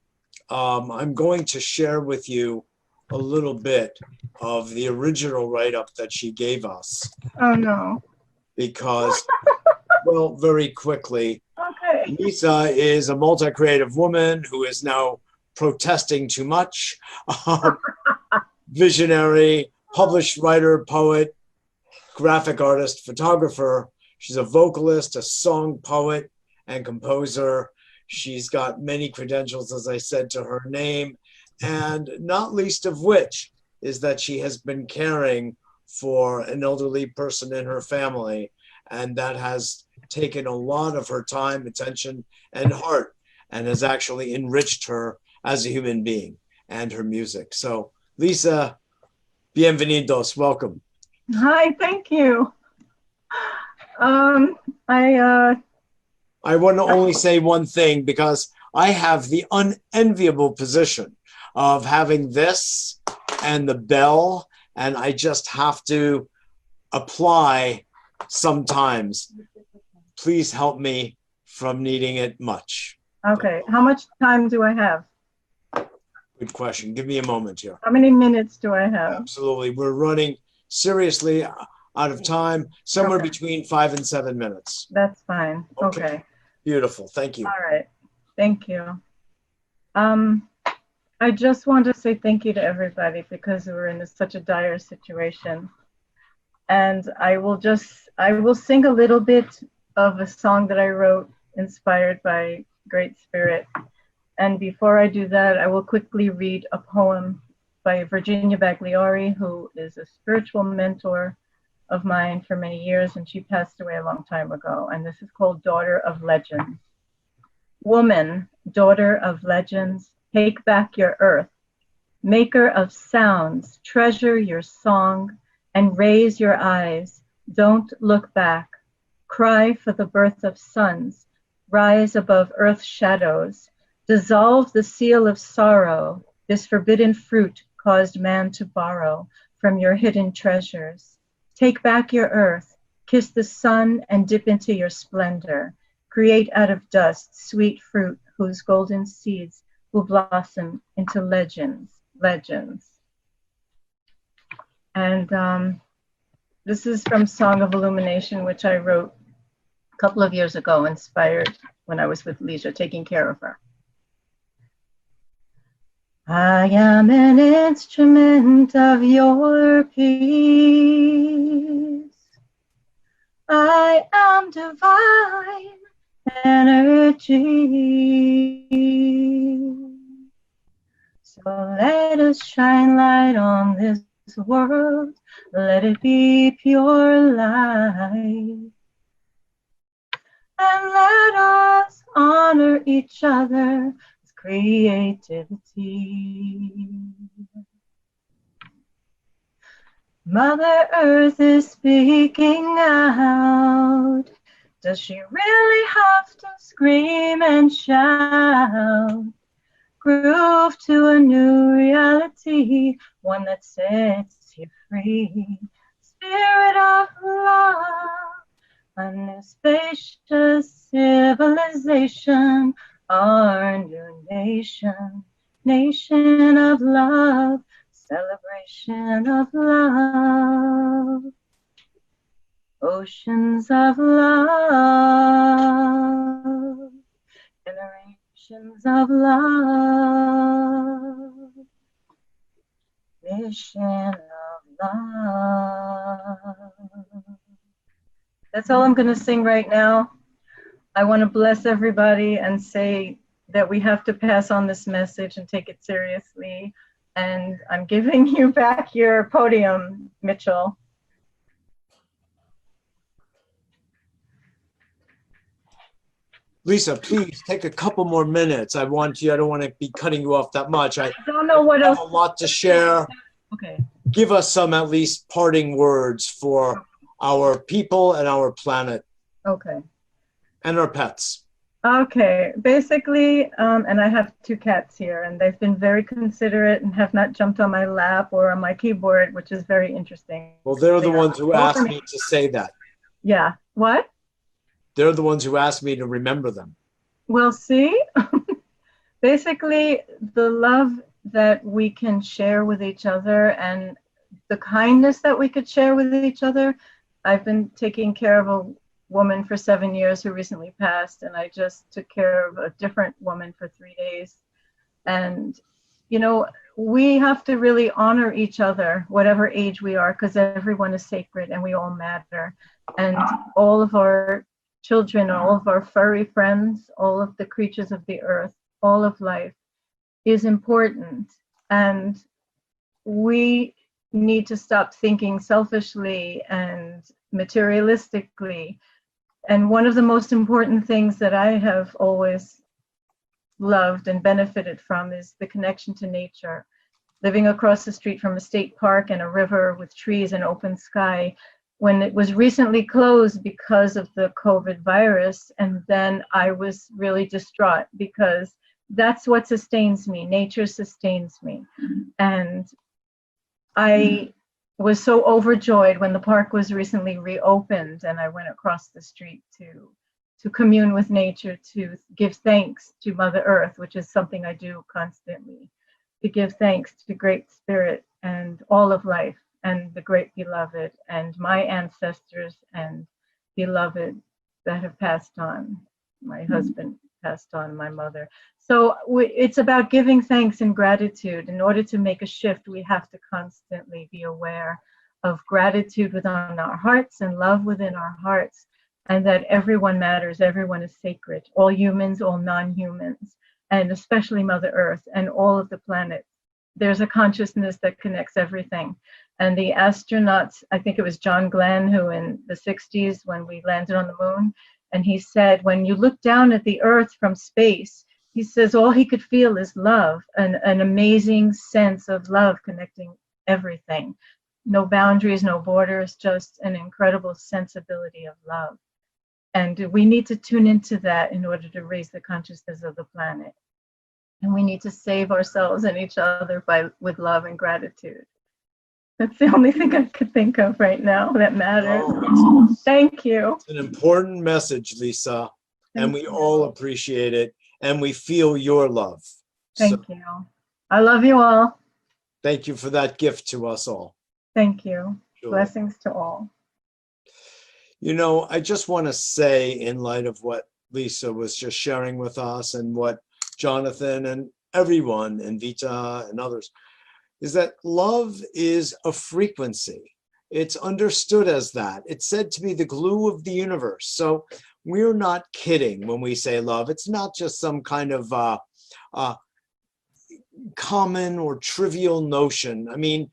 I'm going to share with you a little bit of the original write-up that she gave us. Oh, no. Because, well, very quickly, Okay. Lisa is a multi-creative woman who is now protesting too much, visionary, published writer, poet, graphic artist, photographer. She's a vocalist, a song poet, and composer. She's got many credentials, as I said, to her name, and not least of which is that she has been caring for an elderly person in her family, and that has taken a lot of her time, attention, and heart, and has actually enriched her as a human being and her music. So, Lisa, bienvenidos, welcome. Hi, thank you. I want to only say one thing, because I have the unenviable position of having this and the bell, and I just have to apply sometimes. Please help me from needing it much. Okay, how much time do I have? Good question. Give me a moment here. How many minutes do I have? Absolutely. We're running seriously out of time, somewhere between 5 and 7 minutes. That's fine. Okay. Beautiful. Thank you. All right. Thank you. I just want to say thank you to everybody, because we're in such a dire situation. And I will sing a little bit of a song that I wrote inspired by Great Spirit. And before I do that, I will quickly read a poem by Virginia Bagliori, who is a spiritual mentor of mine for many years, and she passed away a long time ago. And this is called Daughter of Legends. Woman, daughter of legends, take back your earth. Maker of sounds, treasure your song and raise your eyes. Don't look back. Cry for the birth of sons. Rise above earth's shadows. Dissolve the seal of sorrow. This forbidden fruit caused man to borrow from your hidden treasures. Take back your earth, kiss the sun and dip into your splendor. Create out of dust sweet fruit whose golden seeds will blossom into legends. And this is from Song of Illumination, which I wrote a couple of years ago, inspired when I was with Leisha, taking care of her. I am an instrument of your peace. I am divine energy. So let us shine light on this world. Let it be pure light. And let us honor each other's creativity. Mother Earth is speaking out. Does she really have to scream and shout? Groove to a new reality, one that sets you free. Spirit of love, a new spacious civilization, our new nation, nation of love, celebration of love, oceans of love, generations of love, mission of love. That's all I'm going to sing right now. I want to bless everybody and say that we have to pass on this message and take it seriously. And I'm giving you back your podium, Mitchell. Lisa, please take a couple more minutes. I don't want to be cutting you off that much. I don't know what else. Have a lot to share. Okay. Give us some at least parting words for our people and our planet. Okay. And our pets. Okay, basically, and I have 2 cats here, and they've been very considerate and have not jumped on my lap or on my keyboard, which is very interesting. Well, they're the ones who asked me to say that. Yeah, what? They're the ones who asked me to remember them. Well, see, basically, the love that we can share with each other and the kindness that we could share with each other. I've been taking care of a woman for 7 years who recently passed, and I just took care of a different woman for 3 days. And, you know, we have to really honor each other, whatever age we are, because everyone is sacred and we all matter. And all of our children, all of our furry friends, all of the creatures of the earth, all of life is important. And we need to stop thinking selfishly and materialistically. And one of the most important things that I have always loved and benefited from is the connection to nature. Living across the street from a state park and a river with trees and open sky, when it was recently closed because of the COVID virus, and then I was really distraught because that's what sustains me. Nature sustains me. And I was so overjoyed when the park was recently reopened, and I went across the street to commune with nature, to give thanks to Mother Earth, which is something I do constantly, to give thanks to Great Spirit and all of life and the great beloved and my ancestors and beloved that have passed on. My husband passed on, my mother. So it's about giving thanks and gratitude. In order to make a shift, we have to constantly be aware of gratitude within our hearts and love within our hearts, and that everyone matters, everyone is sacred, all humans, all non-humans, and especially Mother Earth and all of the planets. There's a consciousness that connects everything. And the astronauts, I think it was John Glenn, who in the 60s when we landed on the moon, and he said, when you look down at the Earth from space, he says all he could feel is love, an amazing sense of love connecting everything. No boundaries, no borders, just an incredible sensibility of love. And we need to tune into that in order to raise the consciousness of the planet. And we need to save ourselves and each other with love and gratitude. That's the only thing I could think of right now that matters. Oh, Thank you. it's an important message, Lisa, and we all appreciate it, and we feel your love. Thank you. I love you all. Thank you for that gift to us all. Thank you. Sure. Blessings to all. You know, I just want to say, in light of what Lisa was just sharing with us and what Jonathan and everyone, Envita and others, is that love is a frequency. It's understood as that. It's said to be the glue of the universe. So we're not kidding when we say love. It's not just some kind of common or trivial notion. I mean,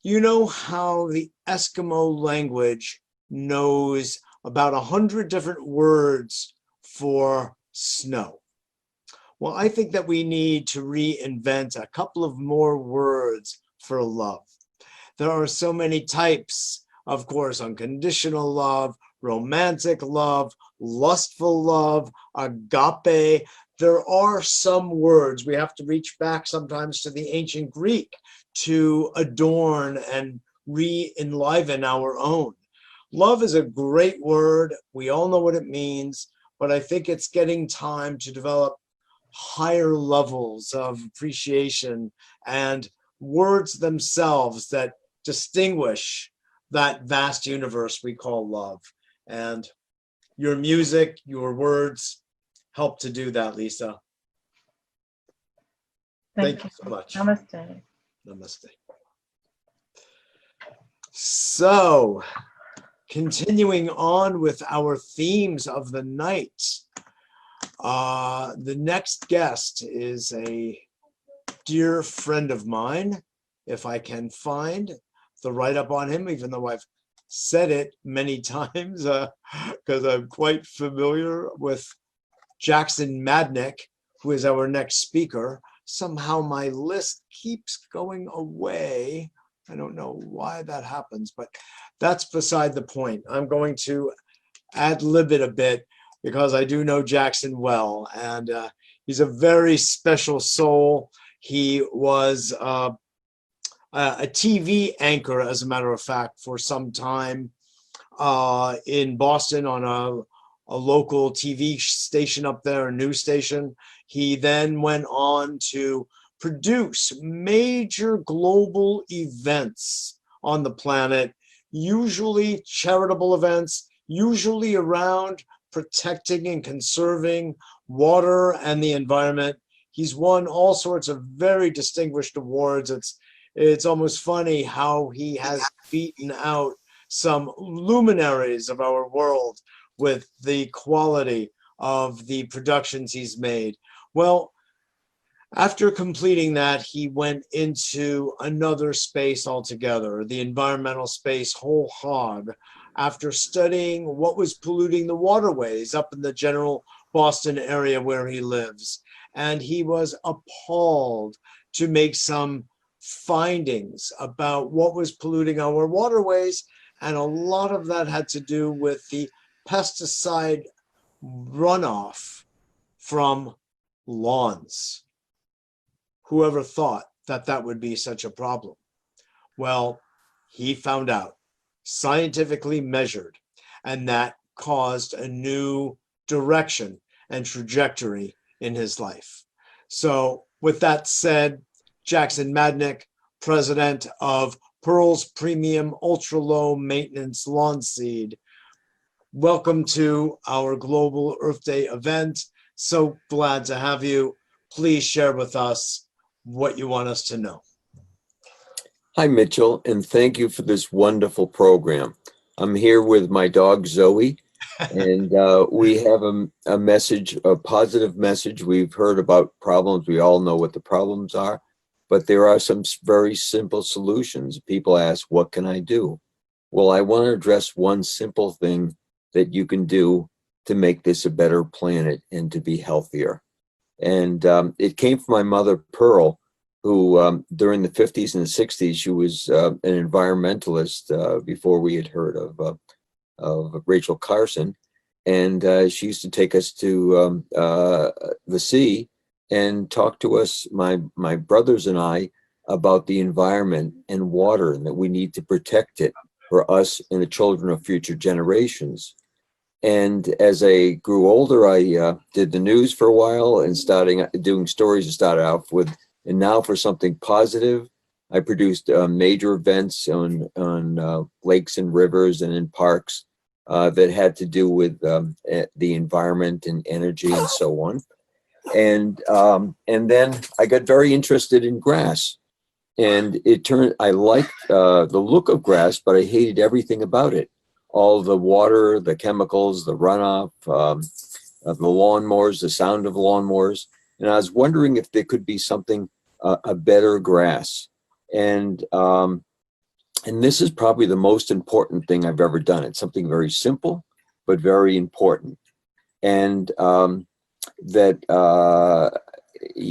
you know how the Eskimo language knows about 100 different words for snow. Well, I think that we need to reinvent a couple of more words for love. There are so many types, of course: unconditional love, romantic love, lustful love, agape. There are some words, we have to reach back sometimes to the ancient Greek to adorn and re-enliven our own. Love is a great word. We all know what it means, but I think it's getting time to develop higher levels of appreciation and words themselves that distinguish that vast universe we call love. And your music, your words help to do that, Lisa. Thank you so much. Namaste. Namaste. So, continuing on with our themes of the night, the next guest is a dear friend of mine. If I can find the write-up on him, even though I've said it many times, because I'm quite familiar with Jackson Madnick, who is our next speaker. Somehow my list keeps going away. I don't know why that happens, but that's beside the point. I'm going to ad-lib it a bit because I do know Jackson well, and he's a very special soul. He was a TV anchor, as a matter of fact, for some time in Boston on a local TV station up there, a news station. He then went on to produce major global events on the planet, usually charitable events, usually around protecting and conserving water and the environment. He's won all sorts of very distinguished awards. It's almost funny how he has beaten out some luminaries of our world with the quality of the productions he's made. Well, after completing that, he went into another space altogether, the environmental space whole hog, after studying what was polluting the waterways up in the general Boston area where he lives. And he was appalled to make some findings about what was polluting our waterways. And a lot of that had to do with the pesticide runoff from lawns. Whoever thought that that would be such a problem? Well, he found out, scientifically measured, and that caused a new direction and trajectory in his life. So with that said, Jackson Madnick, president of Pearl's Premium Ultra Low Maintenance Lawn Seed, welcome to our Global Earth Day event. So glad to have you. Please share with us what you want us to know. Hi, Mitchell, and thank you for this wonderful program. I'm here with my dog, Zoe, and we have a message, a positive message. We've heard about problems. We all know what the problems are, but there are some very simple solutions. People ask, what can I do? Well, I want to address one simple thing that you can do to make this a better planet and to be healthier. And it came from my mother, Pearl, who during the 50s and the 60s, she was an environmentalist before we had heard of Rachel Carson. And she used to take us to the sea and talk to us, my brothers and I, about the environment and water, and that we need to protect it for us and the children of future generations. And as I grew older, I did the news for a while and doing stories to start out with. And now for something positive, I produced major events on lakes and rivers and in parks that had to do with the environment and energy and so on. And then I got very interested in grass. And I liked the look of grass, but I hated everything about it. All the water, the chemicals, the runoff, the lawnmowers, the sound of lawnmowers. And I was wondering if there could be something, a better grass. And this is probably the most important thing I've ever done. It's something very simple, but very important. And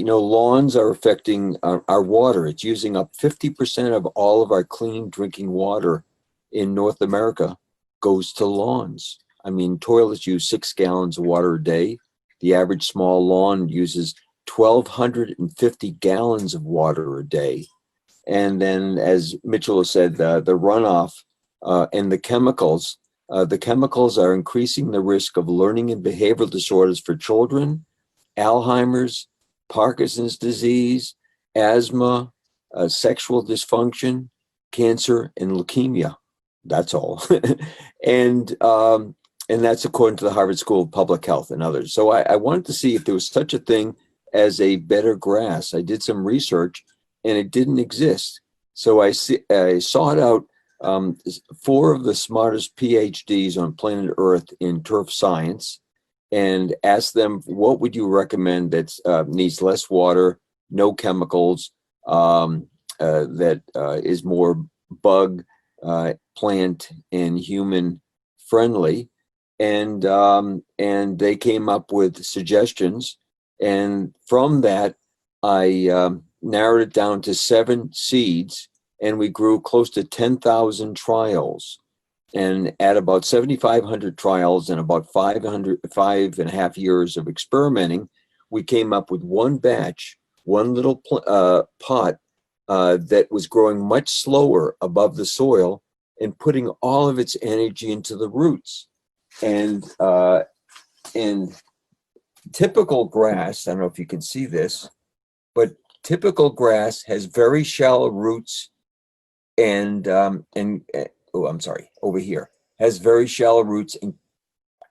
lawns are affecting our water. It's using up 50% of all of our clean drinking water in North America goes to lawns. I mean, toilets use 6 gallons of water a day. The average small lawn uses 1,250 gallons of water a day. And then, as Mitchell has said, the runoff and the chemicals are increasing the risk of learning and behavioral disorders for children, Alzheimer's, Parkinson's disease, asthma, sexual dysfunction, cancer, and leukemia. That's all. And that's according to the Harvard School of Public Health and others. So I wanted to see if there was such a thing as a better grass. I did some research and it didn't exist. So I sought out 4 of the smartest PhDs on planet Earth in turf science and asked them, what would you recommend that needs less water, no chemicals, that is more bug, plant, and human friendly? And they came up with suggestions. And from that, I narrowed it down to 7 seeds, and we grew close to 10,000 trials. And at about 7,500 trials and about 5.5 years of experimenting, we came up with one batch, one little pot that was growing much slower above the soil and putting all of its energy into the roots. And typical grass, I don't know if you can see this, but typical grass has very shallow roots over here, has very shallow roots and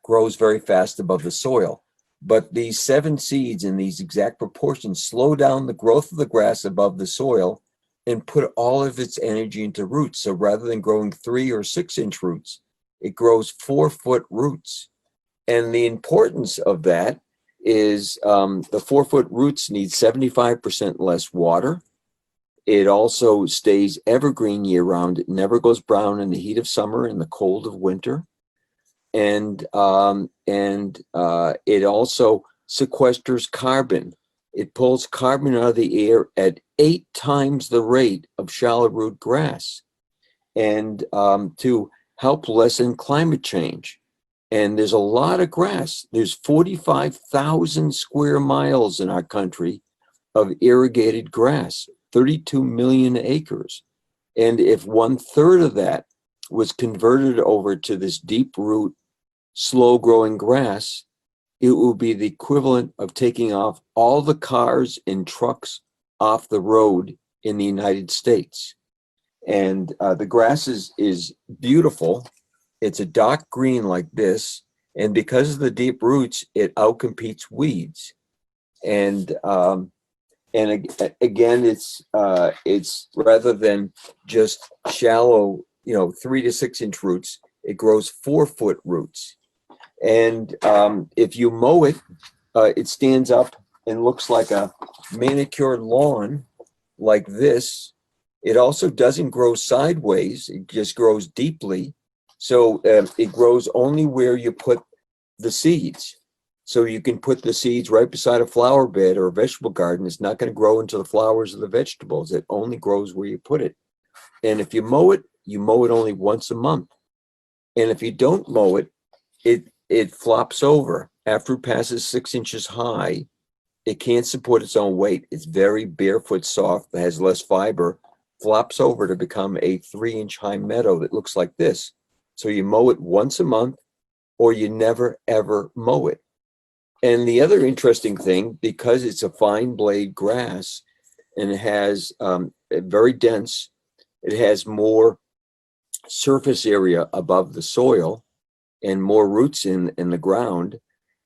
grows very fast above the soil. But these 7 seeds in these exact proportions slow down the growth of the grass above the soil and put all of its energy into roots. So rather than growing 3 or 6 inch roots, it grows 4-foot roots. And the importance of that is the 4-foot roots need 75% less water. It also stays evergreen year round. It never goes brown in the heat of summer and the cold of winter. And it also sequesters carbon. It pulls carbon out of the air at 8 times the rate of shallow root grass, and to help lessen climate change. And there's a lot of grass. There's 45,000 square miles in our country of irrigated grass, 32 million acres. And if 1/3 of that was converted over to this deep root, slow growing grass, it would be the equivalent of taking off all the cars and trucks off the road in the United States. And the grass is beautiful. It's a dark green like this. And because of the deep roots, it outcompetes weeds. And again, it's rather than just shallow, 3 to 6 inch roots, it grows 4-foot roots. And if you mow it, it stands up and looks like a manicured lawn like this. It also doesn't grow sideways. It just grows deeply. So it grows only where you put the seeds. So you can put the seeds right beside a flower bed or a vegetable garden. It's not going to grow into the flowers of the vegetables. It only grows where you put it. And if you mow it only once a month. And if you don't mow it, it flops over. After it passes 6 inches high, It can't support its own weight. It's very barefoot soft, has less fiber, flops over to become a 3-inch high meadow that looks like this. So you mow it once a month, or you never ever mow it. And the other interesting thing, because it's a fine blade grass and it has very dense, it has more surface area above the soil and more roots in the ground.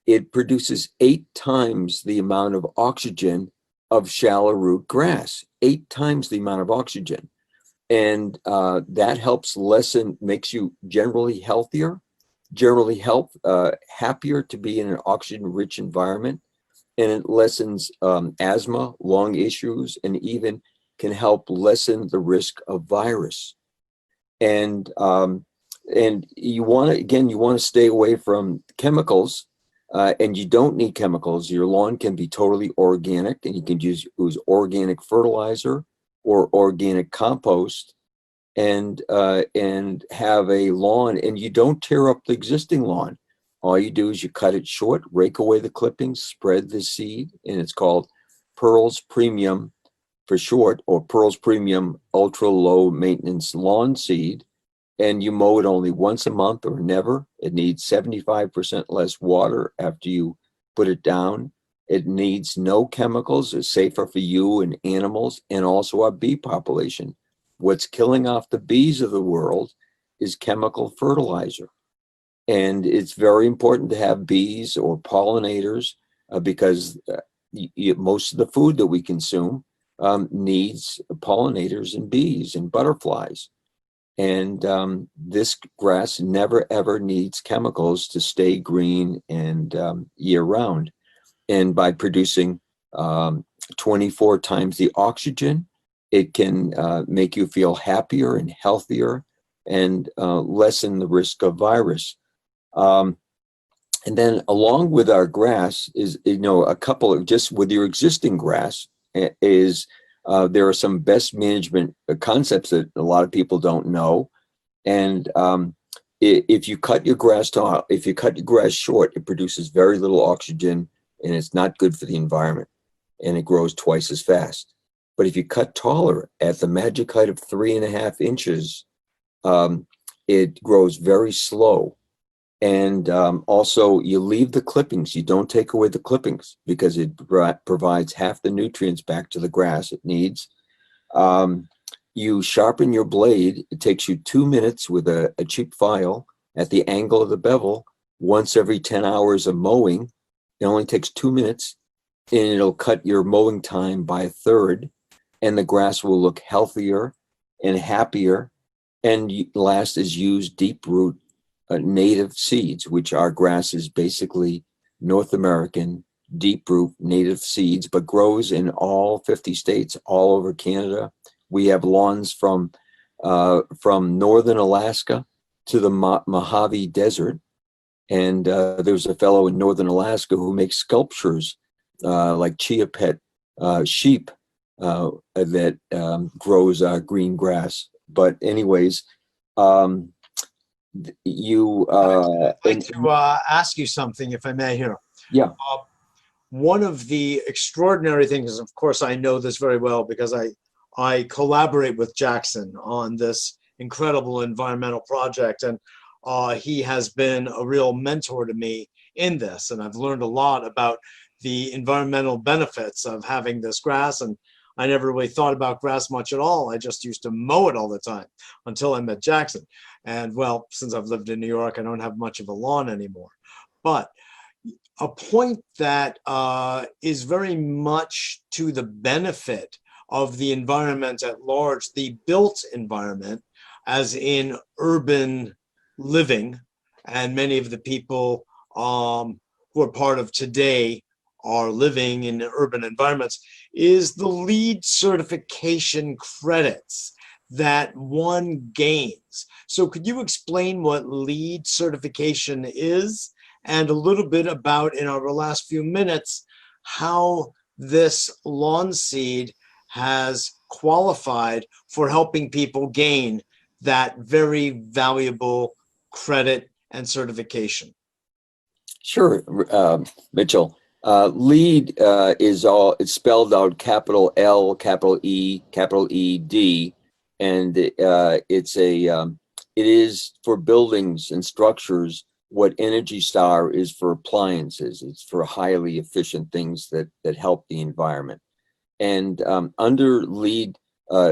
It produces 8 times the amount of oxygen of shallow root grass, 8 times the amount of oxygen. And that helps lessen, makes you generally healthier, happier to be in an oxygen-rich environment. And it lessens asthma, lung issues, and even can help lessen the risk of virus. And you want to stay away from chemicals. And you don't need chemicals. Your lawn can be totally organic, and you can use organic fertilizer or organic compost, and have a lawn. And you don't tear up the existing lawn. All you do is you cut it short, rake away the clippings, spread the seed, and it's called Pearls Premium for short, or Pearls Premium Ultra Low Maintenance Lawn Seed. And you mow it only once a month or never. It needs 75% less water after you put it down. It needs no chemicals. It's safer for you and animals, and also our bee population. What's killing off the bees of the world is chemical fertilizer. And it's very important to have bees or pollinators because most of the food that we consume needs pollinators and bees and butterflies. And this grass never ever needs chemicals to stay green and year round. And by producing 24 times the oxygen, it can make you feel happier and healthier and lessen the risk of virus. And then along with our grass is, a couple of, just with your existing grass is, there are some best management concepts that a lot of people don't know. And if you cut your grass short, it produces very little oxygen, and it's not good for the environment, and it grows twice as fast. But if you cut taller at the magic height of 3.5 inches, it grows very slow. And also you leave the clippings. You don't take away the clippings because it provides half the nutrients back to the grass it needs. You sharpen your blade. It takes you 2 minutes with a cheap file at the angle of the bevel once every 10 hours of mowing. It only takes 2 minutes, and it'll cut your mowing time by 1/3, and the grass will look healthier and happier. And last is use deep root native seeds, which our grass is basically North American deep root native seeds, but grows in all 50 states, all over Canada. We have lawns from northern Alaska to the Mojave Desert. And there's a fellow in northern Alaska who makes sculptures like chia pet sheep that grows green grass. But anyways, I'd like to ask you something, if I may, here. Yeah. One of the extraordinary things, of course, I know this very well because I collaborate with Jackson on this incredible environmental project, and he has been a real mentor to me in this, and I've learned a lot about the environmental benefits of having this grass. And I never really thought about grass much at all. I just used to mow it all the time until I met Jackson. And well, since I've lived in New York, I don't have much of a lawn anymore. But a point that is very much to the benefit of the environment at large, the built environment, as in urban living, and many of the people who are part of today are living in urban environments, is the LEED certification credits that one gains. So could you explain what LEED certification is, and a little bit about, in our last few minutes, how this lawn seed has qualified for helping people gain that very valuable credit and certification? Sure, Mitchell. LEED it's spelled out capital L, capital E D, and it is for buildings and structures what Energy Star is for appliances. It's for highly efficient things that help the environment. And under LEED,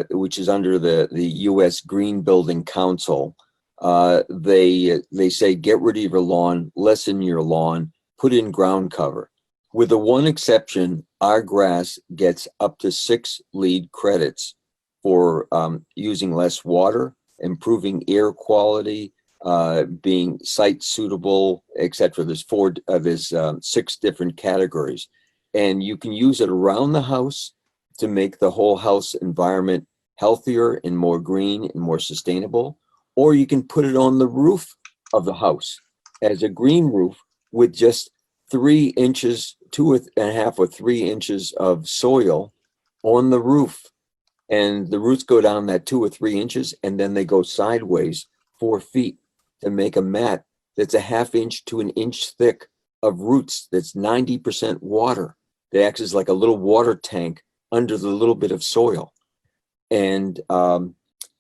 which is under the U.S. Green Building Council, they say get rid of your lawn, lessen your lawn, put in ground cover. With the one exception, our grass gets up to 6 LEED credits for using less water, improving air quality, being site suitable, etc. There's 6 different categories, and you can use it around the house to make the whole house environment healthier and more green and more sustainable. Or you can put it on the roof of the house as a green roof with just 3 inches, 2.5 or 3 inches of soil on the roof. And the roots go down that 2 or 3 inches, and then they go sideways 4 feet to make a mat that's 1/2 inch to 1 inch thick of roots that's 90% water. That acts as like a little water tank under the little bit of soil. And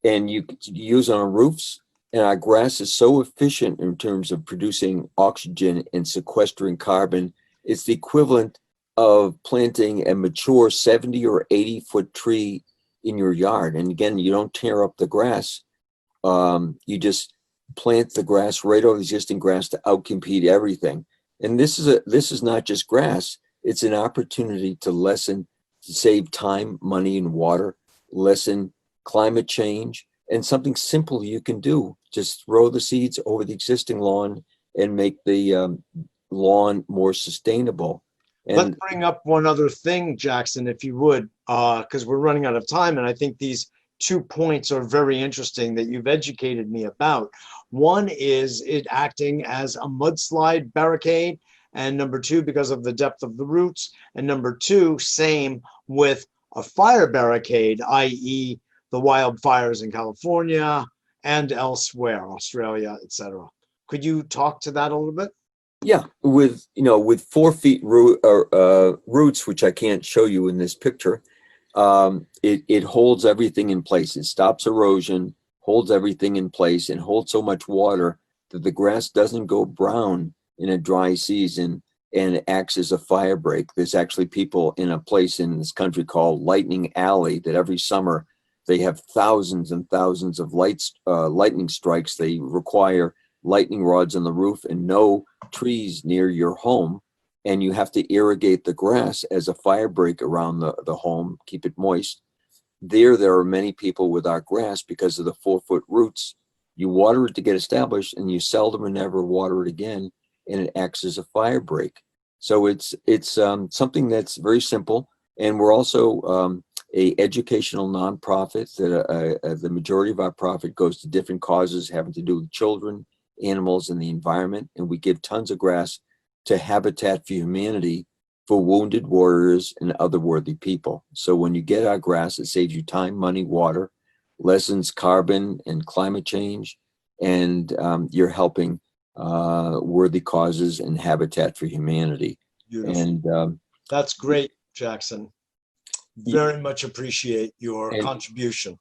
you use it on roofs. And our grass is so efficient in terms of producing oxygen and sequestering carbon. It's the equivalent of planting a mature 70 or 80-foot tree in your yard. And again, you don't tear up the grass. You just plant the grass right over the existing grass to outcompete everything. And this is not just grass. It's an opportunity to save time, money, and water, lessen climate change, and something simple you can do. Just throw the seeds over the existing lawn and make the lawn more sustainable. And let's bring up one other thing, Jackson, if you would, because we're running out of time. And I think these 2 points are very interesting that you've educated me about. One is it acting as a mudslide barricade. And number 2, because of the depth of the roots. And number 2, same with a fire barricade, i.e. the wildfires in California and elsewhere, Australia, etc. Could you talk to that a little bit? Yeah, with 4 feet roots, which I can't show you in this picture, it holds everything in place. It stops erosion, holds everything in place, and holds so much water that the grass doesn't go brown in a dry season, and it acts as a fire break. There's actually people in a place in this country called Lightning Alley that every summer they have thousands and thousands of lightning strikes. They require lightning rods on the roof and no trees near your home. And you have to irrigate the grass as a fire break around the home, keep it moist. There are many people with our grass because of the 4-foot roots. You water it to get established and you seldom or never water it again, and it acts as a fire break. So it's something that's very simple. And we're also a educational nonprofit that the majority of our profit goes to different causes having to do with children, animals, and the environment. And we give tons of grass to Habitat for Humanity for wounded warriors and other worthy people. So when you get our grass, it saves you time, money, water, lessens carbon and climate change, and you're helping worthy causes and Habitat for Humanity. Beautiful. And that's great, Jackson. Very much appreciate your contribution.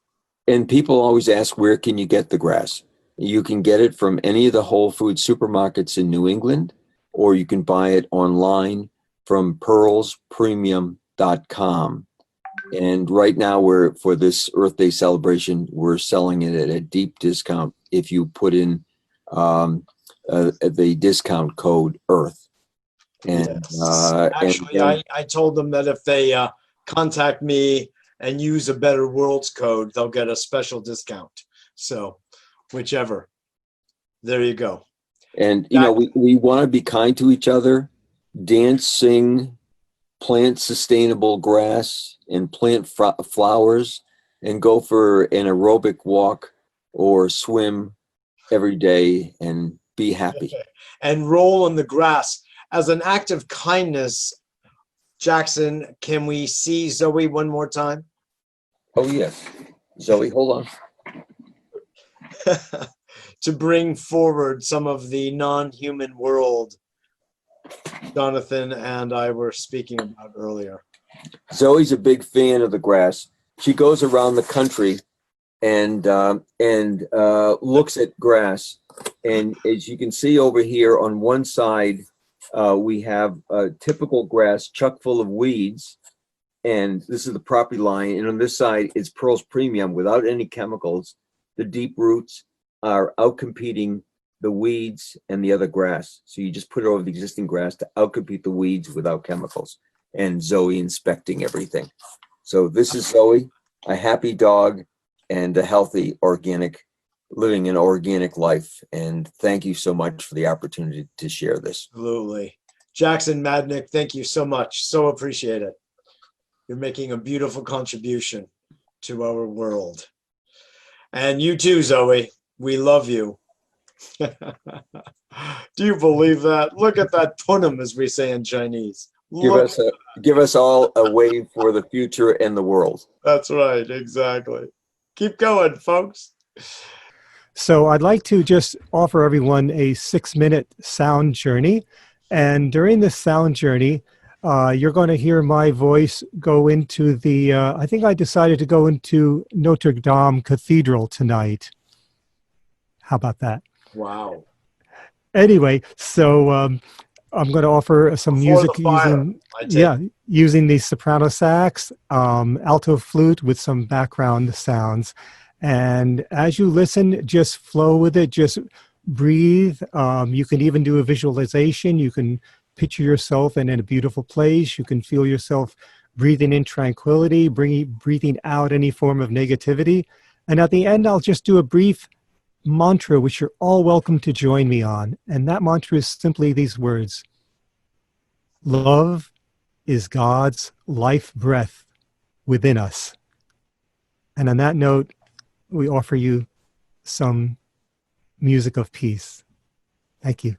And people always ask, where can you get the grass? You can get it from any of the Whole Foods supermarkets in New England, or you can buy it online from pearlspremium.com. And right now, for this Earth Day celebration, we're selling it at a deep discount if you put in the discount code EARTH. And yes. Actually, I told them that if they contact me and use a Better Worlds code, they'll get a special discount. So whichever. There you go. And, we want to be kind to each other, dance, sing, plant sustainable grass, and plant flowers, and go for an aerobic walk or swim every day and be happy. And roll on the grass. As an act of kindness, Jackson, can we see Zoe one more time? Oh, yes. Zoe, hold on. To bring forward some of the non-human world Jonathan and I were speaking about earlier. Zoe's a big fan of the grass. She goes around the country and looks at grass. And as you can see over here on one side, we have a typical grass chock full of weeds. And this is the property line. And on this side, it's Pearl's Premium without any chemicals. The deep roots are outcompeting the weeds and the other grass. So you just put it over the existing grass to outcompete the weeds without chemicals. And Zoe inspecting everything. So this is Zoe, a happy dog and a healthy organic, living an organic life. And thank you so much for the opportunity to share this. Absolutely. Jackson, Madnick, thank you so much. So appreciate it. You're making a beautiful contribution to our world. And you too, Zoe. We love you. Do you believe that? Look at that punum, as we say in Chinese. Give us all a wave for the future and the world. That's right, exactly. Keep going, folks. So I'd like to just offer everyone a 6-minute sound journey. And during this sound journey, you're going to hear my voice go into the, I think I decided to go into Notre Dame Cathedral tonight. How about that? Wow. Anyway, so I'm going to offer some music using the soprano sax, alto flute with some background sounds. And as you listen, just flow with it, just breathe. You can even do a visualization. You can picture yourself in a beautiful place. You can feel yourself breathing in tranquility, breathing out any form of negativity. And at the end, I'll just do a brief mantra, which you're all welcome to join me on. And that mantra is simply these words: love is God's life breath within us. And on that note, we offer you some music of peace. Thank you.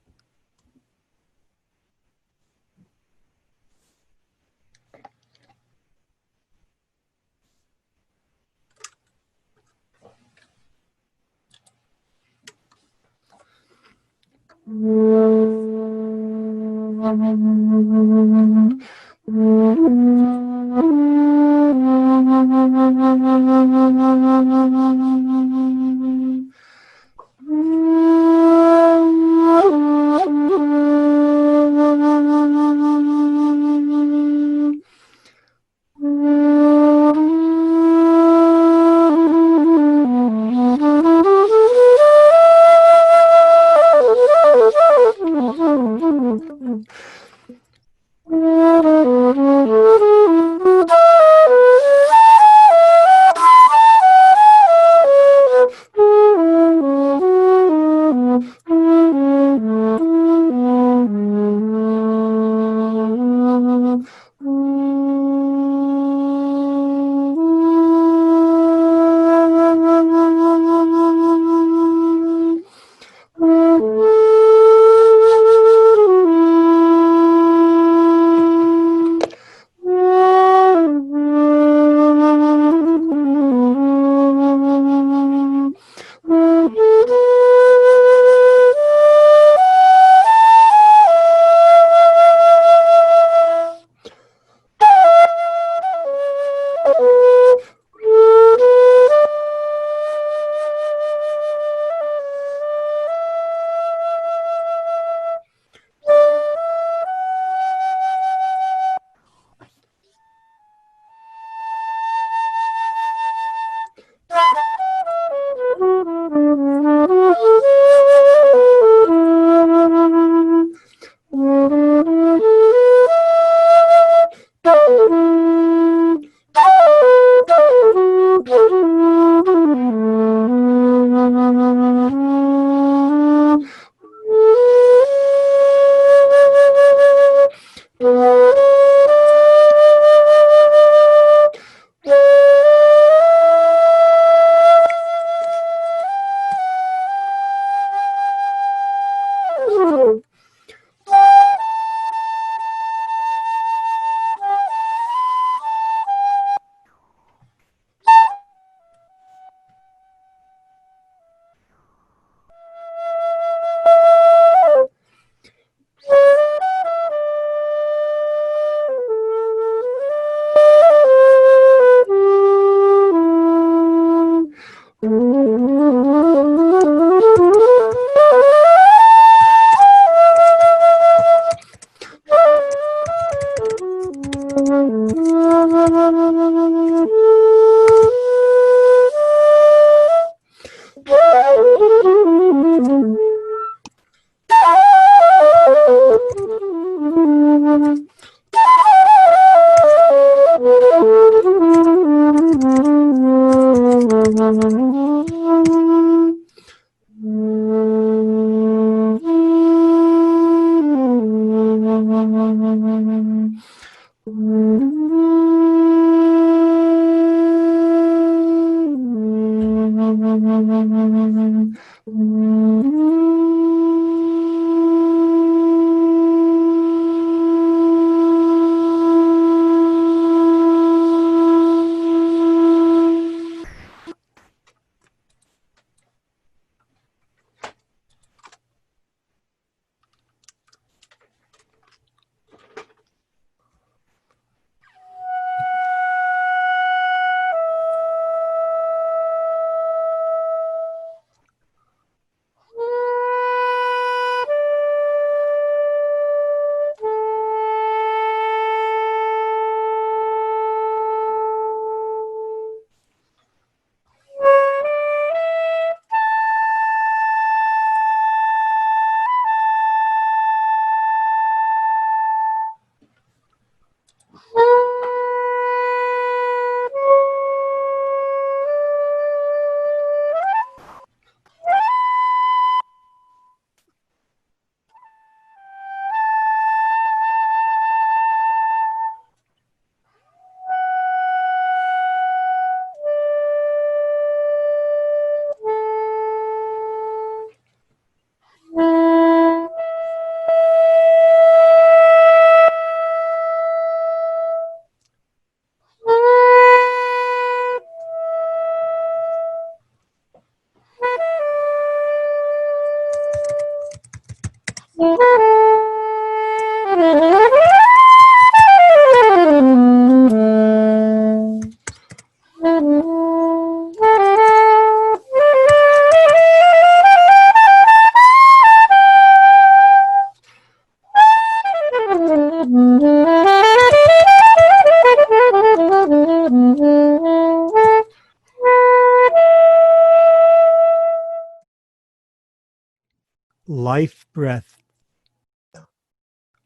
Life breath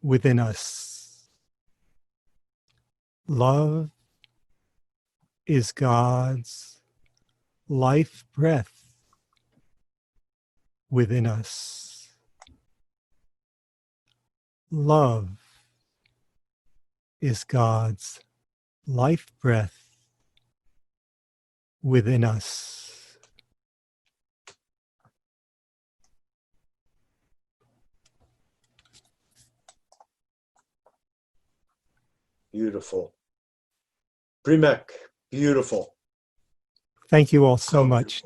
within us. Love is God's life breath within us. Love is God's life breath within us. Beautiful. Primek, beautiful. Thank you all so much.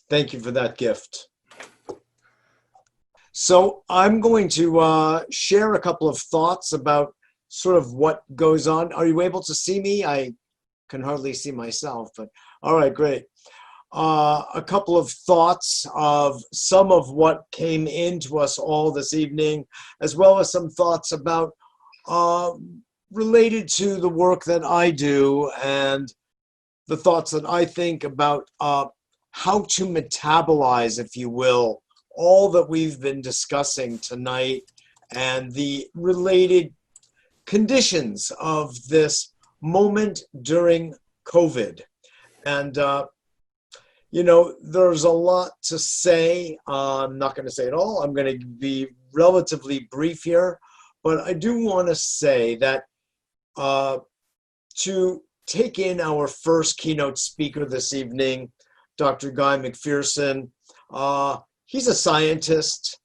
Thank you for that gift. So I'm going to share a couple of thoughts about sort of what goes on. Are you able to see me? I can hardly see myself, but all right, great. A couple of thoughts of some of what came into us all this evening, as well as some thoughts about related to the work that I do and the thoughts that I think about how to metabolize, if you will, all that we've been discussing tonight and the related conditions of this moment during COVID. And, you know, there's a lot to say. I'm not going to say it all. I'm going to be relatively brief here. But I do want to say that to take in our first keynote speaker this evening, Dr. Guy McPherson, he's a scientist.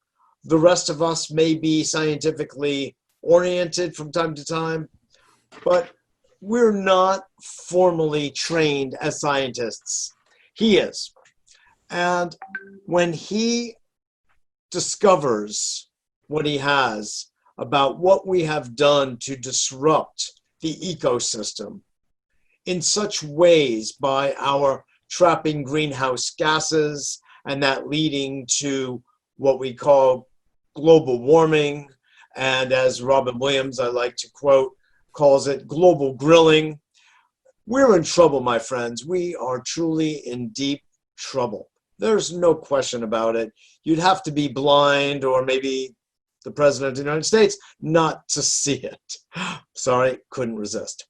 The rest of us may be scientifically oriented from time to time, but we're not formally trained as scientists. He is. And when he discovers what he has about what we have done to disrupt the ecosystem in such ways by our trapping greenhouse gases, and that leading to what we call global warming. And as Robin Williams, I like to quote, calls it global grilling. We're in trouble, my friends. We are truly in deep trouble. There's no question about it. You'd have to be blind, or maybe the President of the United States, not to see it. Sorry, couldn't resist.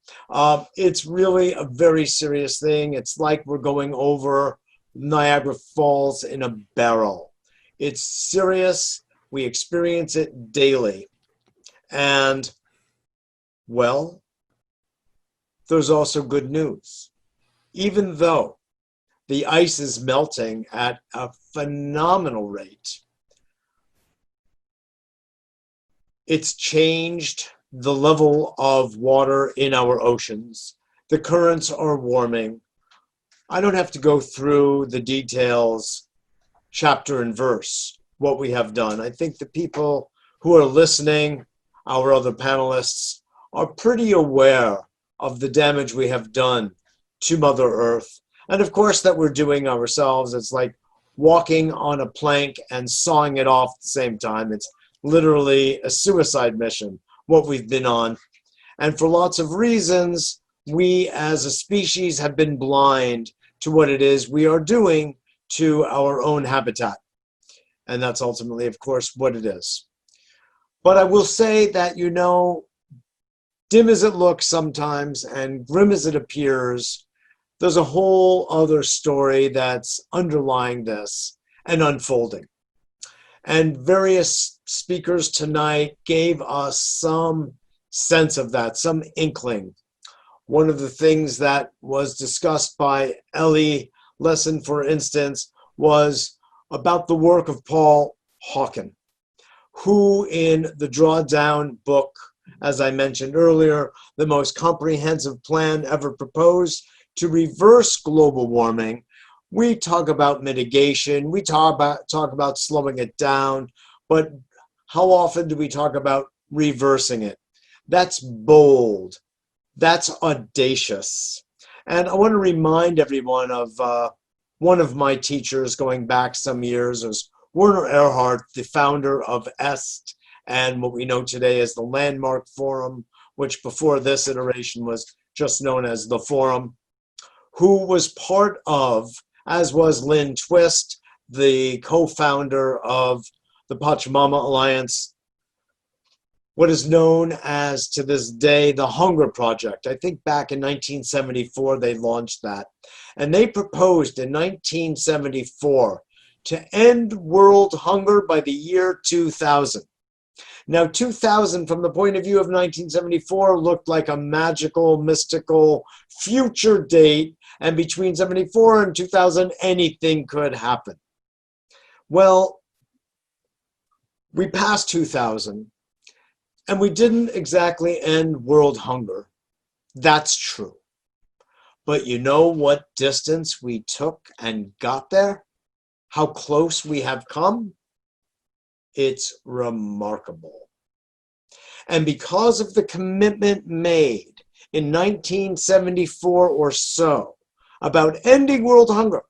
It's really a very serious thing. It's like we're going over Niagara Falls in a barrel. It's serious. We experience it daily. And, well, there's also good news. Even though the ice is melting at a phenomenal rate, it's changed the level of water in our oceans. The currents are warming. I don't have to go through the details, chapter and verse, what we have done. I think the people who are listening, our other panelists, are pretty aware of the damage we have done to Mother Earth. And of course that we're doing ourselves. It's like walking on a plank and sawing it off at the same time. It's literally a suicide mission, what we've been on. And for lots of reasons, we as a species have been blind to what it is we are doing to our own habitat. And that's ultimately, of course, what it is. But I will say that, you know, dim as it looks sometimes and grim as it appears, there's a whole other story that's underlying this and unfolding. And various speakers tonight gave us some sense of that, some inkling. One of the things that was discussed by Elly, Lessin, for instance, was about the work of Paul Hawken, who in the Drawdown book, as I mentioned earlier, the most comprehensive plan ever proposed to reverse global warming, we talk about mitigation, we talk about slowing it down, but how often do we talk about reversing it? That's bold. That's audacious. And I want to remind everyone of one of my teachers going back some years was Werner Erhard, the founder of EST and what we know today as the Landmark Forum, which before this iteration was just known as the Forum, who was part of, as was Lynn Twist, the co-founder of the Pachamama Alliance, what is known as, to this day, the Hunger Project. I think back in 1974 they launched that. And they proposed in 1974 to end world hunger by the year 2000. Now, 2000, from the point of view of 1974, looked like a magical, mystical future date, and between 74 and 2000, anything could happen. Well, we passed 2000, and we didn't exactly end world hunger. That's true. But you know what distance we took and got there? How close we have come? It's remarkable. And because of the commitment made in 1974 or so about ending world hunger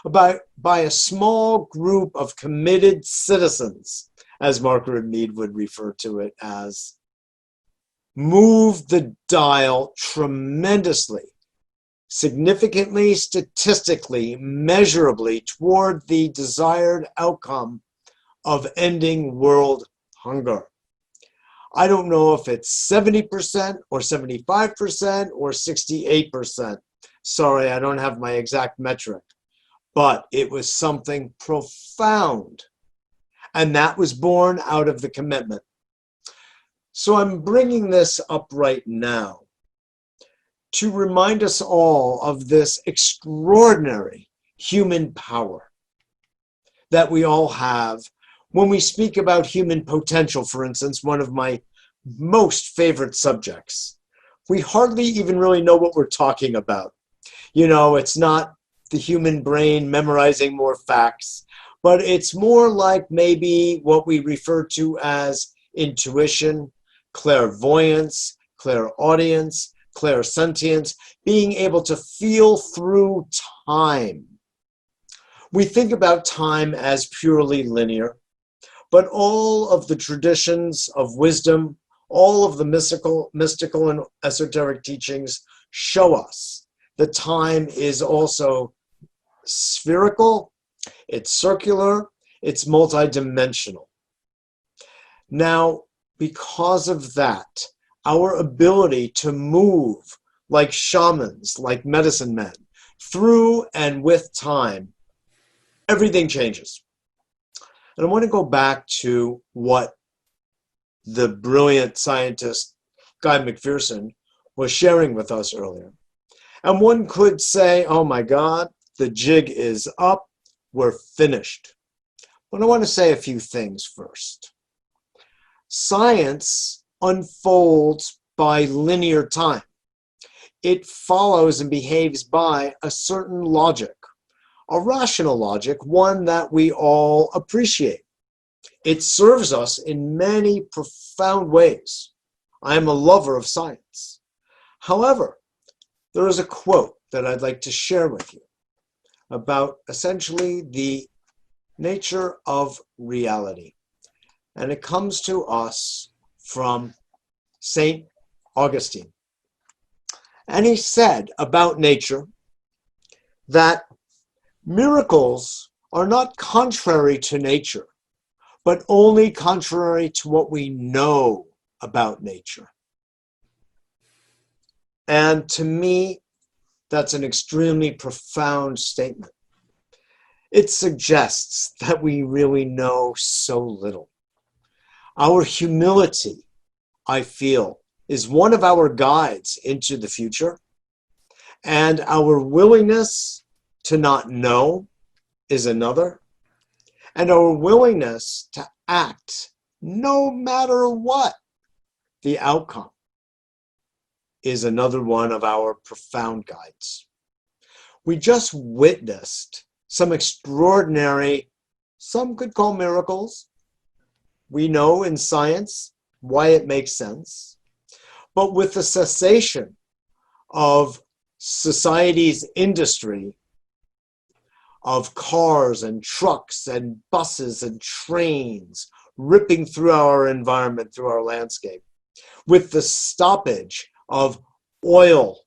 by a small group of committed citizens, as Margaret Mead would refer to it as, moved the dial tremendously, significantly, statistically, measurably toward the desired outcome of ending world hunger. I don't know if it's 70% or 75% or 68%. Sorry, I don't have my exact metric, but it was something profound. And that was born out of the commitment. So I'm bringing this up right now to remind us all of this extraordinary human power that we all have. When we speak about human potential, for instance, one of my most favorite subjects, we hardly even really know what we're talking about. You know, it's not the human brain memorizing more facts, but it's more like maybe what we refer to as intuition, clairvoyance, clairaudience, clairsentience, being able to feel through time. We think about time as purely linear, but all of the traditions of wisdom, all of the mystical and esoteric teachings show us that time is also spherical, it's circular, it's multidimensional. Now, because of that, our ability to move like shamans, like medicine men, through and with time, everything changes. And I want to go back to what the brilliant scientist Guy McPherson was sharing with us earlier. And one could say, oh my God, the jig is up, we're finished. But I want to say a few things first. Science unfolds by linear time. It follows and behaves by a certain logic, a rational logic, one that we all appreciate. It serves us in many profound ways. I am a lover of science. However, there is a quote that I'd like to share with you about essentially the nature of reality. And it comes to us from St. Augustine. And he said about nature that miracles are not contrary to nature, but only contrary to what we know about nature. And to me, that's an extremely profound statement. It suggests that we really know so little. Our humility, I feel, is one of our guides into the future, and our willingness to not know is another, and our willingness to act no matter what the outcome is another one of our profound guides. We just witnessed some extraordinary, some could call miracles. We know in science why it makes sense. But with the cessation of society's industry of cars and trucks and buses and trains ripping through our environment, through our landscape, with the stoppage of oil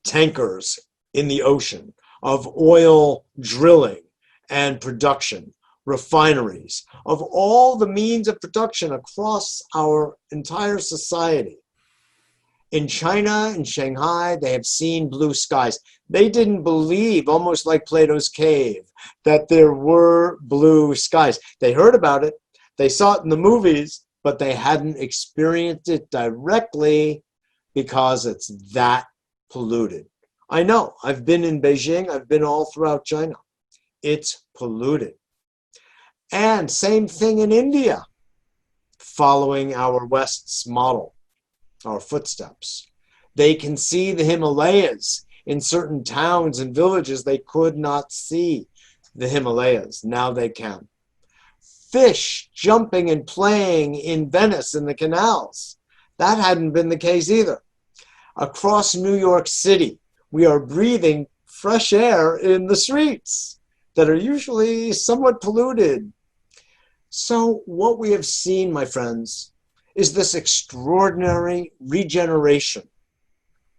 tankers in the ocean, of oil drilling and production, refineries, of all the means of production across our entire society. In China, in Shanghai, they have seen blue skies. They didn't believe, almost like Plato's cave, that there were blue skies. They heard about it, they saw it in the movies, but they hadn't experienced it directly because it's that polluted. I know, I've been in Beijing, I've been all throughout China. It's polluted. And same thing in India, following our West's model, our footsteps. They can see the Himalayas. In certain towns and villages, they could not see the Himalayas. Now they can. Fish jumping and playing in Venice in the canals. That hadn't been the case either. Across New York City, we are breathing fresh air in the streets that are usually somewhat polluted. So what we have seen, my friends, is this extraordinary regeneration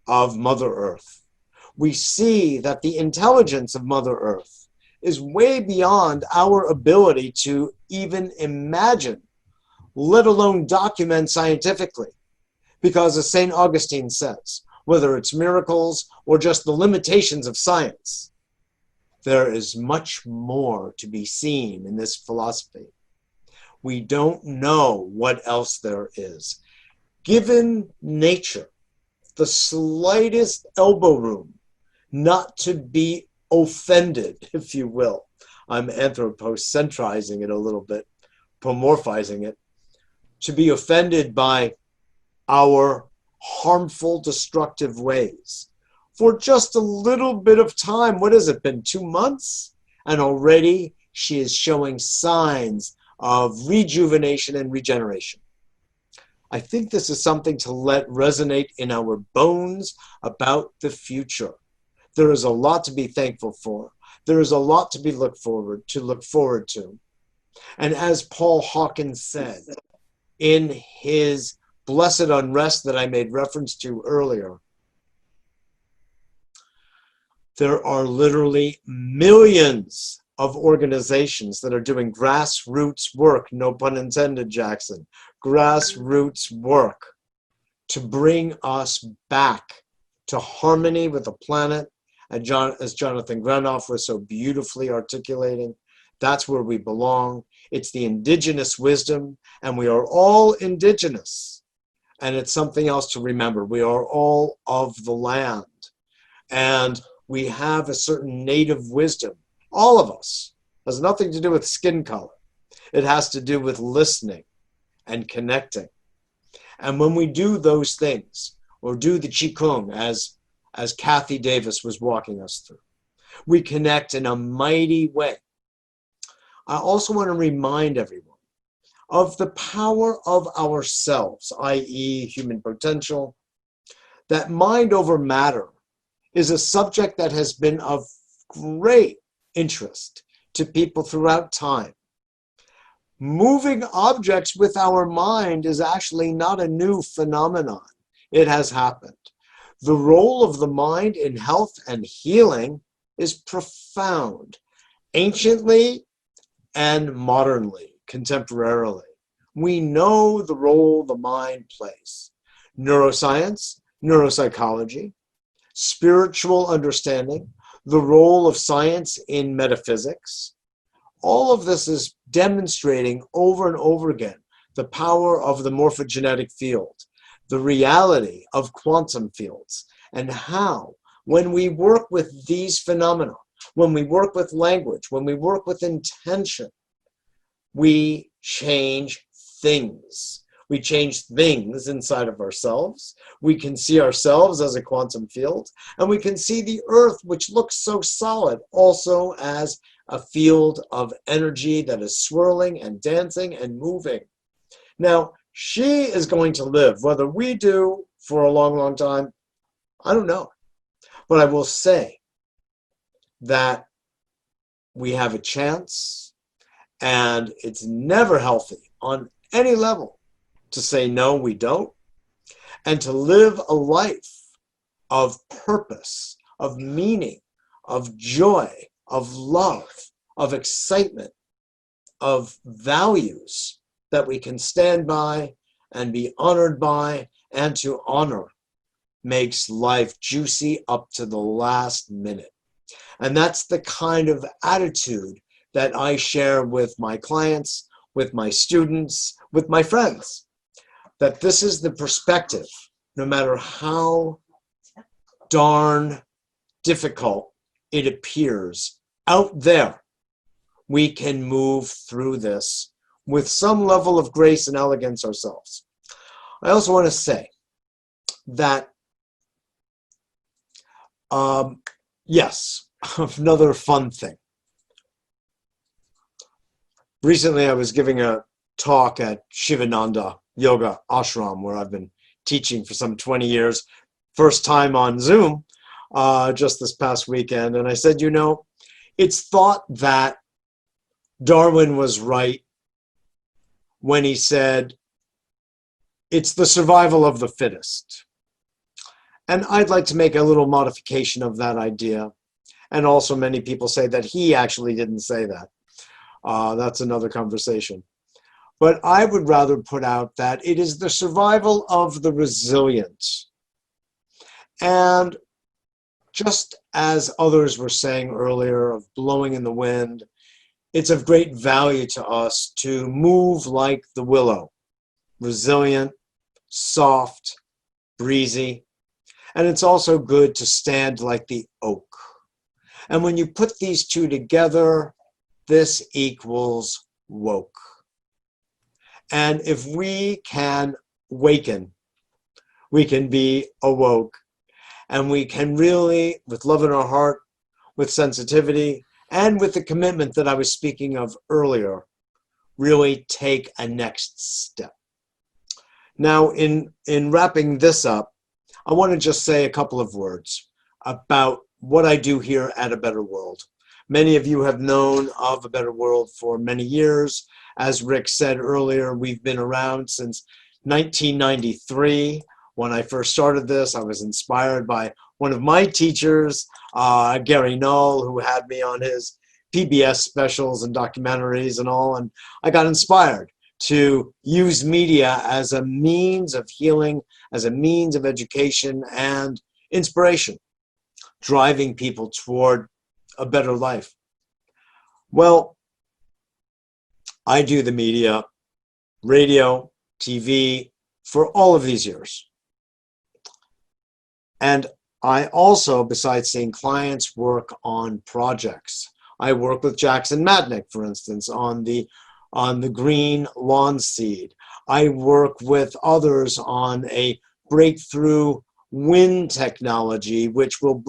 of Mother Earth. We see that the intelligence of Mother Earth is way beyond our ability to even imagine, let alone document scientifically. Because as St. Augustine says, whether it's miracles or just the limitations of science, there is much more to be seen in this philosophy. We don't know what else there is. Given nature the slightest elbow room not to be offended, if you will. I'm anthropocentrizing it a little bit, pomorphizing it, to be offended by our harmful, destructive ways. For just a little bit of time, what has it been, 2 months? And already she is showing signs of rejuvenation and regeneration. I think this is something to let resonate in our bones about the future. There is a lot to be thankful for. There is a lot to be look forward to. And as Paul Hawkins said in his Blessed Unrest that I made reference to earlier, there are literally millions of organizations that are doing grassroots work, no pun intended, Jackson, grassroots work to bring us back to harmony with the planet. And as Jonathan Granoff was so beautifully articulating, that's where we belong. It's the indigenous wisdom, and we are all indigenous. And it's something else to remember. We are all of the land. And we have a certain native wisdom. All of us. It has nothing to do with skin color. It has to do with listening and connecting. And when we do those things, or do the Qigong as Kathy Davis was walking us through, we connect in a mighty way. I also want to remind everyone of the power of ourselves, i.e. human potential, that mind over matter is a subject that has been of great interest to people throughout time. Moving objects with our mind is actually not a new phenomenon. It has happened. The role of the mind in health and healing is profound, anciently and modernly, contemporarily. We know the role the mind plays. Neuroscience, neuropsychology, spiritual understanding, the role of science in metaphysics. All of this is demonstrating over and over again the power of the morphogenetic field, the reality of quantum fields, and how, when we work with these phenomena, when we work with language, when we work with intention, we change things. We change things inside of ourselves. We can see ourselves as a quantum field, and we can see the earth, which looks so solid, also as a field of energy that is swirling and dancing and moving. Now, she is going to live, whether we do for a long, long time, I don't know. But I will say that we have a chance, and it's never healthy on any level to say, no, we don't, and to live a life of purpose, of meaning, of joy, of love, of excitement, of values that we can stand by and be honored by, and to honor makes life juicy up to the last minute. And that's the kind of attitude that I share with my clients, with my students, with my friends, that this is the perspective, no matter how darn difficult it appears out there, we can move through this with some level of grace and elegance ourselves. I also want to say that, yes, another fun thing. Recently, I was giving a talk at Shivananda Yoga Ashram, where I've been teaching for some 20 years, first time on Zoom, just this past weekend. And I said, you know, it's thought that Darwin was right when he said, it's the survival of the fittest. And I'd like to make a little modification of that idea. And also many people say that he actually didn't say that. That's another conversation. But I would rather put out that it is the survival of the resilient. And just as others were saying earlier of blowing in the wind, it's of great value to us to move like the willow, resilient, soft, breezy. And it's also good to stand like the oak. And when you put these two together, this equals woke. And if we can waken, we can be awoke. And we can really, with love in our heart, with sensitivity, and with the commitment that I was speaking of earlier, really take a next step. Now, in wrapping this up, I want to just say a couple of words about what I do here at A Better World. Many of you have known of A Better World for many years. As Rick said earlier, we've been around since 1993. When I first started this, I was inspired by one of my teachers, Gary Null, who had me on his PBS specials and documentaries and all, and I got inspired to use media as a means of healing, as a means of education and inspiration, driving people toward a better life. Well, I do the media, radio, TV, for all of these years. And I also, besides seeing clients, work on projects. I work with Jackson Madnick, for instance, on the green lawn seed. I work with others on a breakthrough wind technology, which will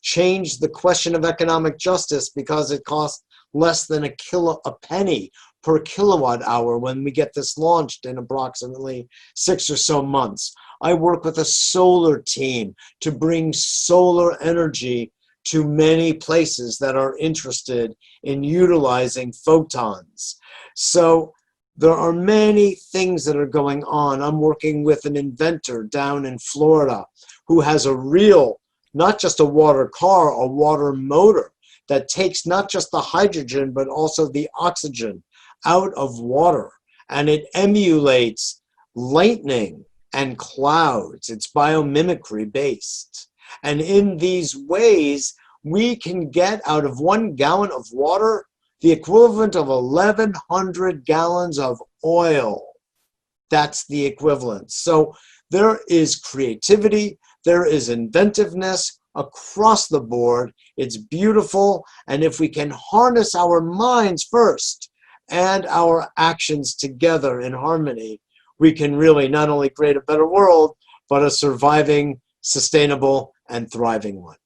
change the question of economic justice because it costs less than a penny per kilowatt hour when we get this launched in approximately 6 or so months. I work with a solar team to bring solar energy to many places that are interested in utilizing photons. So there are many things that are going on. I'm working with an inventor down in Florida who has a real, not just a water car, a water motor that takes not just the hydrogen, but also the oxygen out of water. And it emulates lightning and clouds. It's biomimicry based. And in these ways, we can get out of 1 gallon of water the equivalent of 1,100 gallons of oil. That's the equivalent. So there is creativity, there is inventiveness across the board. It's beautiful. And if we can harness our minds first and our actions together in harmony, we can really not only create a better world, but a surviving, sustainable, and thriving one.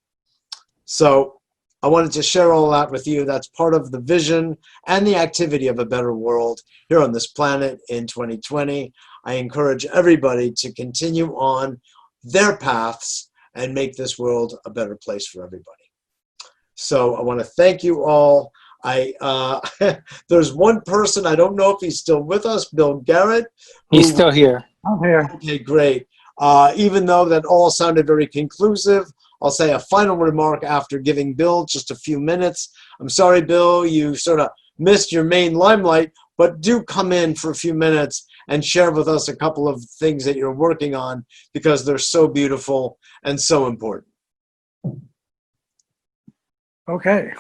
So I wanted to share all that with you. That's part of the vision and the activity of A Better World here on this planet in 2020. I encourage everybody to continue on their paths and make this world a better place for everybody. So I want to thank you all. There's one person, I don't know if he's still with us, Bill Garrett. He's still here. I'm here. Okay, great. Even though that all sounded very conclusive, I'll say a final remark after giving Bill just a few minutes. I'm sorry, Bill, you sort of missed your main limelight, but do come in for a few minutes and share with us a couple of things that you're working on because they're so beautiful and so important. Okay.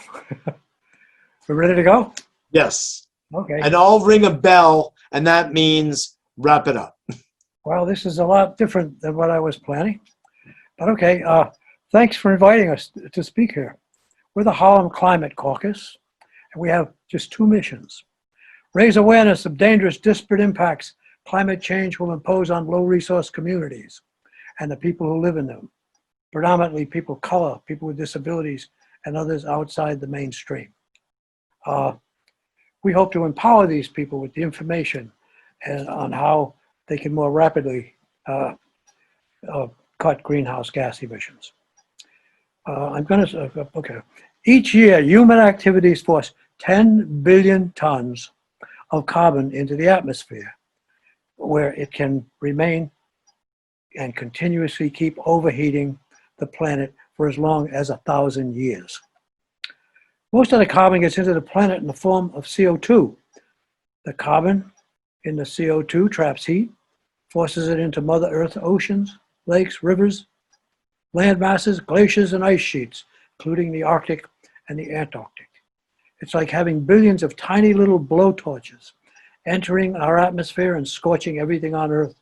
We're ready to go? Yes. Okay. And I'll ring a bell, and that means wrap it up. Well, this is a lot different than what I was planning. But okay, thanks for inviting us to speak here. We're the Harlem Climate Caucus, and we have just 2 missions. Raise awareness of dangerous, disparate impacts climate change will impose on low-resource communities and the people who live in them, predominantly people of color, people with disabilities, and others outside the mainstream. We hope to empower these people with the information and on how they can more rapidly cut greenhouse gas emissions. Okay. Each year, human activities force 10 billion tons of carbon into the atmosphere, where it can remain and continuously keep overheating the planet for as long as 1,000 years. Most of the carbon gets into the planet in the form of CO2. The carbon in the CO2 traps heat, forces it into Mother Earth oceans, lakes, rivers, land masses, glaciers, and ice sheets, including the Arctic and the Antarctic. It's like having billions of tiny little blowtorches entering our atmosphere and scorching everything on Earth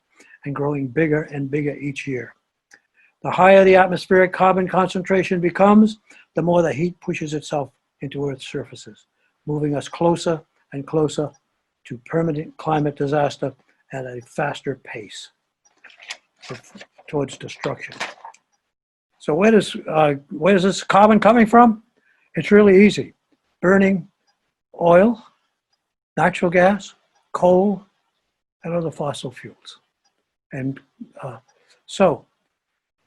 and growing bigger and bigger each year. The higher the atmospheric carbon concentration becomes, the more the heat pushes itself into Earth's surfaces, moving us closer and closer to permanent climate disaster at a faster pace towards destruction. So where does this carbon coming from? It's really easy. Burning oil, natural gas, coal, and other fossil fuels. And so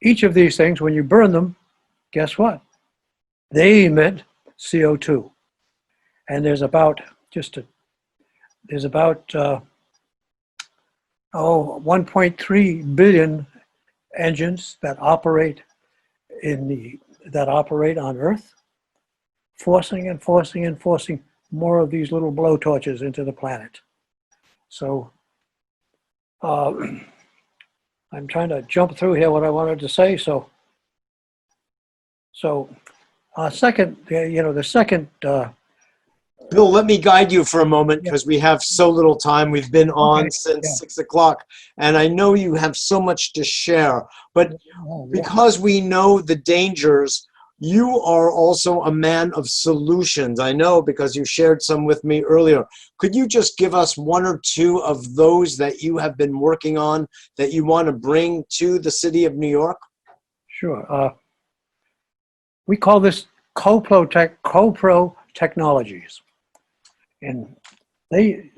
each of these things, when you burn them, guess what? They emit CO2. And there's about 1.3 billion engines that operate on Earth, forcing and forcing and forcing more of these little blowtorches into the planet. So I'm trying to jump through here what I wanted to say. So second, the second. Bill, let me guide you for a moment because we have so little time. We've been on since 6 o'clock, and I know you have so much to share. But because we know the dangers, you are also a man of solutions. I know because you shared some with me earlier. Could you just give us one or two of those that you have been working on that you want to bring to the city of New York? Sure. We call this co-pro technologies. And the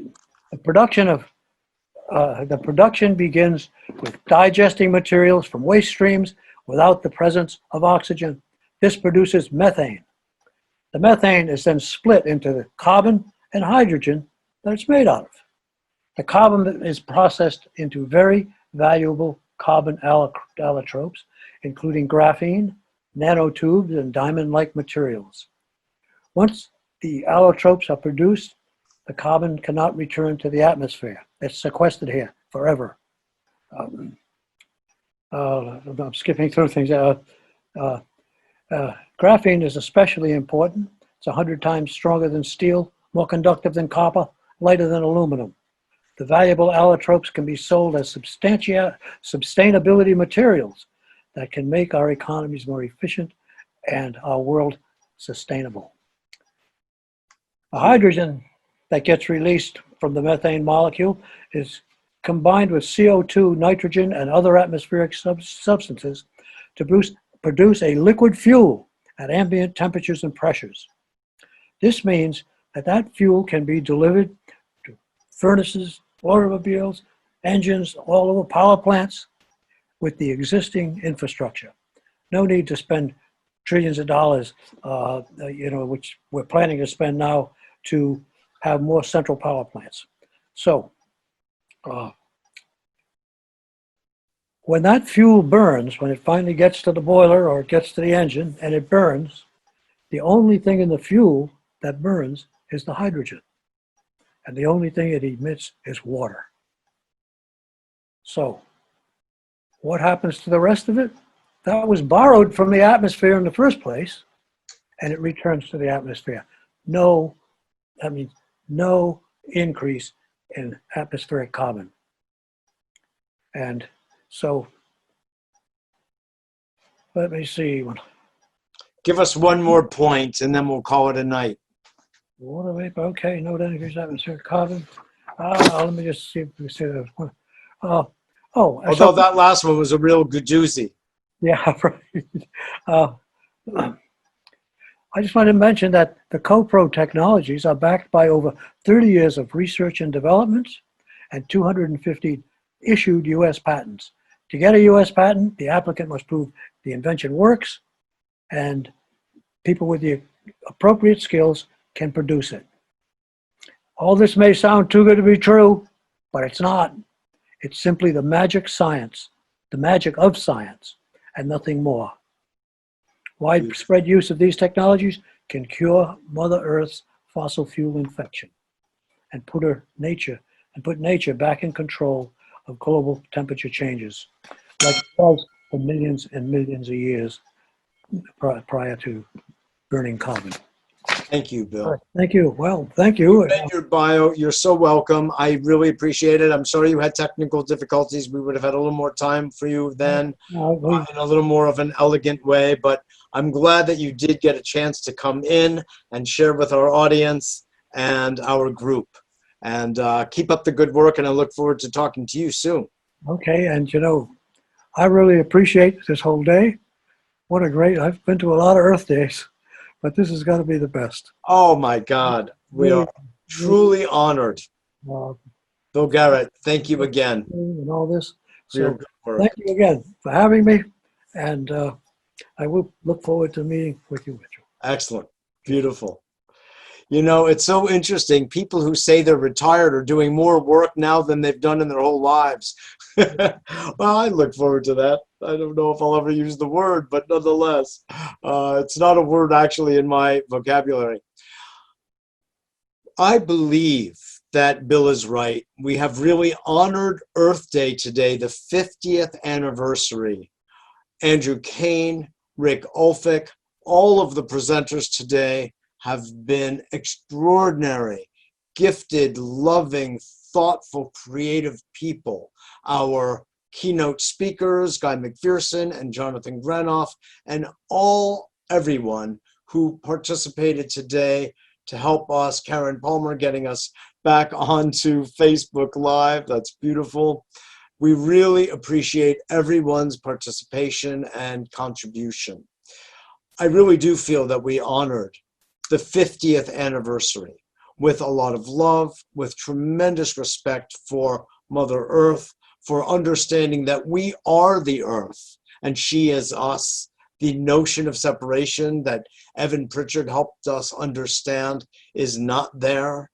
production begins with digesting materials from waste streams without the presence of oxygen. This produces methane. The methane is then split into the carbon and hydrogen that it's made out of. The carbon is processed into very valuable carbon allotropes, including graphene, nanotubes, and diamond-like materials. Once the allotropes are produced, the carbon cannot return to the atmosphere. It's sequestered here forever. I'm skipping through things. Graphene is especially important. It's 100 times stronger than steel, more conductive than copper, lighter than aluminum. The valuable allotropes can be sold as sustainability materials that can make our economies more efficient and our world sustainable. The hydrogen that gets released from the methane molecule is combined with CO2, nitrogen, and other atmospheric substances to produce a liquid fuel at ambient temperatures and pressures. This means that fuel can be delivered to furnaces, automobiles, engines, all over power plants with the existing infrastructure. No need to spend trillions of dollars, which we're planning to spend now to have more central power plants. So when that fuel burns, when it finally gets to the boiler or it gets to the engine and it burns, the only thing in the fuel that burns is the hydrogen. And the only thing it emits is water. So what happens to the rest of it? That was borrowed from the atmosphere in the first place, and it returns to the atmosphere. That means no increase in atmospheric carbon. And so, let me see. Give us one more point, and then we'll call it a night. Water vapor, okay, no increase in atmospheric carbon. Let me just see if we say that one. Although that last one was a real good doozy. Yeah, right. I just wanted to mention that the co-pro technologies are backed by over 30 years of research and development and 250 issued U.S. patents. To get a U.S. patent, the applicant must prove the invention works, and people with the appropriate skills can produce it. All this may sound too good to be true, but it's not. It's simply the magic of science, and nothing more. Widespread use of these technologies can cure Mother Earth's fossil fuel infection and put nature back in control of global temperature changes, like it was for millions and millions of years prior to burning carbon. Thank you, Bill. Thank you. Well, thank you. You read your bio. You're so welcome. I really appreciate it. I'm sorry you had technical difficulties. We would have had a little more time for you then in a little more of an elegant way, but I'm glad that you did get a chance to come in and share with our audience and our group. And keep up the good work, and I look forward to talking to you soon. Okay, and I really appreciate this whole day. I've been to a lot of Earth Days, but this has got to be the best. Oh my God, we are truly honored. Bill Garrett, thank you again. And all this. your So good work. thank you again for having me. And I will look forward to meeting with you, Mitchell. Excellent. Beautiful. You know, it's so interesting. People who say they're retired are doing more work now than they've done in their whole lives. Well, I look forward to that. I don't know if I'll ever use the word, but nonetheless, it's not a word actually in my vocabulary. I believe that Bill is right. We have really honored Earth Day today, the 50th anniversary. Andrew Kaen, Rick Ulfik, all of the presenters today have been extraordinary, gifted, loving, thoughtful, creative people. Our keynote speakers, Guy McPherson and Jonathan Granoff, and everyone who participated today to help us. Karen Palmer getting us back onto Facebook Live. That's beautiful. We really appreciate everyone's participation and contribution. I really do feel that we honored the 50th anniversary with a lot of love, with tremendous respect for Mother Earth, for understanding that we are the Earth and she is us. The notion of separation that Evan Pritchard helped us understand is not there.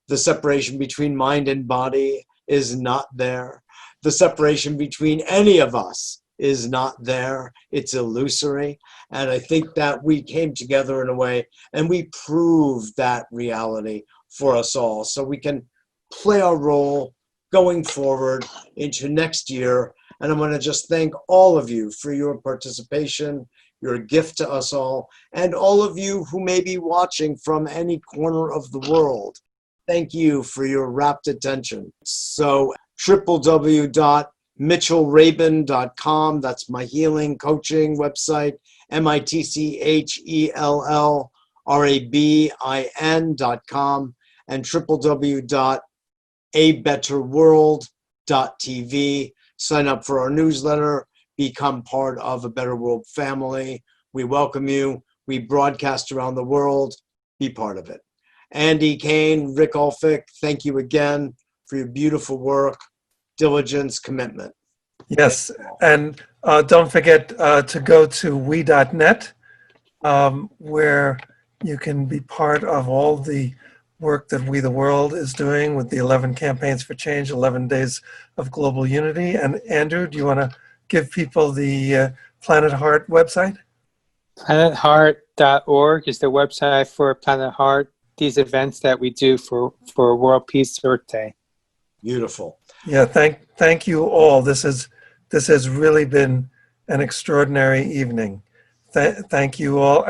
The separation between mind and body is not there. The separation between any of us is not there. It's illusory. And I think that we came together in a way and we proved that reality for us all. So we can play our role going forward into next year. And I want to just thank all of you for your participation. You're a gift to us all. And all of you who may be watching from any corner of the world, thank you for your rapt attention. So www.mitchellrabin.com, that's my healing coaching website, mitchellrabin.com, and www.abetterworld.tv. Sign up for our newsletter, become part of a Better World family. We welcome you. We broadcast around the world. Be part of it. Andy Kaen, Rick Ulfik, thank you again for your beautiful work, diligence, commitment. Yes, and don't forget to go to we.net, where you can be part of all the work that We the World is doing with the 11 campaigns for change, 11 days of global unity. And Andrew, do you want to give people the Planet Heart website? PlanetHeart.org is the website for Planet Heart, these events that we do for World Peace Earth Day. Beautiful. Yeah, thank you all. This has really been an extraordinary evening. Thank you all.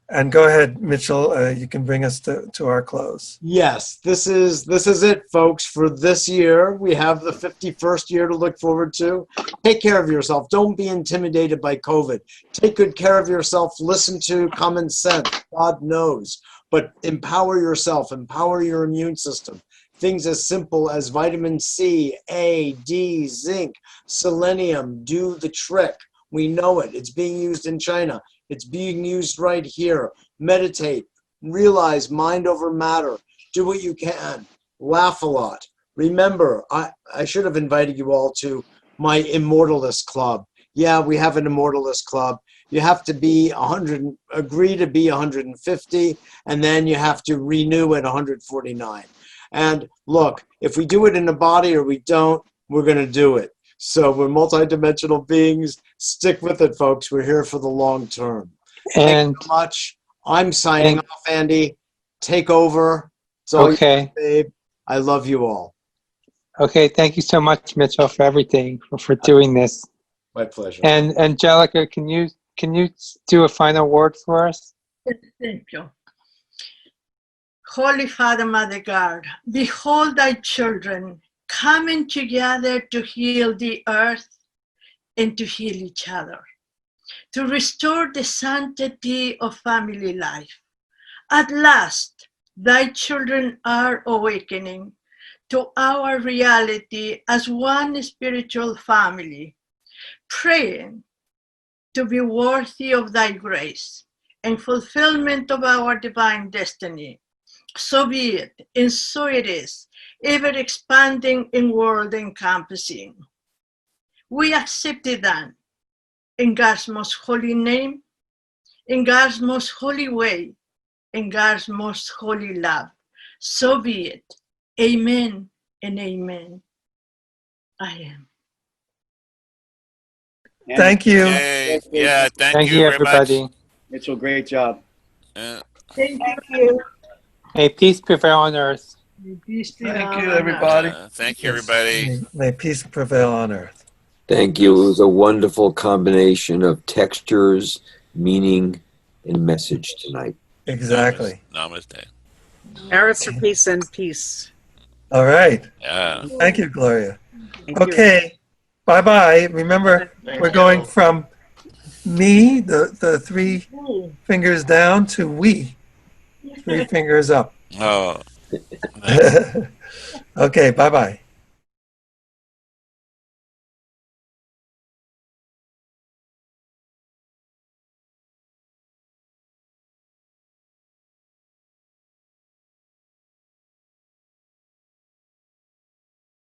And go ahead, Mitchell, you can bring us to our close. Yes, this is it, folks, for this year. We have the 51st year to look forward to. Take care of yourself. Don't be intimidated by COVID. Take good care of yourself. Listen to common sense. God knows. But empower yourself. Empower your immune system. Things as simple as vitamin C, A, D, zinc, selenium do the trick. We know it. It's being used in China. It's being used right here. Meditate. Realize mind over matter. Do what you can. Laugh a lot. Remember, I should have invited you all to my Immortalist Club. Yeah, we have an Immortalist Club. You have to be agree to be 150, and then you have to renew at 149. And look, if we do it in the body or we don't, we're going to do it. So we're multidimensional beings. Stick with it, folks. We're here for the long term. Thank you so much. I'm signing off, Andy. Take over. It's all okay. You, babe. I love you all. Okay, thank you so much, Mitchell, for everything, for doing this. My pleasure. And Angelica, can you do a final word for us? Yes, thank you. Holy Father, Mother God, behold thy children coming together to heal the earth and to heal each other, to restore the sanctity of family life. At last, thy children are awakening to our reality as one spiritual family, praying to be worthy of thy grace and fulfillment of our divine destiny. So be it, and so it is, ever expanding and world encompassing. We accept it then, in God's most holy name, in God's most holy way, in God's most holy love. So be it. Amen and amen. I am. Thank you. Yay. Yeah, Thank you, very everybody. much. Mitchell, great job. Thank you. May peace prevail on earth. Thank you, everybody. Thank you, everybody. May peace prevail on earth. Thank you. It was a wonderful combination of textures, meaning, and message tonight. Exactly. Namaste. Arrows for peace and peace. All right. Yeah. Thank you, Gloria. Thank you. Okay. Bye-bye. Remember, we're going from me, the three fingers down, to we, three fingers up. Oh. Okay, bye-bye.